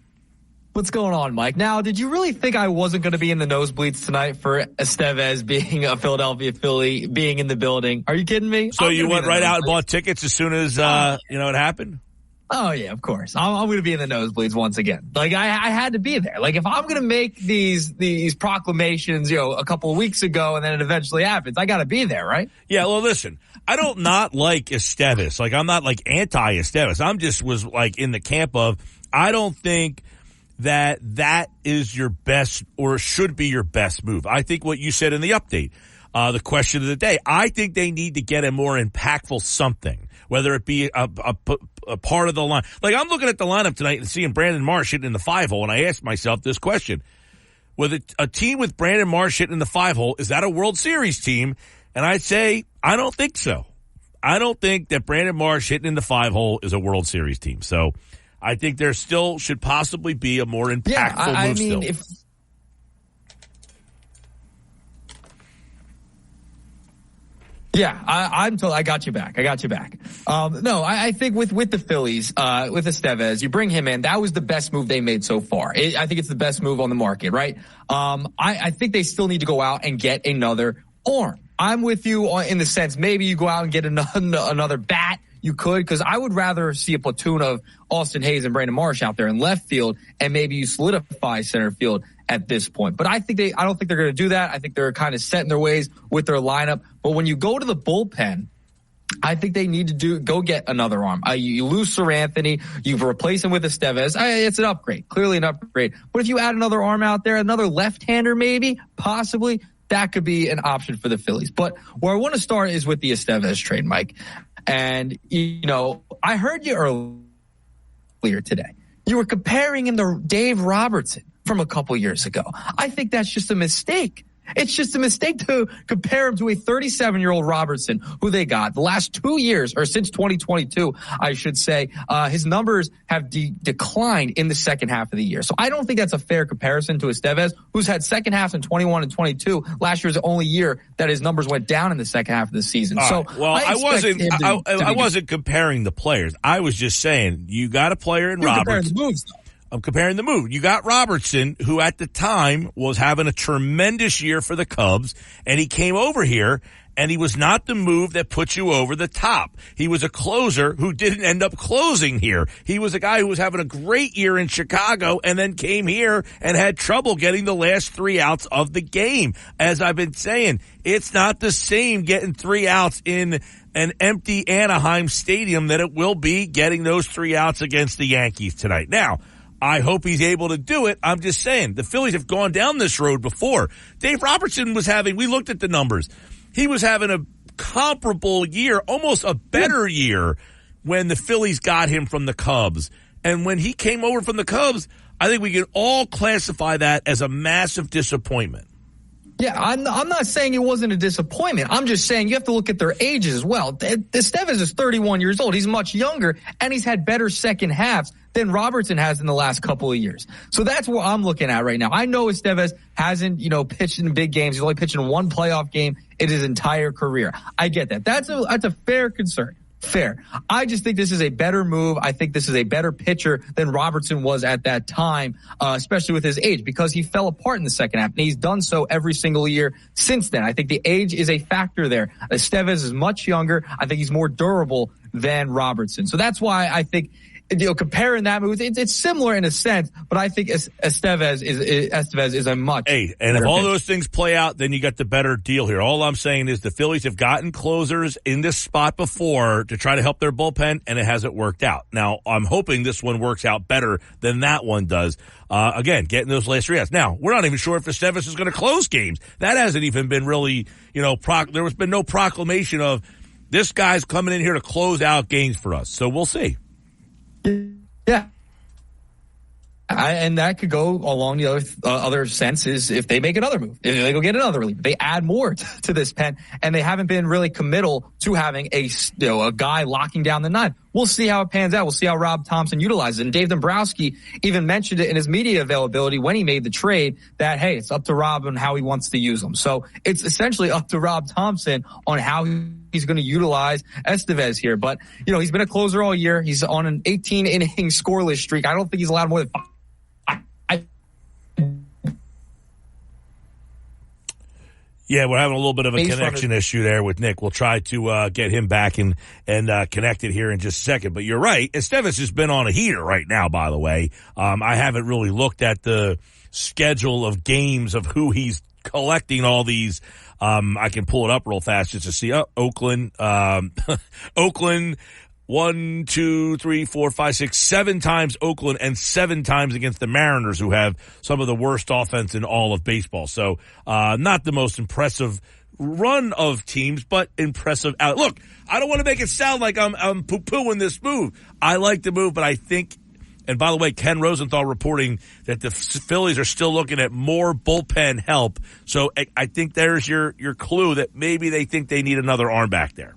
What's going on, Mike? Now, did you really think I wasn't going to be in the nosebleeds tonight for Estevez being a Philadelphia Philly, being in the building? Are you kidding me? So you went right out and bought tickets as soon as, it happened? Oh, yeah, of course. I'm going to be in the nosebleeds once again. Like, I had to be there. Like, if I'm going to make these proclamations, a couple of weeks ago and then it eventually happens, I got to be there, right? Yeah, well, listen, I don't not like Estevez. Like, I'm not, like, anti-Estevez. Was, like, in the camp of, I don't think that is your best or should be your best move. I think what you said in the update, the question of the day, I think they need to get a more impactful something, whether it be a part of the line. Like, I'm looking at the lineup tonight and seeing Brandon Marsh hitting in the 5-hole, and I asked myself this question. With a team with Brandon Marsh hitting in the 5-hole, is that a World Series team? And I'd say, I don't think so. I don't think that Brandon Marsh hitting in the 5-hole is a World Series team. So I think there still should possibly be a more impactful move still. Yeah, I got you back. No, I think with the Phillies, with Estevez, you bring him in. That was the best move they made so far. I think it's the best move on the market, right? I think they still need to go out and get another arm. I'm with you in the sense maybe you go out and get another bat. You could, because I would rather see a platoon of Austin Hayes and Brandon Marsh out there in left field, and maybe you solidify center field at this point. But I don't think they're going to do that. I think they're kind of set in their ways with their lineup. But when you go to the bullpen, I think they need to go get another arm. You lose Sir Anthony, you replace him with Estevez. It's an upgrade, clearly an upgrade. But if you add another arm out there, another left-hander maybe, possibly, that could be an option for the Phillies. But where I want to start is with the Estevez trade, Mike. And, I heard you earlier today. You were comparing him to Dave Robertson from a couple years ago. I think that's just a mistake. It's just a mistake to compare him to a 37-year-old Robertson who they got the last 2 years, or since 2022, I should say. His numbers have declined in the second half of the year. So I don't think that's a fair comparison to Estevez, who's had second halves in 21 and 22. Last year's the only year that his numbers went down in the second half of the season. So well, I wasn't comparing the players. I was just saying you got a player in Roberts. I'm comparing the move. You got Robertson, who at the time was having a tremendous year for the Cubs, and he came over here, and he was not the move that put you over the top. He was a closer who didn't end up closing here. He was a guy who was having a great year in Chicago and then came here and had trouble getting the last 3 outs of the game. As I've been saying, it's not the same getting 3 outs in an empty Anaheim stadium that it will be getting those 3 outs against the Yankees tonight. Now, I hope he's able to do it. I'm just saying, the Phillies have gone down this road before. Dave Robertson we looked at the numbers. He was having a comparable year, almost a better year when the Phillies got him from the Cubs. And when he came over from the Cubs, I think we can all classify that as a massive disappointment. Yeah, I'm not saying it wasn't a disappointment. I'm just saying you have to look at their ages as well. Estevez is 31 years old. He's much younger, and he's had better second halves than Robertson has in the last couple of years. So that's what I'm looking at right now. I know Estevez hasn't, pitched in big games. He's only pitched in one playoff game in his entire career. I get that. That's a fair concern. Fair. I just think this is a better move. I think this is a better pitcher than Robertson was at that time, especially with his age, because he fell apart in the second half, and he's done so every single year since then. I think the age is a factor there. Estevez is much younger. I think he's more durable than Robertson. So that's why I think, comparing that move, it's similar in a sense, but I think Estevez is a much. Hey, and if all those things play out, then you got the better deal here. All I'm saying is the Phillies have gotten closers in this spot before to try to help their bullpen, and it hasn't worked out. Now, I'm hoping this one works out better than that one does. Again, getting those last 3 outs. Now, we're not even sure if Estevez is going to close games. That hasn't even been really, there has been no proclamation of this guy's coming in here to close out games for us. So we'll see. Yeah. And that could go along the other senses if they make another move. If they go get another reliever, they add more to this pen, and they haven't been really committal to having a guy locking down the ninth. We'll see how it pans out. We'll see how Rob Thompson utilizes it. And Dave Dombrowski even mentioned it in his media availability when he made the trade that, hey, it's up to Rob on how he wants to use them. So it's essentially up to Rob Thompson on how he's going to utilize Estevez here. But, he's been a closer all year. He's on an 18-inning scoreless streak. I don't think he's allowed more than 5. Yeah, we're having a little bit of a connection issue there with Nick. We'll try to get him back and connected here in just a second. But you're right. Estevez has been on a heater right now, by the way. I haven't really looked at the schedule of games of who he's collecting all these. I can pull it up real fast just to see. Oakland. Oakland. 1, 2, 3, 4, 5, 6, 7 times Oakland and 7 times against the Mariners, who have some of the worst offense in all of baseball. So, not the most impressive run of teams, but impressive out. Look, I don't want to make it sound like I'm poo-pooing this move. I like the move, but I think, and by the way, Ken Rosenthal reporting that the Phillies are still looking at more bullpen help. So I think there's your clue that maybe they think they need another arm back there.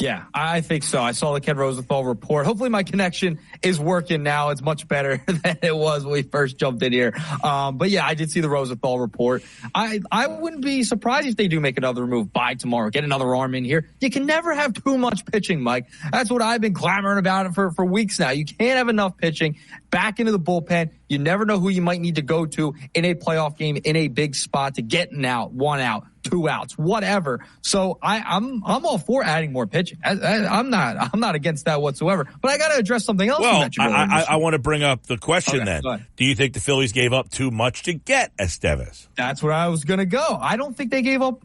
Yeah, I think so. I saw the Ken Rosenthal report. Hopefully my connection is working now. It's much better than it was when we first jumped in here. But yeah, I did see the Rosenthal report. I wouldn't be surprised if they do make another move by tomorrow, get another arm in here. You can never have too much pitching, Mike. That's what I've been clamoring about it for weeks now. You can't have enough pitching back into the bullpen. You never know who you might need to go to in a playoff game, in a big spot to get an out, 1 out, 2 outs, whatever. So I'm all for adding more pitching. I'm not against that whatsoever. But I got to address something else. Well, I want to bring up the question then. Do you think the Phillies gave up too much to get Estevez? That's where I was going to go. I don't think they gave up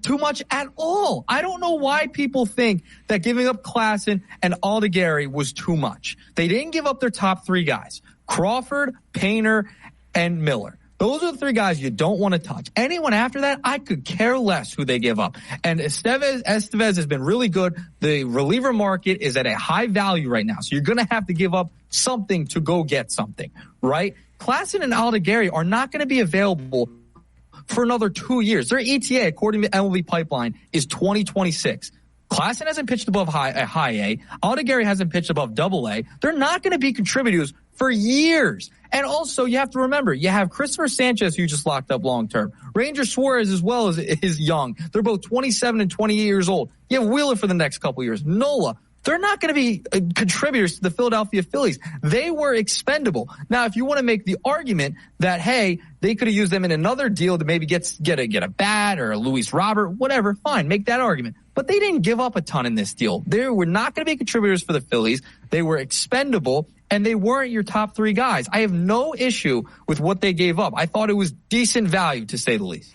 too much at all. I don't know why people think that giving up Klassen and Aldegari was too much. They didn't give up their top 3 guys. Crawford, Painter, and Miller. Those are the 3 guys you don't want to touch. Anyone after that, I could care less who they give up. And Estevez has been really good. The reliever market is at a high value right now. So you're going to have to give up something to go get something, right? Klassen and Aldegari are not going to be available for another 2 years. Their ETA, according to MLB Pipeline, is 2026. Klassen hasn't pitched above high A. Aldegari hasn't pitched above AA. They're not going to be contributors for years. And also, you have to remember, you have Christopher Sanchez, who just locked up long-term. Ranger Suarez, as well, is young. They're both 27 and 28 years old. You have Wheeler for the next couple years. Nola. They're not going to be contributors to the Philadelphia Phillies. They were expendable. Now, if you want to make the argument that, hey, they could have used them in another deal to maybe get a bat or a Luis Robert, whatever, fine, make that argument. But they didn't give up a ton in this deal. They were not going to be contributors for the Phillies. They were expendable, and they weren't your top 3 guys. I have no issue with what they gave up. I thought it was decent value, to say the least.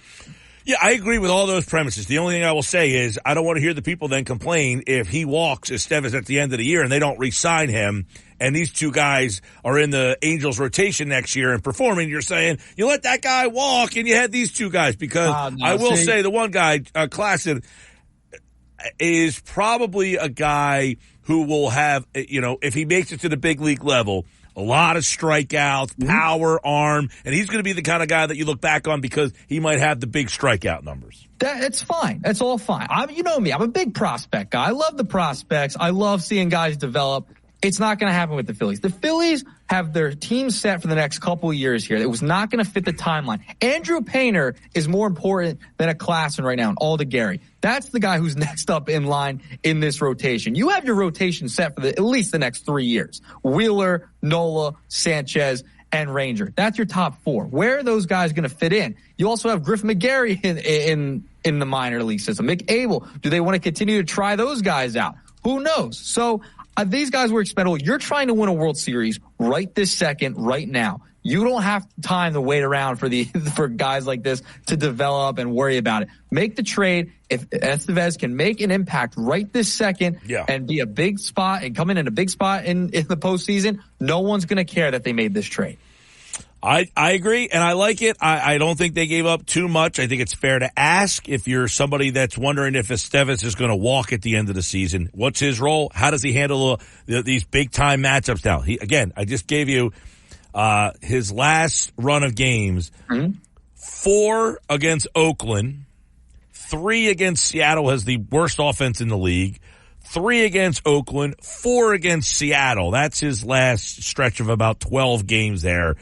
Yeah, I agree with all those premises. The only thing I will say is I don't want to hear the people then complain if he walks Estevez at the end of the year and they don't re-sign him, and these 2 guys are in the Angels rotation next year and performing. You're saying you let that guy walk and you had these 2 guys, because I will say the one guy, Klassen, is probably a guy who will have, if he makes it to the big league level, a lot of strikeouts, power, arm, and he's going to be the kind of guy that you look back on because he might have the big strikeout numbers. It's fine. That's all fine. You know me. I'm a big prospect guy. I love the prospects. I love seeing guys develop. It's not going to happen with the Phillies. The Phillies have their team set for the next couple of years here. It was not going to fit the timeline. Andrew Painter is more important than a Klassen right now, and Alda Gary. That's the guy who's next up in line in this rotation. You have your rotation set for at least the next 3 years. Wheeler, Nola, Sanchez, and Ranger. That's your top 4. Where are those guys going to fit in? You also have Griff McGarry in the minor league system. Mick Abel. Do they want to continue to try those guys out? Who knows? So these guys were expendable. You're trying to win a World Series right this second, right now. You don't have time to wait around for guys like this to develop and worry about it. Make the trade. If Estevez can make an impact right this second and be a big spot and come in a big spot in the postseason, no one's going to care that they made this trade. I agree, and I like it. I don't think they gave up too much. I think it's fair to ask if you're somebody that's wondering if Estevez is going to walk at the end of the season. What's his role? How does he handle these big-time matchups now? I just gave you his last run of games. 4 against Oakland, 3 against Seattle has the worst offense in the league, 3 against Oakland, 4 against Seattle. That's his last stretch of about 12 games there.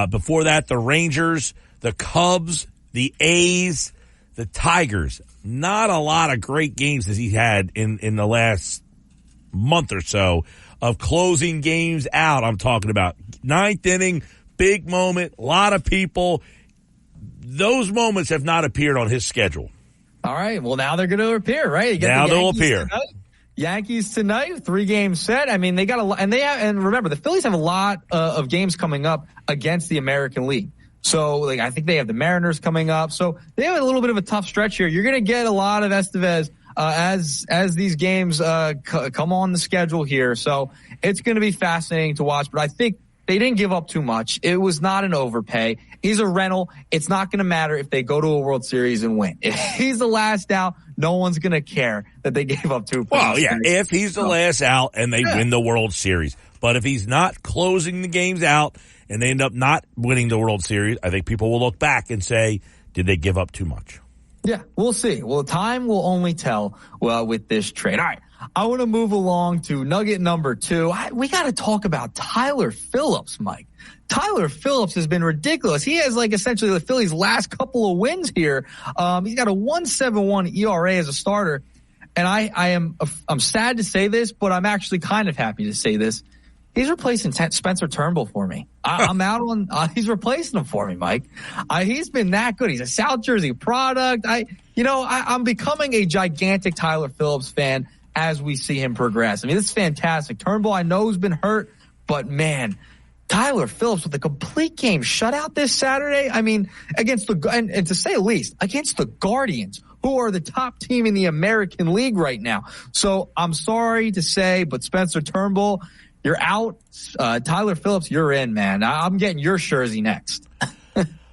Before that, the Rangers, the Cubs, the A's, the Tigers. Not a lot of great games that he had in the last month or so of closing games out. I'm talking about 9th inning, big moment, a lot of people. Those moments have not appeared on his schedule. All right. Well, now they're going to appear, right? Now they'll appear. Yankees tonight, 3-game set. I mean, they got a lot, and remember, the Phillies have a lot of games coming up against the American League. So, I think they have the Mariners coming up. So they have a little bit of a tough stretch here. You're going to get a lot of Estevez as these games come on the schedule here. So it's going to be fascinating to watch. But I think they didn't give up too much. It was not an overpay. He's a rental. It's not going to matter if they go to a World Series and win. If he's the last out, no one's going to care that they gave up 2 points. Well, yeah, if he's the last out and they win the World Series. But if he's not closing the games out and they end up not winning the World Series, I think people will look back and say, did they give up too much? Yeah, we'll see. Well, time will only tell with this trade. All right. I want to move along to nugget number 2. We got to talk about Tyler Phillips, Mike. Tyler Phillips has been ridiculous. He has essentially the Phillies' last couple of wins here. He's got a 1.71 ERA as a starter. And I'm sad to say this, but I'm actually kind of happy to say this. He's replacing Spencer Turnbull for me. I'm out on, he's replacing him for me, Mike. He's been that good. He's a South Jersey product. I'm becoming a gigantic Tyler Phillips fan as we see him progress. I mean, this is fantastic. Turnbull, I know, has been hurt, but man, Tyler Phillips with a complete game shutout this Saturday. I mean, against and to say the least, against the Guardians, who are the top team in the American League right now. So I'm sorry to say, but Spencer Turnbull, you're out. Tyler Phillips, you're in, man. I'm getting your jersey next.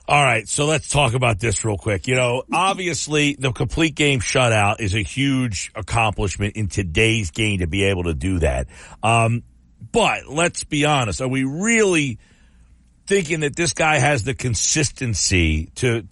All right, so let's talk about this real quick. Obviously, the complete game shutout is a huge accomplishment in today's game to be able to do that. But let's be honest. Are we really thinking that this guy has the consistency to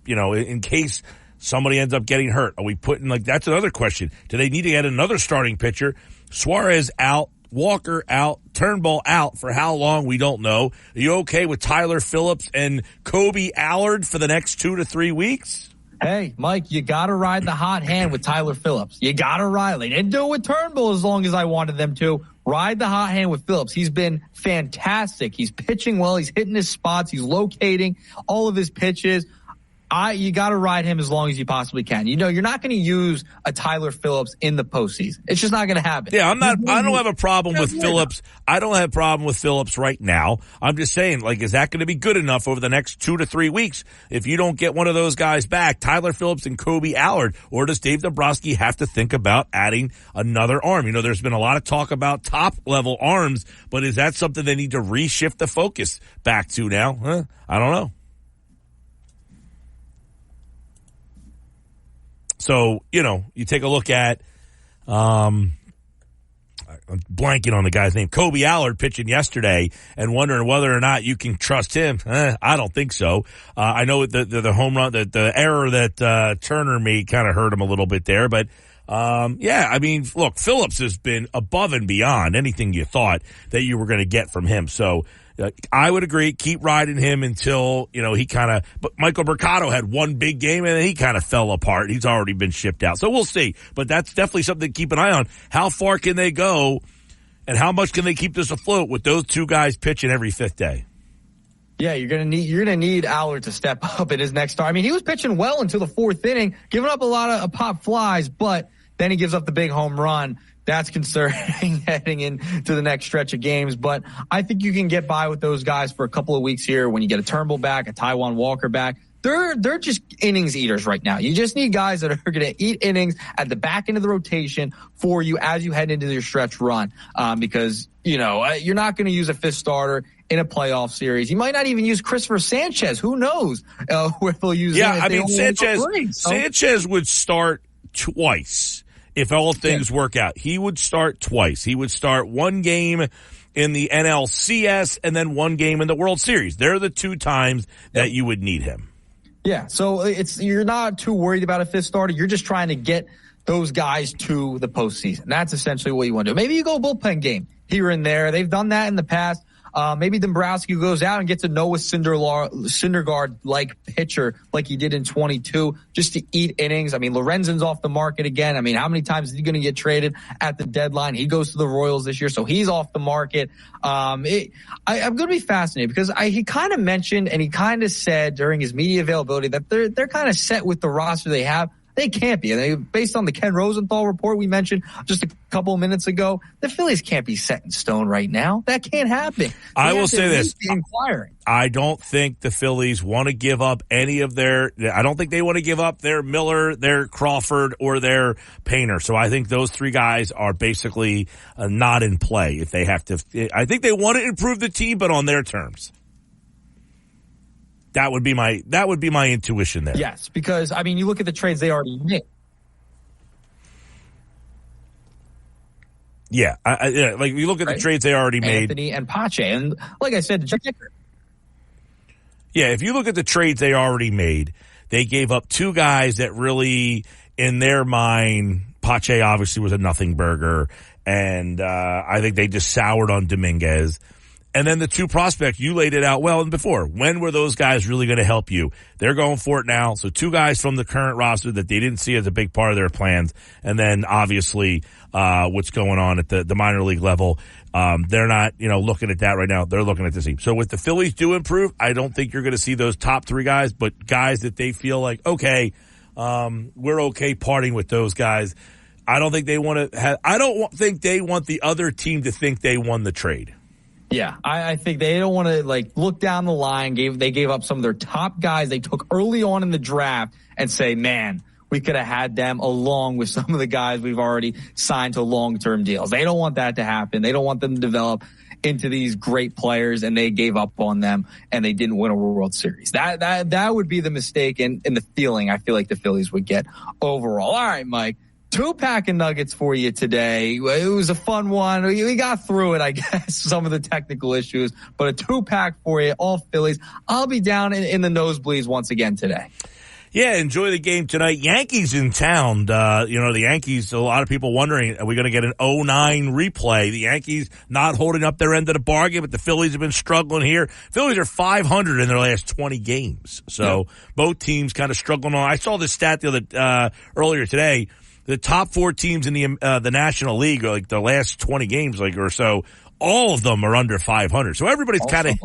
in case somebody ends up getting hurt? Are we putting that's another question. Do they need to get another starting pitcher? Suarez out. Walker out, Turnbull out for how long, we don't know. Are you okay with Tyler Phillips and Kobe Allard for the next 2 to 3 weeks? Hey, Mike, you got to ride the hot hand with Tyler Phillips. You got to ride. They didn't do it with Turnbull as long as I wanted them to. Ride the hot hand with Phillips. He's been fantastic. He's pitching well. He's hitting his spots. He's locating all of his pitches. You got to ride him as long as you possibly can. You're not going to use a Tyler Phillips in the postseason. It's just not going to happen. Yeah, I don't have a problem with Phillips. I don't have a problem with Phillips right now. I'm just saying, is that going to be good enough over the next 2 to 3 weeks if you don't get one of those guys back, Tyler Phillips and Kobe Allard, or does Dave Dombrowski have to think about adding another arm? There's been a lot of talk about top-level arms, but is that something they need to reshift the focus back to now? I don't know. So, you take a look at, I'm blanking on the guy's name, Kobe Allard pitching yesterday and wondering whether or not you can trust him. I don't think so. I know the home run, the error that Turner made kind of hurt him a little bit there, but Yeah, I mean, look, Phillips has been above and beyond anything you thought that you were going to get from him. So I would agree, keep riding him until, he but Michael Mercado had one big game and then he kind of fell apart. He's already been shipped out. So we'll see. But that's definitely something to keep an eye on. How far can they go and how much can they keep this afloat with those two guys pitching every fifth day? Yeah, you're gonna need Allard to step up in his next start. I mean, he was pitching well until the fourth inning, giving up a lot of pop flies, but then he gives up the big home run. That's concerning heading into the next stretch of games. But I think you can get by with those guys for a couple of weeks here when you get a Turnbull back, a Taijuan Walker back. They're just innings eaters right now. You just need guys that are going to eat innings at the back end of the rotation for you as you head into your stretch run. Because, you're not going to use a fifth starter in a playoff series. You might not even use Christopher Sanchez. Who knows where they'll use him? Yeah, I mean, Sanchez would start twice. If all things work out, he would start twice. He would start one game in the NLCS and then one game in the World Series. They're the two times that you would need him. Yeah, so you're not too worried about a fifth starter. You're just trying to get those guys to the postseason. That's essentially what you want to do. Maybe you go bullpen game here and there. They've done that in the past. Maybe Dombrowski goes out and gets a Noah Syndergaard-like pitcher like he did in 22 just to eat innings. I mean, Lorenzen's off the market again. I mean, how many times is he going to get traded at the deadline? He goes to the Royals this year, so he's off the market. I'm going to be fascinated because he kind of mentioned and he kind of said during his media availability that they're kind of set with the roster they have. They can't be. Based on the Ken Rosenthal report we mentioned just a couple of minutes ago, the Phillies can't be set in stone right now. That can't happen. I will say this. I don't think the Phillies want to give up any of I don't think they want to give up their Miller, their Crawford, or their Painter. So I think those three guys are basically not in play if they have to. I think they want to improve the team, but on their terms. That would be my intuition there. Yes, because I mean, you look at the trades they already made. Yeah, like you look at the trades they already made. Anthony and Pache, and like I said, yeah, if you look at the trades they already made, they gave up two guys that really, in their mind, Pache obviously was a nothing burger, and I think they just soured on Dominguez. And then the two prospects, you laid it out well before. When were those guys really going to help you? They're going for it now. So two guys from the current roster that they didn't see as a big part of their plans. And then obviously, what's going on at the minor league level. They're not, looking at that right now. They're looking at this team. So with the Phillies do improve, I don't think you're going to see those top three guys, but guys that they feel like, okay, we're okay parting with those guys. I don't think they want to I don't think they want the other team to think they won the trade. Yeah, I think they don't want to look down the line. They gave up some of their top guys they took early on in the draft and say, man, we could have had them along with some of the guys we've already signed to long-term deals. They don't want that to happen. They don't want them to develop into these great players, and they gave up on them and they didn't win a World Series. That would be the mistake and the feeling I feel like the Phillies would get overall. All right, Mike. 2-pack of nuggets for you today. It was a fun one. We got through it, I guess, some of the technical issues, but a 2-pack for you, all Phillies. I'll be down in the nosebleeds once again today. Yeah, enjoy the game tonight. Yankees in town. The Yankees, a lot of people wondering, are we going to get an 09 replay? The Yankees not holding up their end of the bargain, but the Phillies have been struggling here. Phillies are 500 in their last 20 games. So both teams kind of struggling on. I saw this stat earlier today. The top four teams in the National League, like the last 20 games, or so, all of them are under 500. So everybody's kind of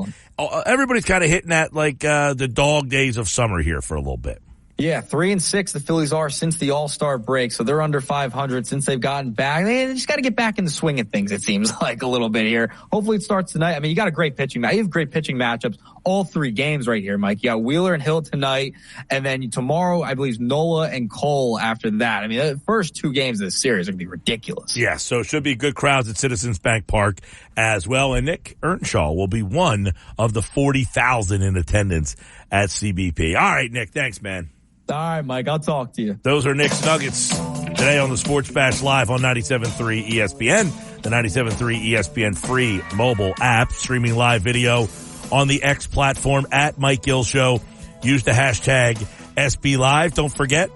hitting that the dog days of summer here for a little bit. Yeah, 3-6 the Phillies are since the All-Star break, so they're under 500 since they've gotten back. They just got to get back in the swing of things, it seems like, a little bit here. Hopefully it starts tonight. I mean, you got a great pitching match. You have great pitching matchups all three games right here, Mike. You got Wheeler and Hill tonight, and then tomorrow, I believe, Nola and Cole after that. I mean, the first two games of the series are going to be ridiculous. Yeah, so it should be good crowds at Citizens Bank Park as well, and Nick Earnshaw will be one of the 40,000 in attendance at CBP. All right, Nick, thanks, man. All right, Mike, I'll talk to you. Those are Nick's Nuggets today on the Sports Bash Live on 97.3 ESPN, the 97.3 ESPN free mobile app, streaming live video on the X platform at Mike Gill Show. Use the hashtag SB Live. Don't forget,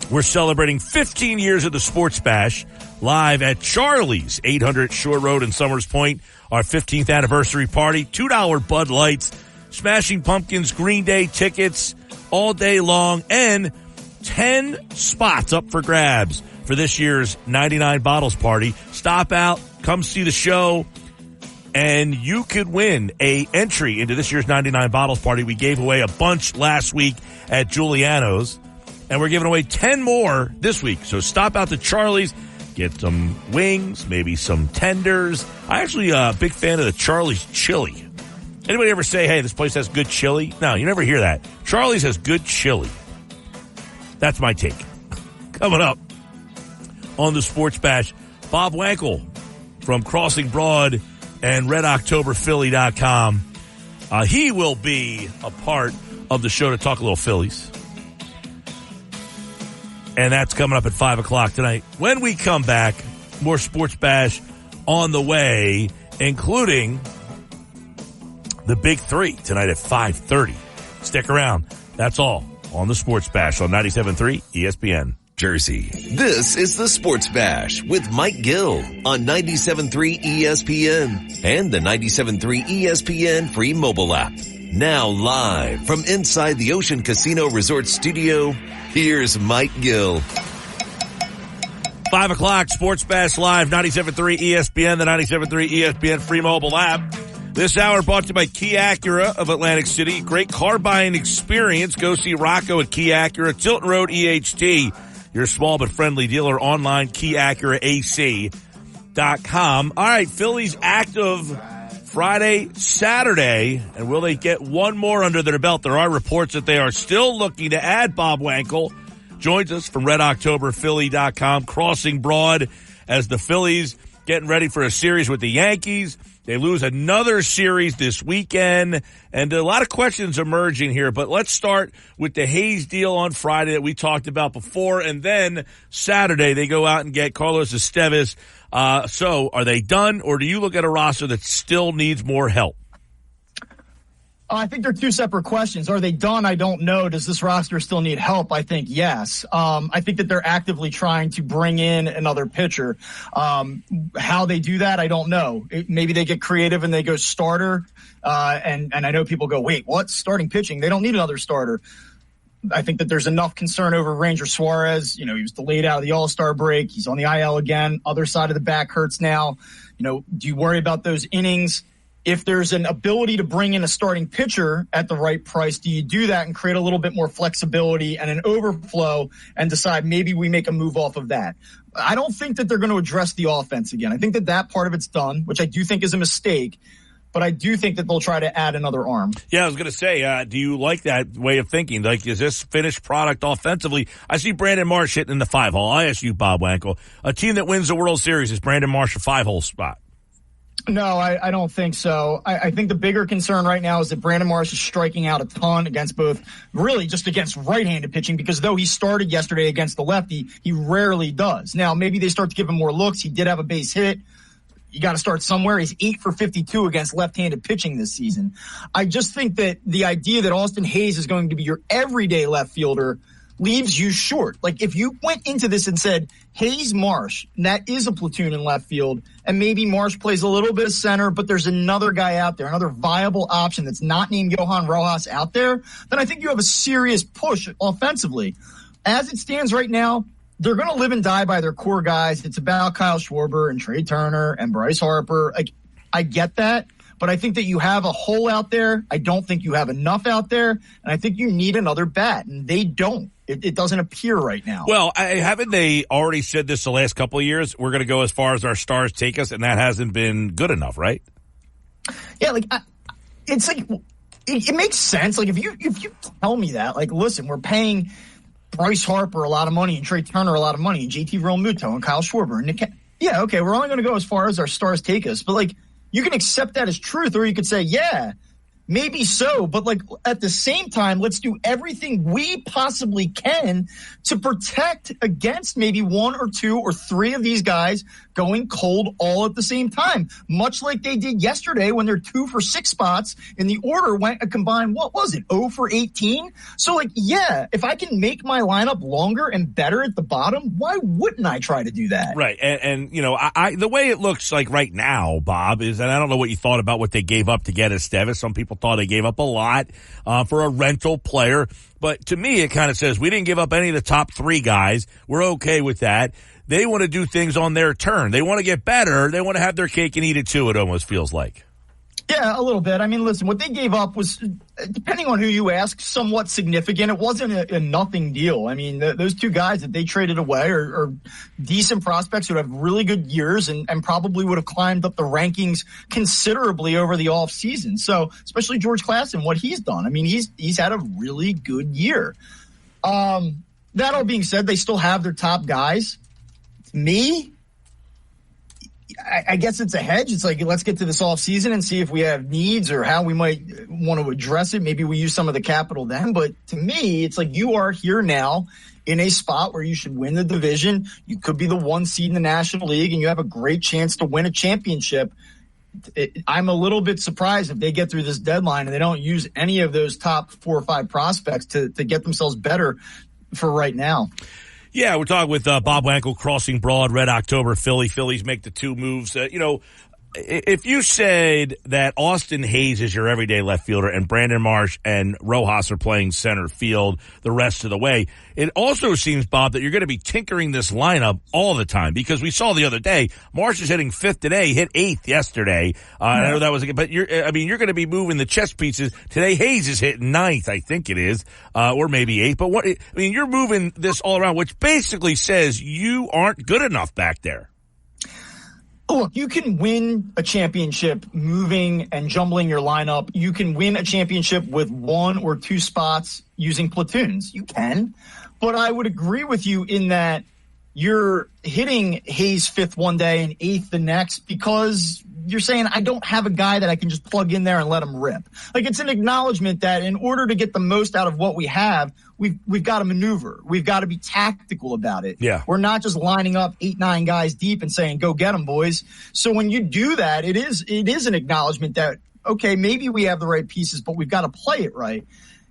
We're celebrating 15 years of the Sports Bash live at Charlie's, 800 Shore Road in Summers Point. Our 15th anniversary party, $2 Bud Lights, Smashing Pumpkins, Green Day tickets all day long, and 10 spots up for grabs for this year's 99 Bottles party. Stop out, come see the show, and you could win a entry into this year's 99 Bottles party. We gave away a bunch last week at Giuliano's, and we're giving away 10 more this week. So stop out to Charlie's, get some wings, maybe some tenders. I'm actually a big fan of the Charlie's chili. Anybody ever say, hey, this place has good chili? No, you never hear that. Charlie's has good chili. That's my take. Coming up on the Sports Bash, Bob Wankel from Crossing Broad and RedOctoberPhilly.com. He will be a part of the show to talk a little Phillies. And that's coming up at 5 o'clock tonight. When we come back, more Sports Bash on the way, including the Big Three tonight at 5:30. Stick around. That's all on the Sports Bash on 97.3 ESPN. Jersey. This is the Sports Bash with Mike Gill on 97.3 ESPN and the 97.3 ESPN free mobile app. Now live from inside the Ocean Casino Resort Studio, here's Mike Gill. 5 o'clock, Sports Bash Live, 97.3 ESPN, the 97.3 ESPN free mobile app. This hour brought to you by Kia Acura of Atlantic City. Great car buying experience. Go see Rocco at Kia Acura, Tilton Road, EHT. Your small but friendly dealer online, KiaAcuraAC.com. All right, Phillies active Friday, Saturday, and will they get one more under their belt? There are reports that they are still looking to add. Bob Wankel joins us from RedOctoberPhilly.com, Crossing Broad, as the Phillies getting ready for a series with the Yankees. They lose another series this weekend, and a lot of questions emerging here. But let's start with the Hayes deal on Friday that we talked about before, and then Saturday they go out and get Carlos Estevez. So are they done, or do you look at a roster that still needs more help? I think they're two separate questions. Are they done? I don't know. Does this roster still need help? I think yes. I think that they're actively trying to bring in another pitcher. How they do that, I don't know. Maybe they get creative and they go starter. And I know people go, wait, what? Starting pitching? They don't need another starter. I think that there's enough concern over Ranger Suarez. You know, he was delayed out of the All-Star break. He's on the IL again. Other side of the back hurts now. You know, do you worry about those innings? If there's an ability to bring in a starting pitcher at the right price, do you do that and create a little bit more flexibility and an overflow and decide maybe we make a move off of that? I don't think that they're going to address the offense again. I think that that part of it's done, which I do think is a mistake, but I do think that they'll try to add another arm. Yeah, I was going to say, do you like that way of thinking? Like, is this finished product offensively? I see Brandon Marsh hitting in the 5-hole. I ask you, Bob Wankel, a team that wins the World Series, is Brandon Marsh a 5-hole spot? No, I don't think so. I think the bigger concern right now is that Brandon Marsh is striking out a ton against both, really just against right-handed pitching, because though he started yesterday against the lefty, he rarely does. Now, maybe they start to give him more looks. He did have a base hit. You got to start somewhere. He's 8 for 52 against left-handed pitching this season. I just think that the idea that Austin Hayes is going to be your everyday left fielder leaves you short. Like, if you went into this and said, Hayes, Marsh, and that is a platoon in left field, and maybe Marsh plays a little bit of center, but there's another guy out there, another viable option that's not named Johan Rojas out there, then I think you have a serious push offensively. As it stands right now, they're going to live and die by their core guys. It's about Kyle Schwarber and Trey Turner and Bryce Harper. I get that. But I think that you have a hole out there. I don't think you have enough out there. And I think you need another bat. And they don't. It doesn't appear right now. Well, haven't they already said this the last couple of years? We're going to go as far as our stars take us, and that hasn't been good enough, right? Yeah, it's like it makes sense. Like, if you tell me that, like, listen, we're paying Bryce Harper a lot of money and Trey Turner a lot of money and JT Realmuto and Kyle Schwarber. And yeah, okay, we're only going to go as far as our stars take us. But, like, you can accept that as truth, or you could say, yeah, maybe so, but like at the same time, let's do everything we possibly can to protect against maybe 1 or 2 or 3 of these guys going cold all at the same time, much like they did yesterday when their 2 for 6 spots in the order went a combined, what was it, 0 for 18? So like, yeah, if I can make my lineup longer and better at the bottom, why wouldn't I try to do that? Right. And you know, I the way it looks like right now, Bob, is, and I don't know what you thought about what they gave up to get Estevez. Some people thought they gave up a lot for a rental player. But to me, it kind of says we didn't give up any of the top 3 guys. We're okay with that. They want to do things on their turn. They want to get better. They want to have their cake and eat it too, it almost feels like. Yeah, a little bit. I mean, listen, what they gave up was, depending on who you ask, somewhat significant. It wasn't a nothing deal. I mean, those 2 guys that they traded away are decent prospects who have really good years and probably would have climbed up the rankings considerably over the offseason. So, especially George Klassen, what he's done. I mean, he's had a really good year. That all being said, they still have their top guys. Me, I guess it's a hedge. It's like, let's get to this off season and see if we have needs or how we might want to address it. Maybe we use some of the capital then. But to me, it's like you are here now in a spot where you should win the division. You could be the 1 seed in the National League and you have a great chance to win a championship. I'm a little bit surprised if they get through this deadline and they don't use any of those top 4 or 5 prospects to get themselves better for right now. Yeah, we're talking with Bob Wankel, Crossing Broad, Red October, Philly. Phillies make the 2 moves. You know, if you said that Austin Hayes is your everyday left fielder and Brandon Marsh and Rojas are playing center field the rest of the way, it also seems, Bob, that you're going to be tinkering this lineup all the time because we saw the other day, Marsh is hitting 5th today, hit 8th yesterday. I know that was, but you're going to be moving the chess pieces. Today, Hayes is hitting 9th, I think it is, or maybe 8th. But you're moving this all around, which basically says you aren't good enough back there. Look, you can win a championship moving and jumbling your lineup. You can win a championship with 1 or 2 spots using platoons. You can. But I would agree with you in that you're hitting Hayes 5th one day and 8th the next because you're saying I don't have a guy that I can just plug in there and let him rip. Like, it's an acknowledgement that in order to get the most out of what we have, we've got to maneuver. We've got to be tactical about it. Yeah. We're not just lining up 8, 9 guys deep and saying, go get them, boys. So when you do that, it is an acknowledgement that, okay, maybe we have the right pieces, but we've got to play it right.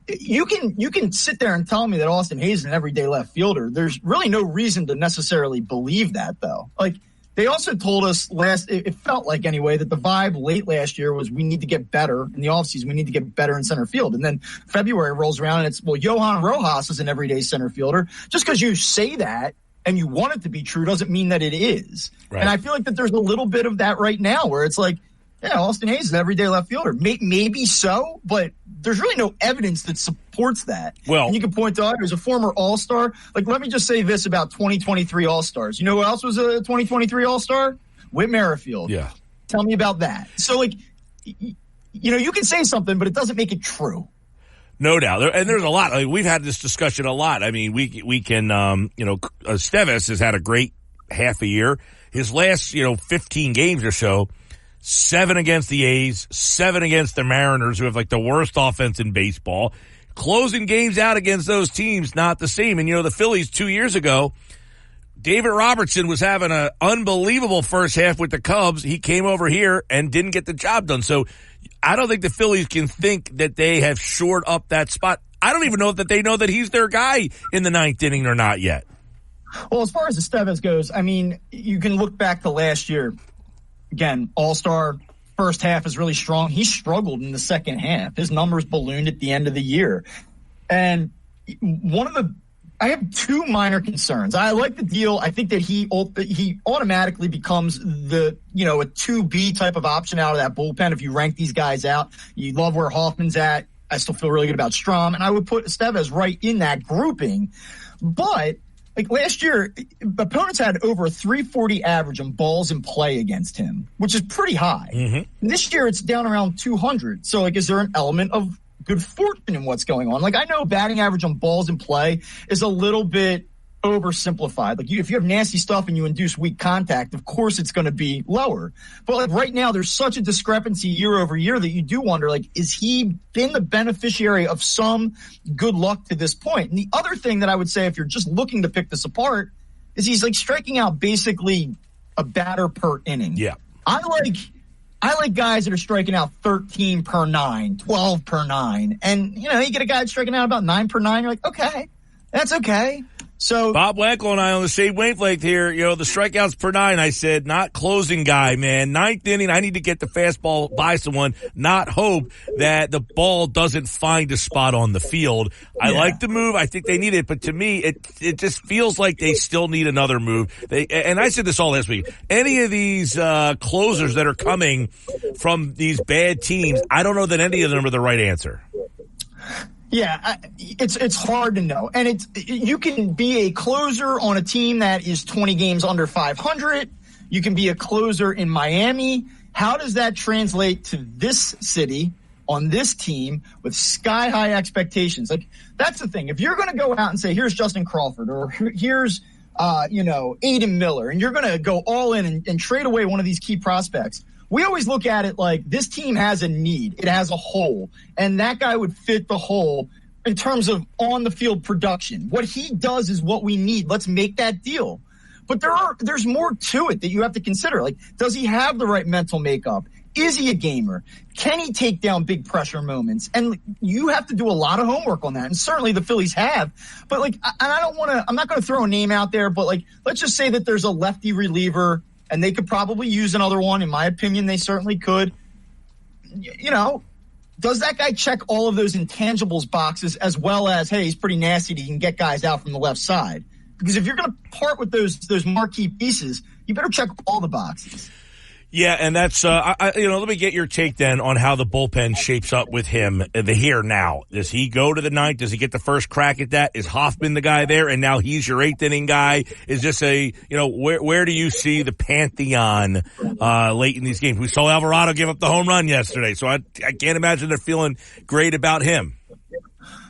You can sit there and tell me that Austin Hayes is an everyday left fielder. There's really no reason to necessarily believe that, though. Like, they also told us it felt like anyway, that the vibe late last year was we need to get better in the offseason. We need to get better in center field. And then February rolls around and it's, well, Johan Rojas is an everyday center fielder. Just because you say that and you want it to be true doesn't mean that it is. Right. And I feel like that there's a little bit of that right now where it's like, yeah, Austin Hayes is an everyday left fielder. Maybe so, but there's really no evidence that supports that. Well, and you can point to there's a former All-Star. Like, let me just say this about 2023 All-Stars. You know who else was a 2023 All-Star? Whit Merrifield. Yeah. Tell me about that. So, like, you know, you can say something, but it doesn't make it true. No doubt. And there's a lot. Like, we've had this discussion a lot. I mean, we can, Estevez has had a great half a year. His last, 15 games or so, 7 against the A's, 7 against the Mariners, who have like the worst offense in baseball. Closing games out against those teams, not the same. And, the Phillies 2 years ago, David Robertson was having an unbelievable first half with the Cubs. He came over here and didn't get the job done. So I don't think the Phillies can think that they have shored up that spot. I don't even know that they know that he's their guy in the 9th inning or not yet. Well, as far as Estevez goes, I mean, you can look back to last year. Again, All-Star, first half is really strong. He struggled in the second half. His numbers ballooned at the end of the year. And I have 2 minor concerns. I like the deal. I think that he automatically becomes a 2B type of option out of that bullpen. If you rank these guys out, you love where Hoffman's at. I still feel really good about Strahm, and I would put Estevez right in that grouping. But like last year, opponents had over a 340 average on balls in play against him, which is pretty high. Mm-hmm. This year, it's down around 200. So, like, is there an element of good fortune in what's going on? Like, I know batting average on balls in play is a little bit oversimplified. Like if you have nasty stuff and you induce weak contact, of course it's going to be lower. But like right now, there's such a discrepancy year over year that you do wonder, like, is he been the beneficiary of some good luck to this point? And the other thing that I would say, if you're just looking to pick this apart, is he's like striking out basically a batter per inning. Yeah. I like guys that are striking out 13 per 9, 12 per 9. And, you get a guy that's striking out about 9 per 9. You're like, okay, that's okay. So Bob Wankel and I on the same wavelength here. The strikeouts per 9, I said, not closing guy, man. 9th inning, I need to get the fastball by someone, not hope that the ball doesn't find a spot on the field. I like the move. I think they need it, but to me, it just feels like they still need another move. And I said this all last week. Any of these closers that are coming from these bad teams, I don't know that any of them are the right answer. Yeah, it's hard to know. And you can be a closer on a team that is 20 games under 500. You can be a closer in Miami. How does that translate to this city on this team with sky-high expectations? Like, that's the thing. If you're going to go out and say, here's Justin Crawford or here's, Aiden Miller, and you're going to go all in and trade away one of these key prospects, we always look at it like this team has a need. It has a hole. And that guy would fit the hole in terms of on-the-field production. What he does is what we need. Let's make that deal. But there's more to it that you have to consider. Like, does he have the right mental makeup? Is he a gamer? Can he take down big pressure moments? And you have to do a lot of homework on that. And certainly the Phillies have. But, I'm not going to throw a name out there, but, let's just say that there's a lefty reliever and they could probably use another one. In my opinion, they certainly could. Does that guy check all of those intangibles boxes as well as, hey, he's pretty nasty, he can get guys out from the left side? Because if you're going to part with those marquee pieces, you better check all the boxes. Yeah, and that's, let me get your take then on how the bullpen shapes up with him, the here now. Does he go to the 9th? Does he get the first crack at that? Is Hoffman the guy there, and now he's your 8th inning guy? Is this where do you see the pantheon late in these games? We saw Alvarado give up the home run yesterday, so I can't imagine they're feeling great about him.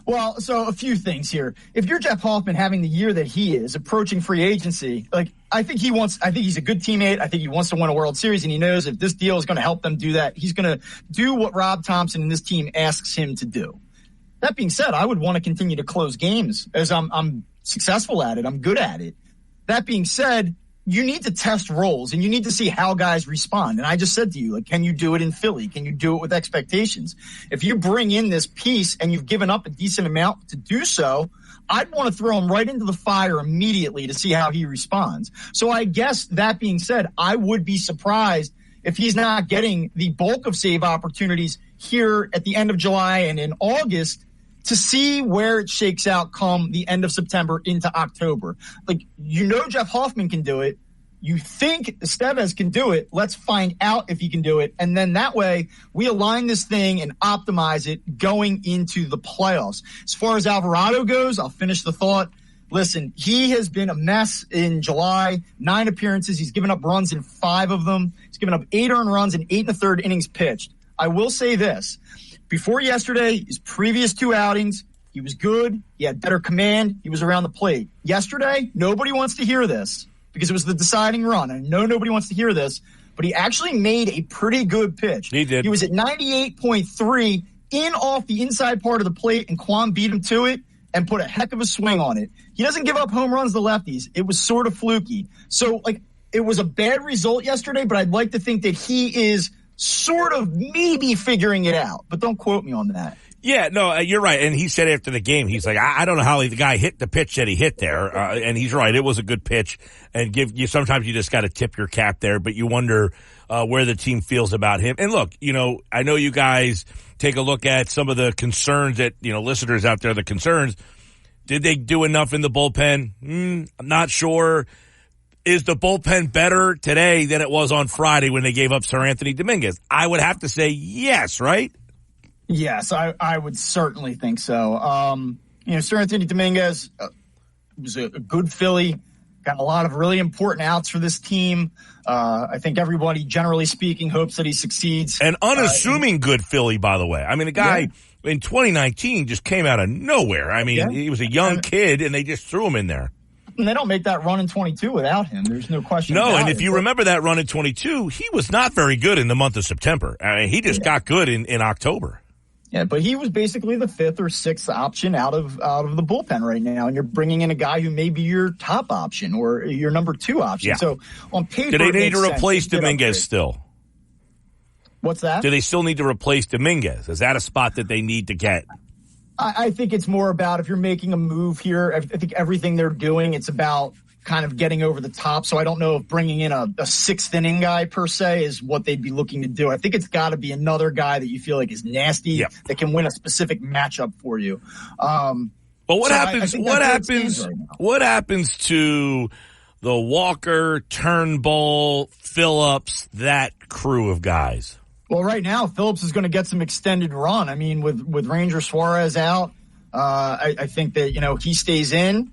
Well, so a few things here. If you're Jeff Hoffman having the year that he is, approaching free agency, I think he's a good teammate. I think he wants to win a World Series, and he knows if this deal is going to help them do that, he's going to do what Rob Thompson and this team asks him to do. That being said, I would want to continue to close games as I'm successful at it. I'm good at it. That being said, you need to test roles and you need to see how guys respond. And I just said to you, can you do it in Philly? Can you do it with expectations? If you bring in this piece and you've given up a decent amount to do so, I'd want to throw him right into the fire immediately to see how he responds. So I guess that being said, I would be surprised if he's not getting the bulk of save opportunities here at the end of July and in August to see where it shakes out come the end of September into October. Jeff Hoffman can do it. You think Estevez can do it. Let's find out if he can do it. And then that way we align this thing and optimize it going into the playoffs. As far as Alvarado goes, I'll finish the thought. Listen, he has been a mess in July. 9 appearances. He's given up runs in 5 of them. He's given up 8 earned runs in 8 1/3 innings pitched. I will say this. Before yesterday, his previous 2 outings, he was good. He had better command. He was around the plate. Yesterday, nobody wants to hear this because it was the deciding run. I know nobody wants to hear this, but he actually made a pretty good pitch. He did. He was at 98.3 in off the inside part of the plate, and Kwon beat him to it and put a heck of a swing on it. He doesn't give up home runs to lefties. It was sort of fluky. So, it was a bad result yesterday, but I'd like to think that he is sort of maybe figuring it out, but don't quote me on that. Yeah, no, you're right. And he said after the game, he's like, I don't know how the guy hit the pitch that he hit there. And he's right. It was a good pitch. And sometimes you just got to tip your cap there, but you wonder where the team feels about him. And look, I know you guys take a look at some of the concerns that, listeners out there, the concerns. Did they do enough in the bullpen? I'm not sure. Is the bullpen better today than it was on Friday when they gave up Sir Anthony Dominguez? I would have to say yes, right? Yes, I would certainly think so. Sir Anthony Dominguez was a good Philly, got a lot of really important outs for this team. I think everybody, generally speaking, hopes that he succeeds. An unassuming good Philly, by the way. I mean, the guy in 2019 just came out of nowhere. I mean, he was a young kid, and they just threw him in there. And they don't make that run in 22 without him. There's no question. No, and if you remember that run in 22, he was not very good in the month of September. I mean, he just got good in October. Yeah, but he was basically the 5th or 6th option out of the bullpen right now, and you're bringing in a guy who may be your top option or your number 2 option. Yeah. So on paper, do they need to replace Dominguez still? What's that? Do they still need to replace Dominguez? Is that a spot that they need to get? I think it's more about if you're making a move here. I think everything they're doing, it's about kind of getting over the top. So I don't know if bringing in a 6th inning guy per se is what they'd be looking to do. I think it's got to be another guy that you feel like is nasty, that can win a specific matchup for you. But what happens? What happens to the Walker, Turnbull, Phillips, that crew of guys? Well, right now Phillips is going to get some extended run. I mean, with Ranger Suarez out, I think that he stays in.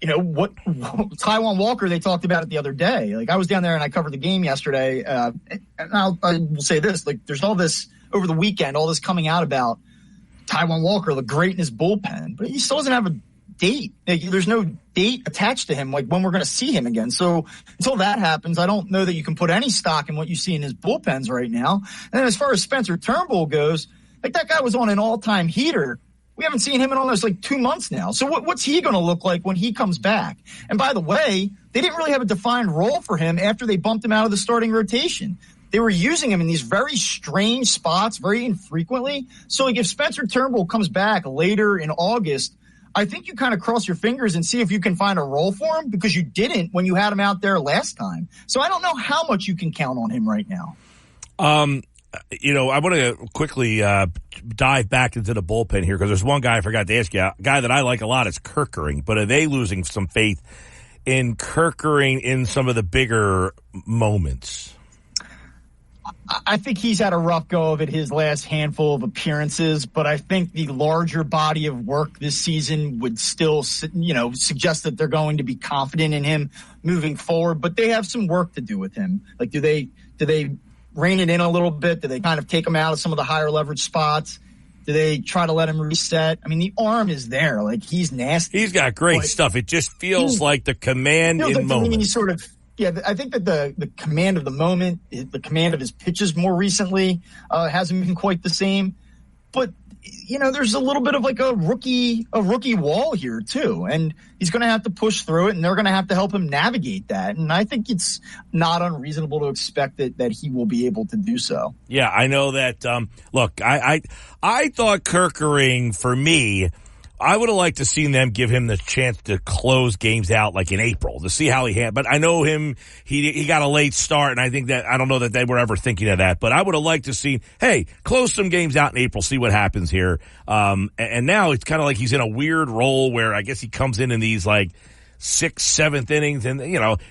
What Taijuan Walker, they talked about it the other day. Like, I was down there and I covered the game yesterday. And I will say this, like, there's all this over the weekend, all this coming out about Taijuan Walker, the great in his bullpen, but he still doesn't have a date. There's no date attached to him, like when we're going to see him again. So until that happens, I don't know that you can put any stock in what you see in his bullpens right now. And then as far as Spencer Turnbull goes, like, that guy was on an all-time heater. We haven't seen him in almost 2 months now. So what's he going to look like when he comes back? And by the way, they didn't really have a defined role for him after they bumped him out of the starting rotation. They were using him in these very strange spots, very infrequently. So if Spencer Turnbull comes back later in August, I think you kind of cross your fingers and see if you can find a role for him, because you didn't when you had him out there last time. So I don't know how much you can count on him right now. I want to quickly dive back into the bullpen here, because there's one guy I forgot to ask you. A guy that I like a lot is Kerkering, but are they losing some faith in Kerkering in some of the bigger moments? I think he's had a rough go of it his last handful of appearances, but I think the larger body of work this season would still, suggest that they're going to be confident in him moving forward. But they have some work to do with him. Like, do they rein it in a little bit? Do they kind of take him out of some of the higher leverage spots? Do they try to let him reset? I mean, the arm is there. Like, he's nasty. He's got great stuff. It just feels like the command in moment. I think that the command of the moment, the command of his pitches more recently hasn't been quite the same. But, there's a little bit of like a rookie wall here too. And he's going to have to push through it, and they're going to have to help him navigate that. And I think it's not unreasonable to expect that he will be able to do so. Yeah, I know that. Look, I thought Kerkering, for me, I would have liked to seen them give him the chance to close games out like in April to see how he had. But I know him; he got a late start, and I don't know that they were ever thinking of that. But I would have liked to see, hey, close some games out in April, see what happens here. And now it's kind of like he's in a weird role where I guess he comes in these like 6th, 7th innings, and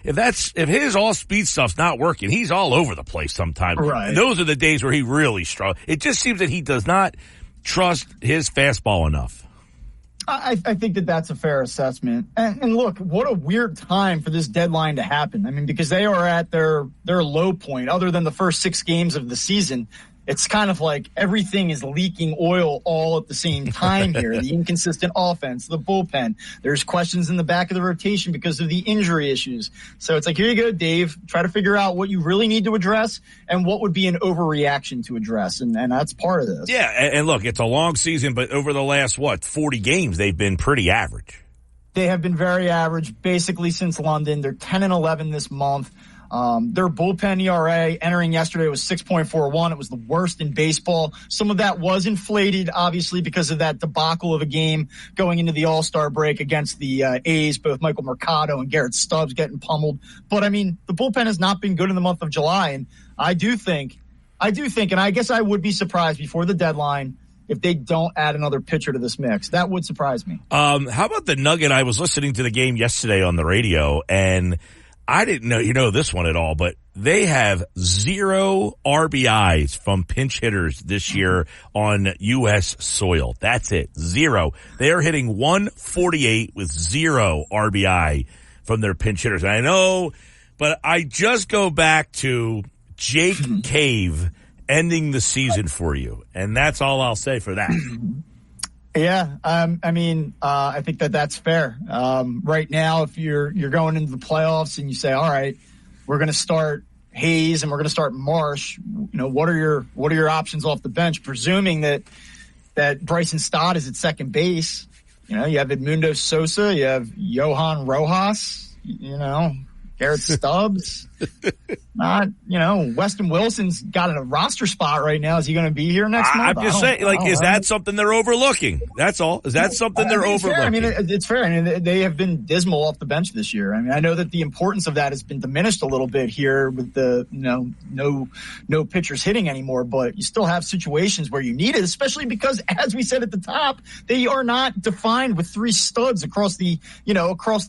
if his all speed stuff's not working, he's all over the place sometimes. Right. And those are the days where he really struggles. It just seems that he does not trust his fastball enough. I think that that's a fair assessment. And look, what a weird time for this deadline to happen. I mean, because they are at their low point other than the first 6 games of the season. It's kind of like everything is leaking oil all at the same time here. The inconsistent offense, the bullpen. There's questions in the back of the rotation because of the injury issues. So it's like, here you go, Dave. Try to figure out what you really need to address and what would be an overreaction to address. And that's part of this. Yeah, and look, it's a long season, but over the last, 40 games, they've been pretty average. They have been very average basically since London. They're 10-11 this month. Their bullpen ERA entering yesterday was 6.41. It was the worst in baseball. Some of that was inflated, obviously, because of that debacle of a game going into the All-Star break against the A's, both Michael Mercado and Garrett Stubbs getting pummeled. But, I mean, the bullpen has not been good in the month of July, and I do think, and I guess I would be surprised before the deadline if they don't add another pitcher to this mix. That would surprise me. How about the Nugget? I was listening to the game yesterday on the radio, and I didn't know this one at all, but they have 0 RBIs from pinch hitters this year on U.S. soil. That's it. 0. They are hitting 148 with 0 RBI from their pinch hitters. And I know, but I just go back to Jake Cave ending the season for you. And that's all I'll say for that. Yeah, I think that's fair. Right now, if you're going into the playoffs and you say, all right, we're going to start Hayes and we're going to start Marsh, what are your options off the bench? Presuming that Bryson Stott is at second base, you have Edmundo Sosa, you have Johan Rojas, Garrett Stubbs. Weston Wilson's got a roster spot right now. Is he going to be here next month? I'm just saying, is that something they're overlooking? That's all. Is that something they're overlooking? It's fair. They have been dismal off the bench this year. I know that the importance of that has been diminished a little bit here with the, no pitchers hitting anymore, but you still have situations where you need it, especially because, as we said at the top, they are not defined with three studs across the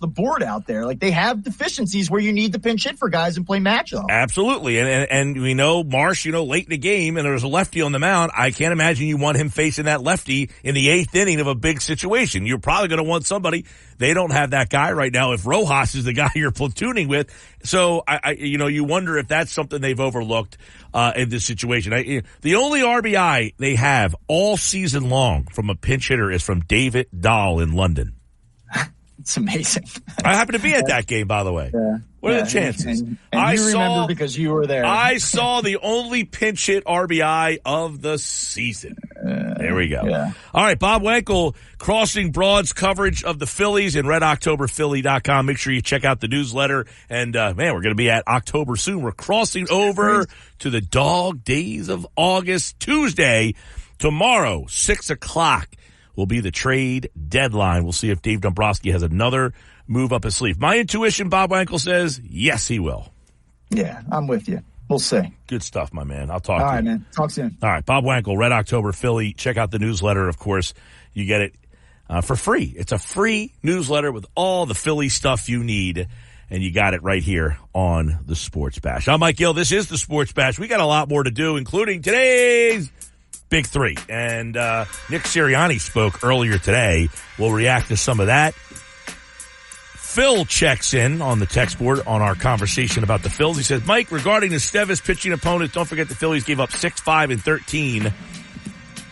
board out there. Like, they have deficiencies where you need to pinch hit for guys and play matchup. Absolutely. And we know Marsh, late in the game, and there's a lefty on the mound. I can't imagine you want him facing that lefty in the 8th inning of a big situation. You're probably going to want somebody. They don't have that guy right now if Rojas is the guy you're platooning with. So, you wonder if that's something they've overlooked in this situation. The only RBI they have all season long from a pinch hitter is from David Dahl in London. It's amazing. I happened to be at that game, by the way. Yeah. What are the chances? And you remember because you were there. I saw the only pinch hit RBI of the season. There we go. Yeah. All right, Bob Wankel, Crossing Broad's coverage of the Phillies and RedOctoberPhilly.com. Make sure you check out the newsletter. And, we're going to be at October soon. We're crossing over to the dog days of August. Tuesday, tomorrow, 6 o'clock. Will be the trade deadline. We'll see if Dave Dombrowski has another move up his sleeve. My intuition, Bob Wankel says, yes, he will. Yeah, I'm with you. We'll see. Good stuff, my man. I'll talk to you. All right, man. Talk soon. All right, Bob Wankel, Red October Philly. Check out the newsletter, of course. You get it for free. It's a free newsletter with all the Philly stuff you need, and you got it right here on the Sports Bash. I'm Mike Gill. This is the Sports Bash. We got a lot more to do, including today's Big Three. And Nick Sirianni spoke earlier today. We'll react to some of that. Phil checks in on the text board on our conversation about the Phils. He says, Mike, regarding the Stevis pitching opponents, don't forget the Phillies gave up 6, 5, and 13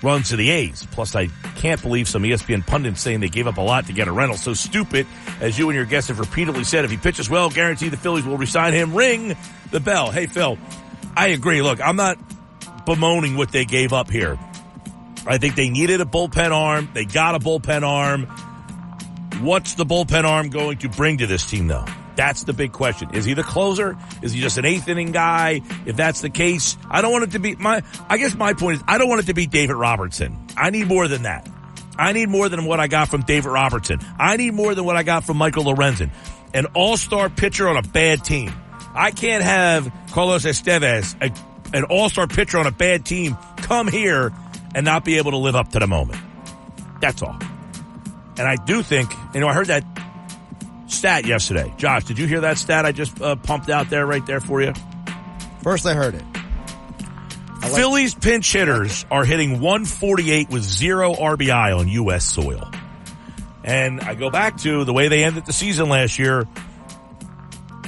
runs to the A's. Plus, I can't believe some ESPN pundits saying they gave up a lot to get a rental. So stupid, as you and your guests have repeatedly said, if he pitches well, guarantee the Phillies will re-sign him. Ring the bell. Hey, Phil, I agree. Look, I'm not bemoaning what they gave up here. I think they needed a bullpen arm. They got a bullpen arm. What's the bullpen arm going to bring to this team, though? That's the big question. Is he the closer? Is he just an 8th inning guy? If that's the case, I don't want it to be I guess my point is I don't want it to be David Robertson. I need more than that. I need more than what I got from David Robertson. I need more than what I got from Michael Lorenzen. An all-star pitcher on a bad team. I can't have Carlos Estevez, an all-star pitcher on a bad team, come here and not be able to live up to the moment. That's all. And I do think, I heard that stat yesterday. Josh, did you hear that stat I just pumped out there right there for you? First I heard it. Phillies pinch hitters are hitting 148 with 0 RBI on U.S. soil. And I go back to the way they ended the season last year.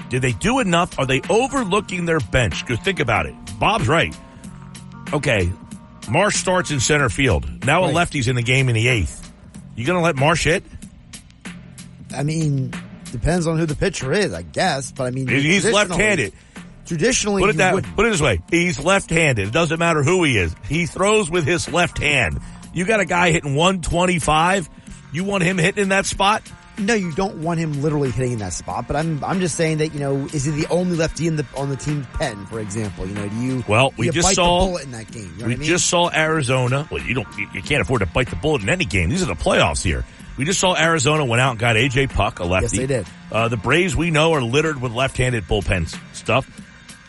Did they do enough? Are they overlooking their bench? Because think about it. Bob's right. Okay, Marsh starts in center field. Now a lefty's in the game in the 8th. You going to let Marsh hit? Depends on who the pitcher is, I guess. But he's left-handed. Traditionally, put it this way: he's left-handed. It doesn't matter who he is. He throws with his left hand. You got a guy hitting 125. You want him hitting in that spot? No, you don't want him literally hitting in that spot. But I'm just saying that is he the only lefty on the team pen, for example? Do you? Well, we just saw the bullet in that game. We just saw Arizona. Well, you can't afford to bite the bullet in any game. These are the playoffs here. We just saw Arizona went out and got A.J. Puck, a lefty. Yes, they did. The Braves, we know, are littered with left-handed bullpen stuff.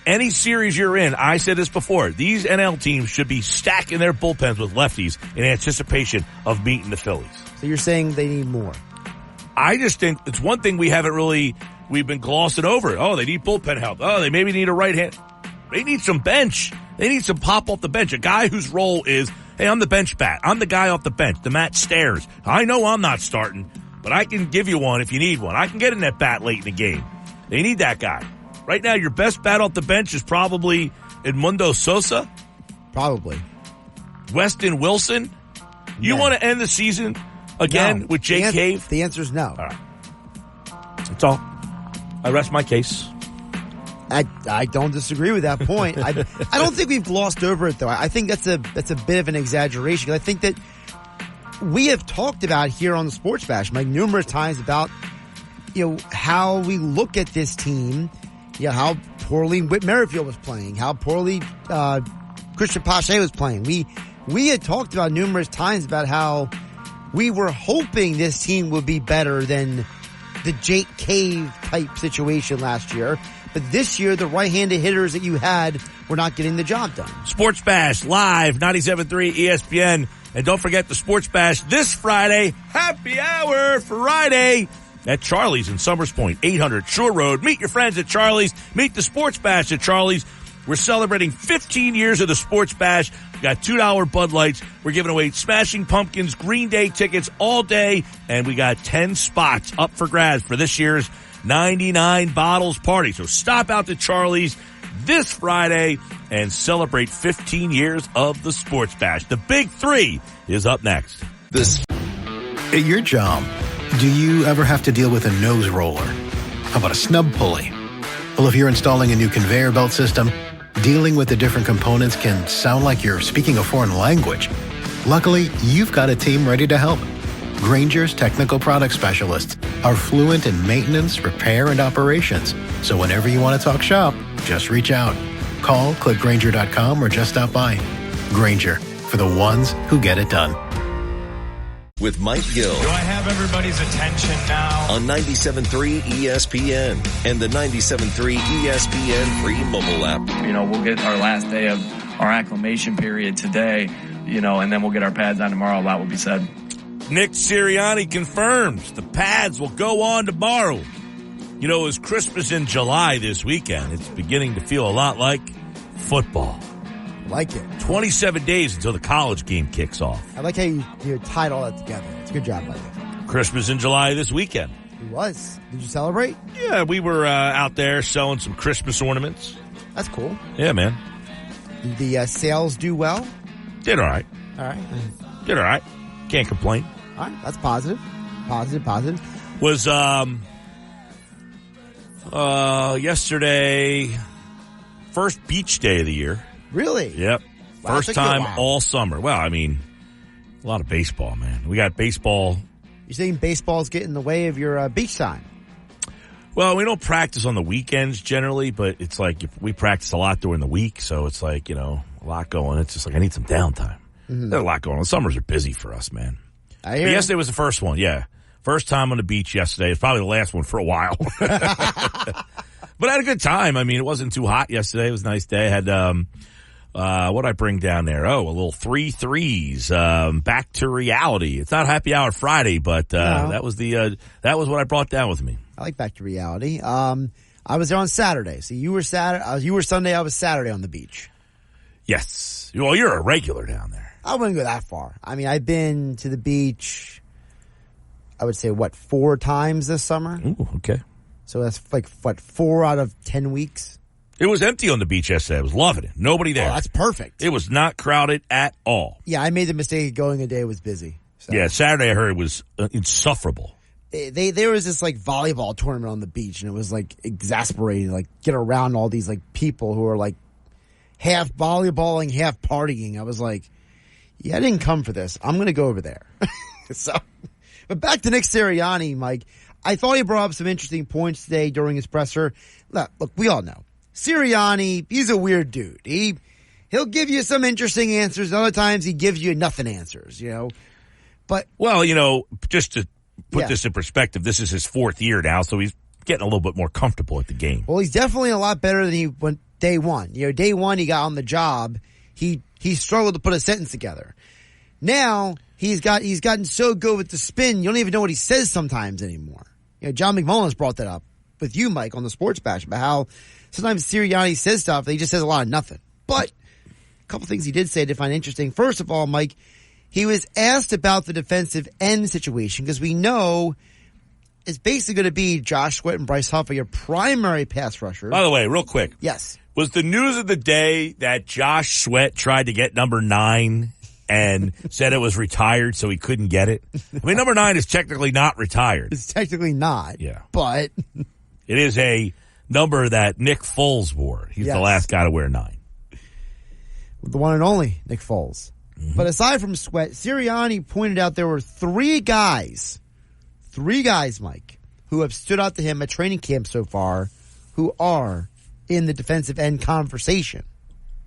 Any series you're in, I said this before, these NL teams should be stacking their bullpens with lefties in anticipation of beating the Phillies. So you're saying they need more? I just think it's one thing we've been glossing over. Oh, they need bullpen help. Oh, they maybe need a right hand. They need some bench. They need some pop off the bench. A guy whose role is, hey, I'm the bench bat. I'm the guy off the bench, the Matt Stairs. I know I'm not starting, but I can give you one if you need one. I can get in that bat late in the game. They need that guy. Right now, your best bat off the bench is probably Edmundo Sosa. Probably. Weston Wilson. You want to end the season again with Jake Cave? The answer is no. All right. That's all. I rest my case. I don't disagree with that point. I don't think we've glossed over it though. I think that's a bit of an exaggeration. I think that we have talked about here on the Sports Bash, Mike, numerous times about, how we look at this team, how poorly Whit Merrifield was playing, how poorly, Christian Pache was playing. We had talked about numerous times about how we were hoping this team would be better than the Jake Cave type situation last year. But this year, the right-handed hitters that you had were not getting the job done. Sports Bash live, 97.3 ESPN. And don't forget the Sports Bash this Friday, happy hour Friday at Charlie's in Summers Point, 800 Shore Road. Meet your friends at Charlie's. Meet the Sports Bash at Charlie's. We're celebrating 15 years of the Sports Bash. We got $2 Bud Lights. We're giving away Smashing Pumpkins, Green Day tickets all day. And we got 10 spots up for grabs for this year's 99 Bottles Party. So stop out to Charlie's this Friday and celebrate 15 years of the Sports Bash. The Big Three is up next. At your job, do you ever have to deal with a nose roller? How about a snub pulley? Well, if you're installing a new conveyor belt system, dealing with the different components can sound like you're speaking a foreign language. Luckily, you've got a team ready to help. Grainger's technical product specialists are fluent in maintenance, repair, and operations. So whenever you want to talk shop, just reach out. Call, click Grainger.com, or just stop by. Grainger, for the ones who get it done. With Mike Gill. Do I have everybody's attention now? On 97.3 ESPN and the 97.3 ESPN free mobile app. We'll get our last day of our acclimation period today, and then we'll get our pads on tomorrow. A lot will be said. Nick Sirianni confirms the pads will go on tomorrow. It was Christmas in July this weekend. It's beginning to feel a lot like football. Like it. 27 days until the college game kicks off. I like how you tied all that together. It's a good job, buddy. Christmas in July this weekend. It was. Did you celebrate? Yeah, we were out there selling some Christmas ornaments. That's cool. Yeah, man. Did the sales do well? Did all right. All right. Did all right. Can't complain. All right. That's positive. Positive. Was yesterday first beach day of the year. Really? Yep. Wow, first time all summer. Well, I mean, a lot of baseball, man. We got baseball. You're saying baseball's getting in the way of your beach time? Well, we don't practice on the weekends generally, but it's like we practice a lot during the week, so it's like, a lot going. It's just like I need some downtime. Mm-hmm. There's a lot going on. Summers are busy for us, man. I hear yesterday was the first one, yeah. First time on the beach yesterday. It's probably the last one for a while. But I had a good time. I mean, it wasn't too hot yesterday. It was a nice day. I had, what'd I bring down there? Oh, a little 3 threes, back to reality. It's not Happy Hour Friday, but, no. that was what I brought down with me. I like back to reality. I was there on Saturday. So you were Sunday. I was Saturday on the beach. Yes. Well, you're a regular down there. I wouldn't go that far. I mean, I've been to the beach, I would say, 4 times this summer? Ooh, okay. So that's 4 out of 10 weeks? It was empty on the beach yesterday. I was loving it. Nobody there. Oh, that's perfect. It was not crowded at all. Yeah, I made the mistake of going a day it was busy. So. Yeah, Saturday I heard it was insufferable. There was this volleyball tournament on the beach, and it was exasperating. Get around all these people who are half volleyballing, half partying. I was like, yeah, I didn't come for this. I'm going to go over there. But back to Nick Sirianni, Mike. I thought he brought up some interesting points today during his presser. Look, we all know Sirianni. He's a weird dude. He'll give you some interesting answers. Other times he gives you nothing answers. But just to put this in perspective, this is his 4th year now, so he's getting a little bit more comfortable at the game. Well, he's definitely a lot better than he went day one. Day one he got on the job. He struggled to put a sentence together. Now he's gotten so good with the spin, you don't even know what he says sometimes anymore. John McMullen's brought that up with you, Mike, on the Sports Bash about how sometimes Sirianni says stuff that he just says a lot of nothing. But a couple things he did say to find interesting. First of all, Mike, he was asked about the defensive end situation because we know it's basically going to be Josh Sweat and Bryce Huff are your primary pass rushers. By the way, real quick. Yes. Was the news of the day that Josh Sweat tried to get number 9 and said it was retired, so he couldn't get it. I mean, number 9 is technically not retired. It's technically not. Yeah. But it is a number that Nick Foles wore. He's the last guy to wear 9. The one and only Nick Foles. Mm-hmm. But aside from Sweat, Sirianni pointed out there were 3 guys, Mike, who have stood out to him at training camp so far who are in the defensive end conversation.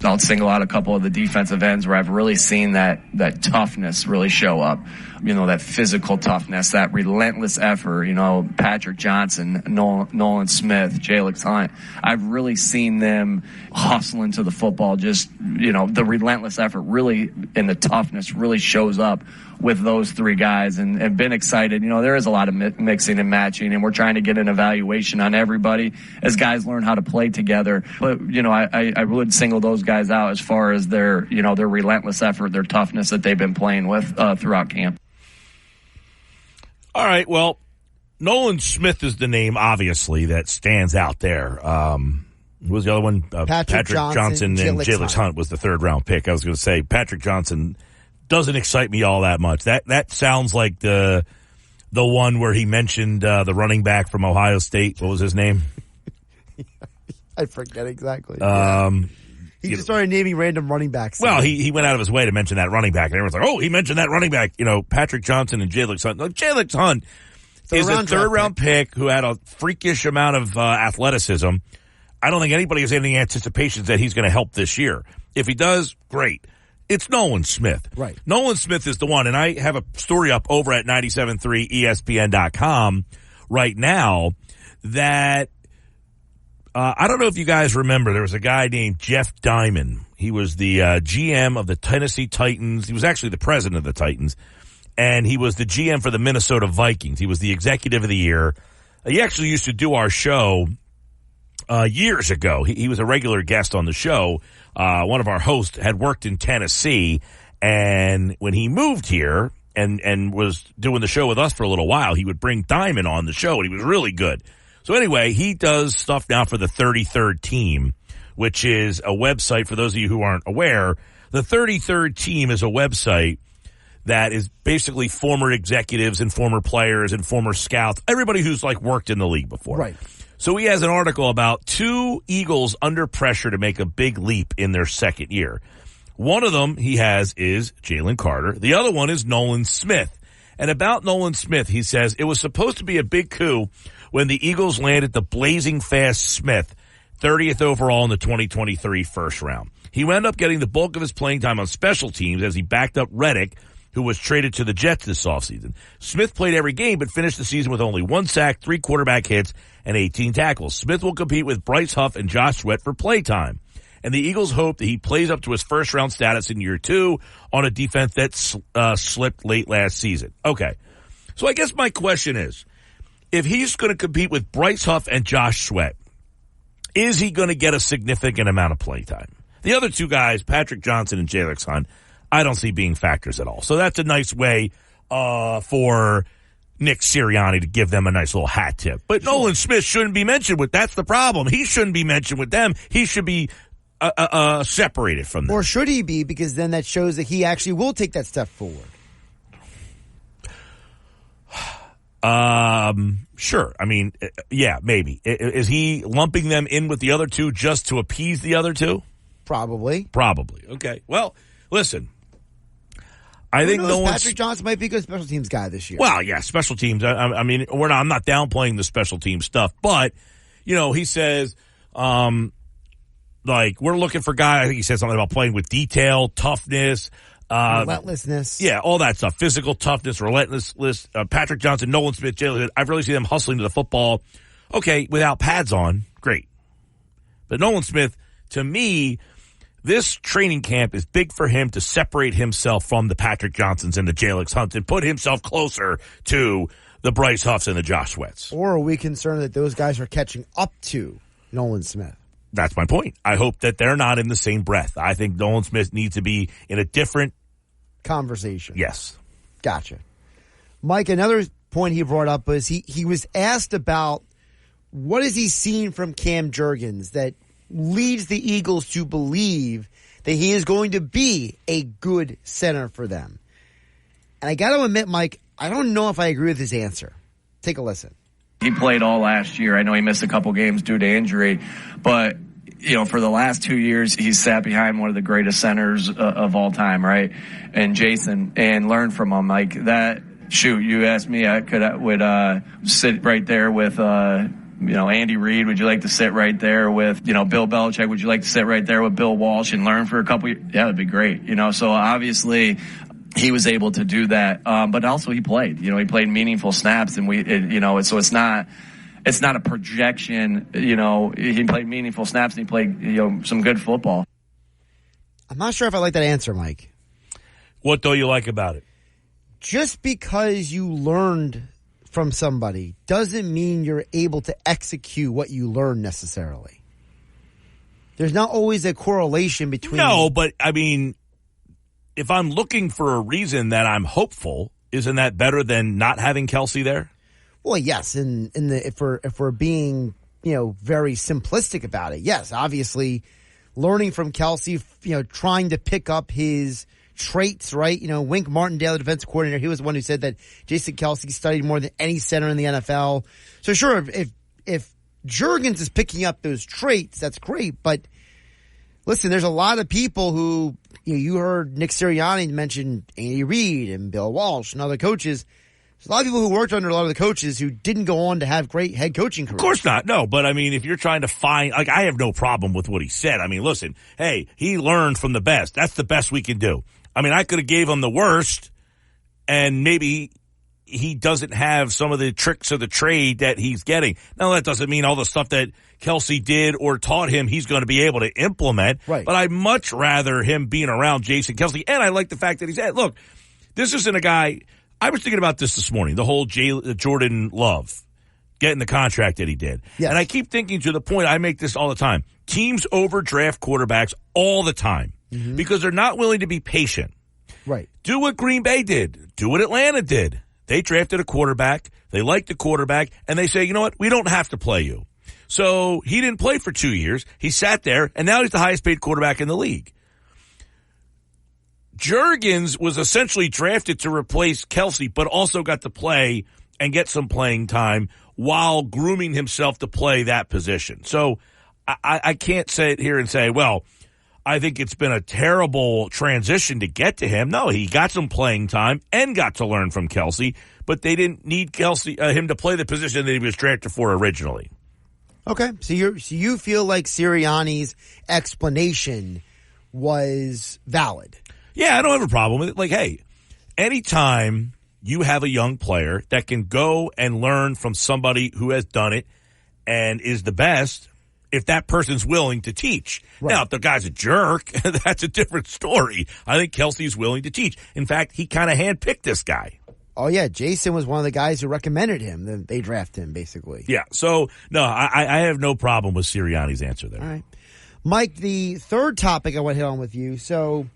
I'll single out a couple of the defensive ends where I've really seen that toughness really show up. You know, that physical toughness, that relentless effort. You know, Patrick Johnson, Nolan Smith, Jalen Hunt. I've really seen them hustling to the football. Just, you know, the relentless effort really and the toughness really shows up with those 3 guys, and been excited. You know, there is a lot of mixing and matching, and we're trying to get an evaluation on everybody as guys learn how to play together. But, you know, I would single those guys out as far as their relentless effort, their toughness that they've been playing with throughout camp. All right, well, Nolan Smith is the name, obviously, that stands out there. Who was the other one? Patrick Johnson and Jalen Hunt was the 3rd-round pick. I was going to say Patrick Johnson doesn't excite me all that much. That sounds like the one where he mentioned the running back from Ohio State. What was his name? I forget exactly. He just started naming random running backs. Well, he went out of his way to mention that running back, and everyone's like, "Oh, he mentioned that running back." You know, Patrick Johnson and Jalen Hunt. No, Jalen Hunt is a 3rd-round pick who had a freakish amount of athleticism. I don't think anybody has any anticipations that he's going to help this year. If he does, great. It's Nolan Smith. Right. Nolan Smith is the one, and I have a story up over at 97.3ESPN.com right now that I don't know if you guys remember, there was a guy named Jeff Diamond. He was the GM of the Tennessee Titans. He was actually the president of the Titans, and he was the GM for the Minnesota Vikings. He was the executive of the year. He actually used to do our show years ago. He was a regular guest on the show. One of our hosts had worked in Tennessee, and when he moved here and was doing the show with us for a little while, he would bring Diamond on the show, and he was really good. So anyway, he does stuff now for the 33rd Team, which is a website, for those of you who aren't aware. The 33rd Team is a website that is basically former executives and former players and former scouts, everybody who's like worked in the league before. Right. So he has an article about 2 Eagles under pressure to make a big leap in their 2nd year. One of them he has is Jalen Carter. The other one is Nolan Smith. And about Nolan Smith, he says, it was supposed to be a big coup when the Eagles landed the blazing fast Smith, 30th overall in the 2023 first round. He wound up getting the bulk of his playing time on special teams as he backed up Reddick, who was traded to the Jets this offseason. Smith played every game but finished the season with only 1 sack, 3 quarterback hits, and 18 tackles. Smith will compete with Bryce Huff and Josh Sweat for playtime. And the Eagles hope that he plays up to his first-round status in year 2 on a defense that slipped late last season. Okay, so I guess my question is, if he's going to compete with Bryce Huff and Josh Sweat, is he going to get a significant amount of playtime? The other 2 guys, Patrick Johnson and Jalen Hunt, I don't see being factors at all. So that's a nice way for Nick Sirianni to give them a nice little hat tip. But sure, Nolan Smith shouldn't be mentioned with. That's the problem. He shouldn't be mentioned with them. He should be separated from them. Or should he be? Because then that shows that he actually will take that step forward. Sure. I mean, yeah, maybe. Is he lumping them in with the other 2 just to appease the other 2? Probably. Okay. Well, listen. I think Patrick Johnson might be a good special teams guy this year. Well, yeah, special teams. I mean, I'm not downplaying the special team stuff, but you know, he says, like we're looking for guys. I think he said something about playing with detail, toughness, relentlessness. Yeah, all that stuff. Physical toughness, relentlessness. Patrick Johnson, Nolan Smith, Jalen. I've really seen them hustling to the football. Okay, without pads on, great. But Nolan Smith, to me, this training camp is big for him to separate himself from the Patrick Johnsons and the Jalen Hunts and put himself closer to the Bryce Huffs and the Josh Sweats. Or are we concerned that those guys are catching up to Nolan Smith? That's my point. I hope that they're not in the same breath. I think Nolan Smith needs to be in a different conversation. Yes. Gotcha. Mike, another point he brought up was he was asked about what has he seen from Cam Jurgens that leads the Eagles to believe that he is going to be a good center for them. And I got to admit, Mike, I don't know if I agree with his answer. Take a listen. He played all last year. I know he missed a couple games due to injury, but for the last 2 years, he's sat behind one of the greatest centers of all time, right? And Jason, and learned from him. Like that, shoot, you asked me, I would sit right there with, Andy Reid. Would you like to sit right there with, Bill Belichick? Would you like to sit right there with Bill Walsh and learn for a couple years? Yeah, that'd be great. So obviously he was able to do that. But also he played, he played meaningful snaps, and so it's not a projection. He played meaningful snaps and he played, some good football. I'm not sure if I like that answer, Mike. What do you like about it? Just because you learned from somebody doesn't mean you're able to execute what you learned necessarily. There's not always a correlation between. No, but I mean, if I'm looking for a reason that I'm hopeful, isn't that better than not having Kelce there? Well, yes, if we're being very simplistic about it, yes, obviously learning from Kelce, trying to pick up his traits, right? Wink Martindale, the defensive coordinator, he was the one who said that Jason Kelce studied more than any center in the NFL. So sure, if Juergens is picking up those traits, that's great. But listen, there's a lot of people who you heard Nick Sirianni mention Andy Reid and Bill Walsh and other coaches. There's a lot of people who worked under a lot of the coaches who didn't go on to have great head coaching careers. Of course not. No, but I mean, if you're trying to find, I have no problem with what he said. I mean, listen, hey, he learned from the best. That's the best we can do. I mean, I could have gave him the worst, and maybe he doesn't have some of the tricks of the trade that he's getting. Now, that doesn't mean all the stuff that Kelce did or taught him he's going to be able to implement. Right. But I'd much rather him being around Jason Kelce. And I like the fact that he said, look, this isn't a guy. I was thinking about this morning, the whole Jordan Love getting the contract that he did. Yes. And I keep thinking, to the point, I make this all the time. Teams overdraft quarterbacks all the time because they're not willing to be patient. Right. Do what Green Bay did. Do what Atlanta did. They drafted a quarterback. They liked the quarterback. And they say, you know what? We don't have to play you. So he didn't play for 2 years. He sat there, and now he's the highest paid quarterback in the league. Juergens was essentially drafted to replace Kelce, but also got to play and get some playing time while grooming himself to play that position. So I can't sit here and say, well, I think it's been a terrible transition to get to him. No, he got some playing time and got to learn from Kelce, but they didn't need him to play the position that he was drafted for originally. Okay, so you feel like Sirianni's explanation was valid? Yeah, I don't have a problem with it. Like, hey, anytime you have a young player that can go and learn from somebody who has done it and is the best, if that person's willing to teach. Right. Now, if the guy's a jerk, that's a different story. I think Kelce's willing to teach. In fact, he kind of handpicked this guy. Oh, yeah. Jason was one of the guys who recommended him. They drafted him, basically. Yeah. So, no, I have no problem with Sirianni's answer there. All right. Mike, the third topic I want to hit on with you. So,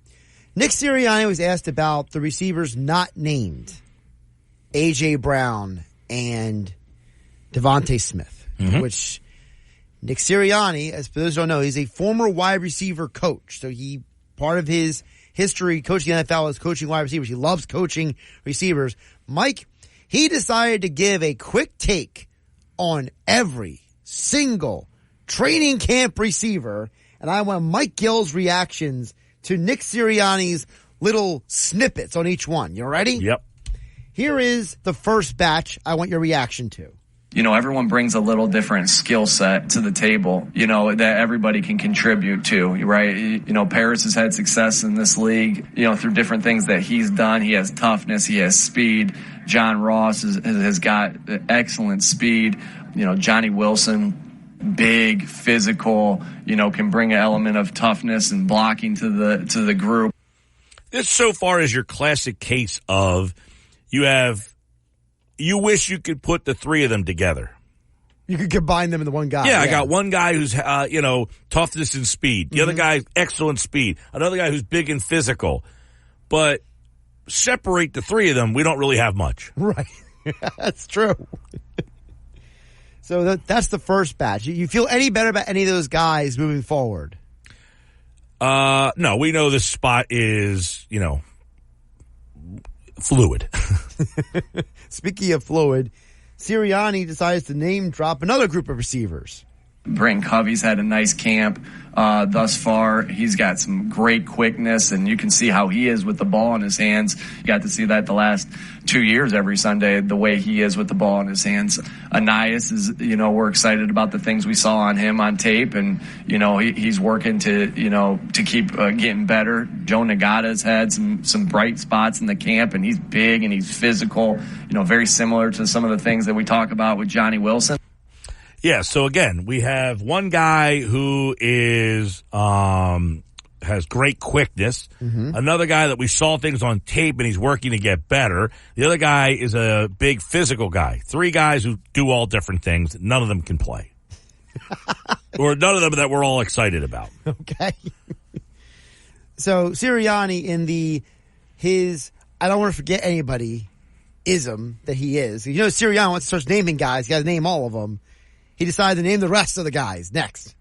Nick Sirianni was asked about the receivers not named, A.J. Brown and Devontae Smith, which Nick Sirianni, as for those who don't know, he's a former wide receiver coach. So part of his history coaching the NFL is coaching wide receivers. He loves coaching receivers. Mike, he decided to give a quick take on every single training camp receiver. And I want Mike Gill's reactions to Nick Sirianni's little snippets on each one. You ready? Yep. Here is the first batch I want your reaction to. Everyone brings a little different skill set to the table, that everybody can contribute to, right? Paris has had success in this league, through different things that he's done. He has toughness. He has speed. John Ross has got excellent speed. Johnny Wilson, big, physical, can bring an element of toughness and blocking to the group. This so far is your classic case of you wish you could put the three of them together. You could combine them into one guy. Yeah, I got one guy who's, toughness and speed. The other guy, excellent speed. Another guy who's big and physical. But separate the three of them, we don't really have much. Right. That's true. So that's the first batch. You feel any better about any of those guys moving forward? No, we know this spot is, fluid. Speaking of fluid, Sirianni decides to name drop another group of receivers. Brent Covey's had a nice camp thus far. He's got some great quickness, and you can see how he is with the ball in his hands. You got to see that the last 2 years every Sunday, the way he is with the ball in his hands. Anais is, we're excited about the things we saw on him on tape, and, he's working to keep getting better. Joe Nagata's had some bright spots in the camp, and he's big and he's physical, very similar to some of the things that we talk about with Johnny Wilson. Yeah, so again, we have one guy who is has great quickness. Mm-hmm. Another guy that we saw things on tape and he's working to get better. The other guy is a big physical guy. 3 guys who do all different things. None of them can play. Or none of them that we're all excited about. Okay. So Sirianni in his I don't want to forget anybody ism that he is. Sirianni wants to start naming guys. He got to name all of them. He decided to name the rest of the guys next.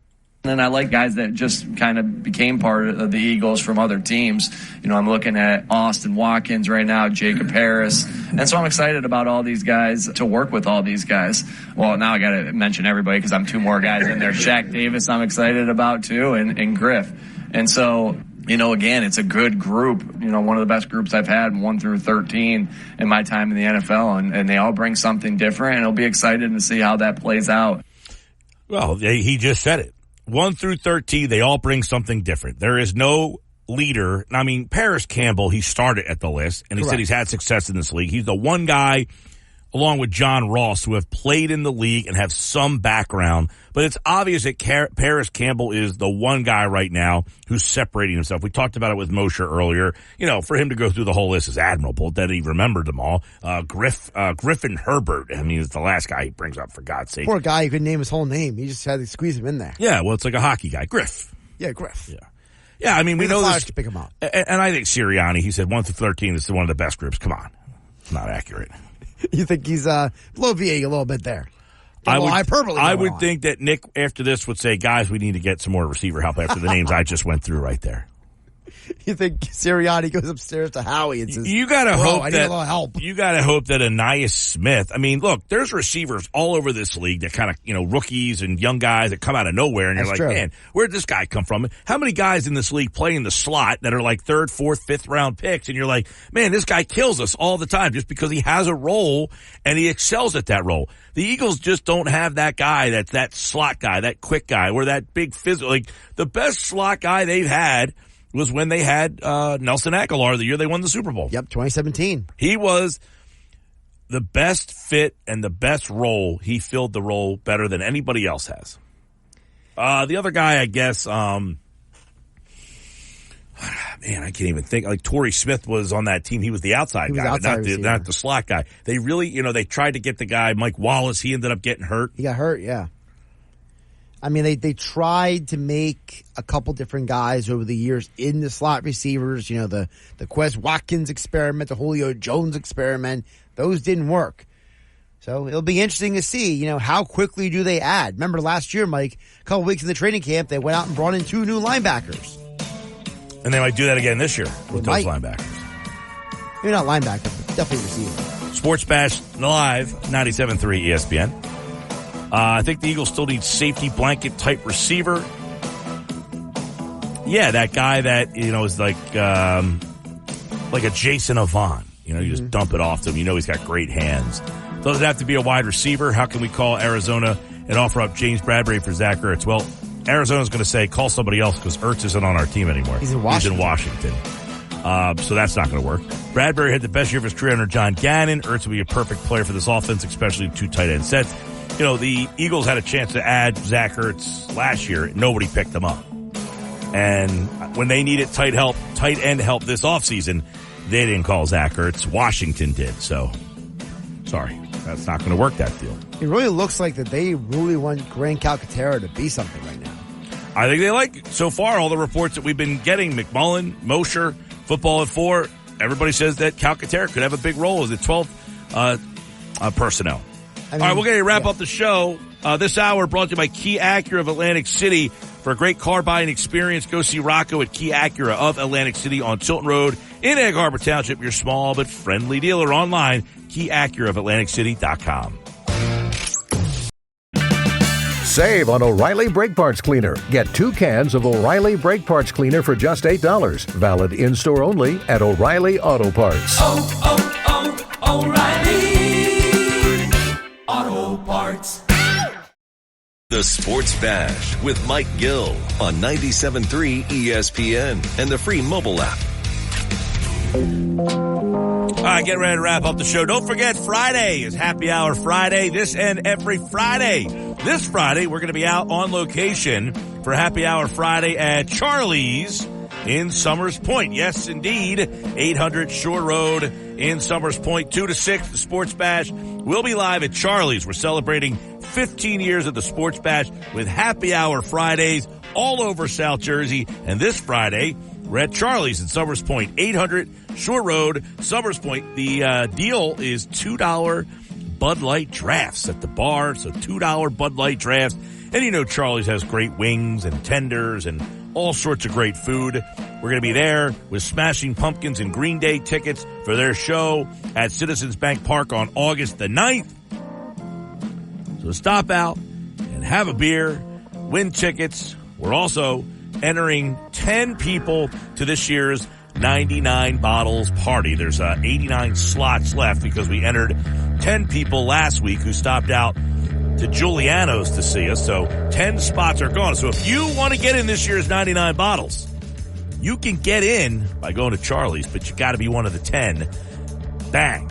And I like guys that just kind of became part of the Eagles from other teams. I'm looking at Austin Watkins right now, Jacob Harris. And so I'm excited about all these guys, to work with all these guys. Well, now I got to mention everybody because I'm 2 more guys in there. Shaq Davis I'm excited about too, and Griff. And so, again, it's a good group. One of the best groups I've had, 1 through 13 in my time in the NFL. And they all bring something different, and it'll be exciting to see how that plays out. Well, he just said it. 1 through 13, they all bring something different. There is no leader. I mean, Paris Campbell, he started at the list, and he said he's had success in this league. He's the one guy, along with John Ross, who have played in the league and have some background. But it's obvious that Paris Campbell is the one guy right now who's separating himself. We talked about it with Moshe earlier. For him to go through the whole list is admirable that he remembered them all. Griffin Herbert, is the last guy he brings up, for God's sake. Poor guy, he couldn't name his whole name. He just had to squeeze him in there. Yeah, well, it's like a hockey guy. Griff. Yeah, Griff. Yeah. Yeah, we know this. To pick him up. And I think Sirianni, he said 1 through 13 is one of the best groups. Come on. It's not accurate. You think he's bloviating a little bit there? I would think that Nick, after this, would say, guys, we need to get some more receiver help after the names I just went through right there. You think Sirianni goes upstairs to Howie and says, "You got to hope I need a little help." You got to hope that Anais Smith. Look, there's receivers all over this league that kind of rookies and young guys that come out of nowhere, and you're like, man, where'd this guy come from? How many guys in this league play in the slot that are like 3rd, 4th, 5th round picks, and you're like, man, this guy kills us all the time just because he has a role and he excels at that role. The Eagles just don't have that guy that's that slot guy, that quick guy, or that big physical. Like the best slot guy they've had was when they had Nelson Aguilar the year they won the Super Bowl. Yep, 2017. He was the best fit and the best role. He filled the role better than anybody else has. The other guy, I guess, man, I can't even think. Like Torrey Smith was on that team. He was the outside guy, not the slot guy. They really, they tried to get the guy, Mike Wallace. He ended up getting hurt. He got hurt, yeah. They tried to make a couple different guys over the years in the slot receivers, the Quez Watkins experiment, the Julio Jones experiment. Those didn't work. So it'll be interesting to see, how quickly do they add? Remember last year, Mike, a couple weeks in the training camp, they went out and brought in 2 new linebackers. And they might do that again this year with those linebackers. Maybe not linebackers, but definitely receiver. Sports Bash Live, 97.3 ESPN. I think the Eagles still need safety blanket type receiver. Yeah, that guy that, is like a Jason Avant. You just dump it off to him. He's got great hands. Doesn't have to be a wide receiver. How can we call Arizona and offer up James Bradberry for Zach Ertz? Well, Arizona's going to say, call somebody else because Ertz isn't on our team anymore. He's in Washington. So that's not going to work. Bradberry had the best year of his career under John Gannon. Ertz will be a perfect player for this offense, especially 2 tight end sets. The Eagles had a chance to add Zach Ertz last year. Nobody picked them up. And when they needed tight end help this offseason, they didn't call Zach Ertz. Washington did. So, sorry. That's not going to work, that deal. It really looks like that they really want Grant Calcaterra to be something right now. I think they like it. So far, all the reports that we've been getting, McMullen, Mosher, Football at 4, everybody says that Calcaterra could have a big role as the 12th personnel. All right, we're going to wrap up the show. This hour brought to you by Key Acura of Atlantic City. For a great car buying experience, go see Rocco at Kia Acura of Atlantic City on Tilton Road in Egg Harbor Township, your small but friendly dealer online, Kia Acura of AtlanticCity.com. Save on O'Reilly Brake Parts Cleaner. Get 2 cans of O'Reilly Brake Parts Cleaner for just $8. Valid in-store only at O'Reilly Auto Parts. O'Reilly Auto Parts. The Sports Bash with Mike Gill on 97.3 ESPN and the free mobile app. All right, get ready to wrap up the show. Don't forget, Friday is Happy Hour Friday, this and every Friday. This Friday, we're going to be out on location for Happy Hour Friday at Charlie's in Summers Point. Yes, indeed, 800 Shore Road in Summers Point, 2 to 6. The Sports Bash will be live at Charlie's. We're celebrating 15 years of the Sports Bash with Happy Hour Fridays all over South Jersey. And this Friday, we're at Charlie's in Summers Point, 800 Shore Road, Summers Point. The deal is $2 Bud Light drafts at the bar, so $2 Bud Light drafts. And you know Charlie's has great wings and tenders and all sorts of great food. We're going to be there with Smashing Pumpkins and Green Day tickets for their show at Citizens Bank Park on August the 9th. So stop out and have a beer, win tickets. We're also entering 10 people to this year's 99 bottles party. There's 89 slots left because we entered 10 people last week who stopped out to Giuliano's to see us. So 10 spots are gone. So if you want to get in this year's 99 bottles, you can get in by going to Charlie's, but you got to be one of the 10. Bang.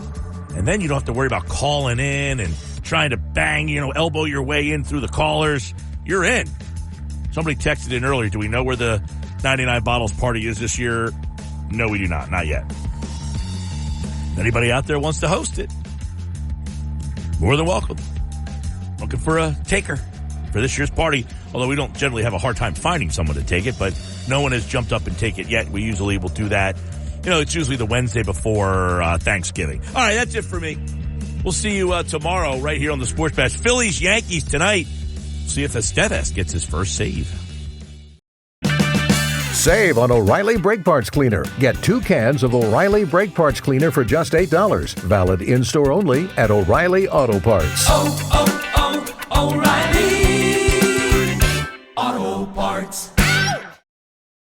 And then you don't have to worry about calling in and trying to bang, elbow your way in through the callers. You're in. Somebody texted in earlier. Do we know where the 99 bottles party is this year? No, we do not. Not yet. Anybody out there wants to host it? More than welcome. Looking for a taker for this year's party. Although we don't generally have a hard time finding someone to take it, but no one has jumped up and take it yet. We usually will do that. It's usually the Wednesday before Thanksgiving. All right, that's it for me. We'll see you tomorrow right here on the Sports Bash. Phillies, Yankees tonight. See if Estevez gets his first save. Save on O'Reilly Brake Parts Cleaner. Get 2 cans of O'Reilly Brake Parts Cleaner for just $8. Valid in-store only at O'Reilly Auto Parts.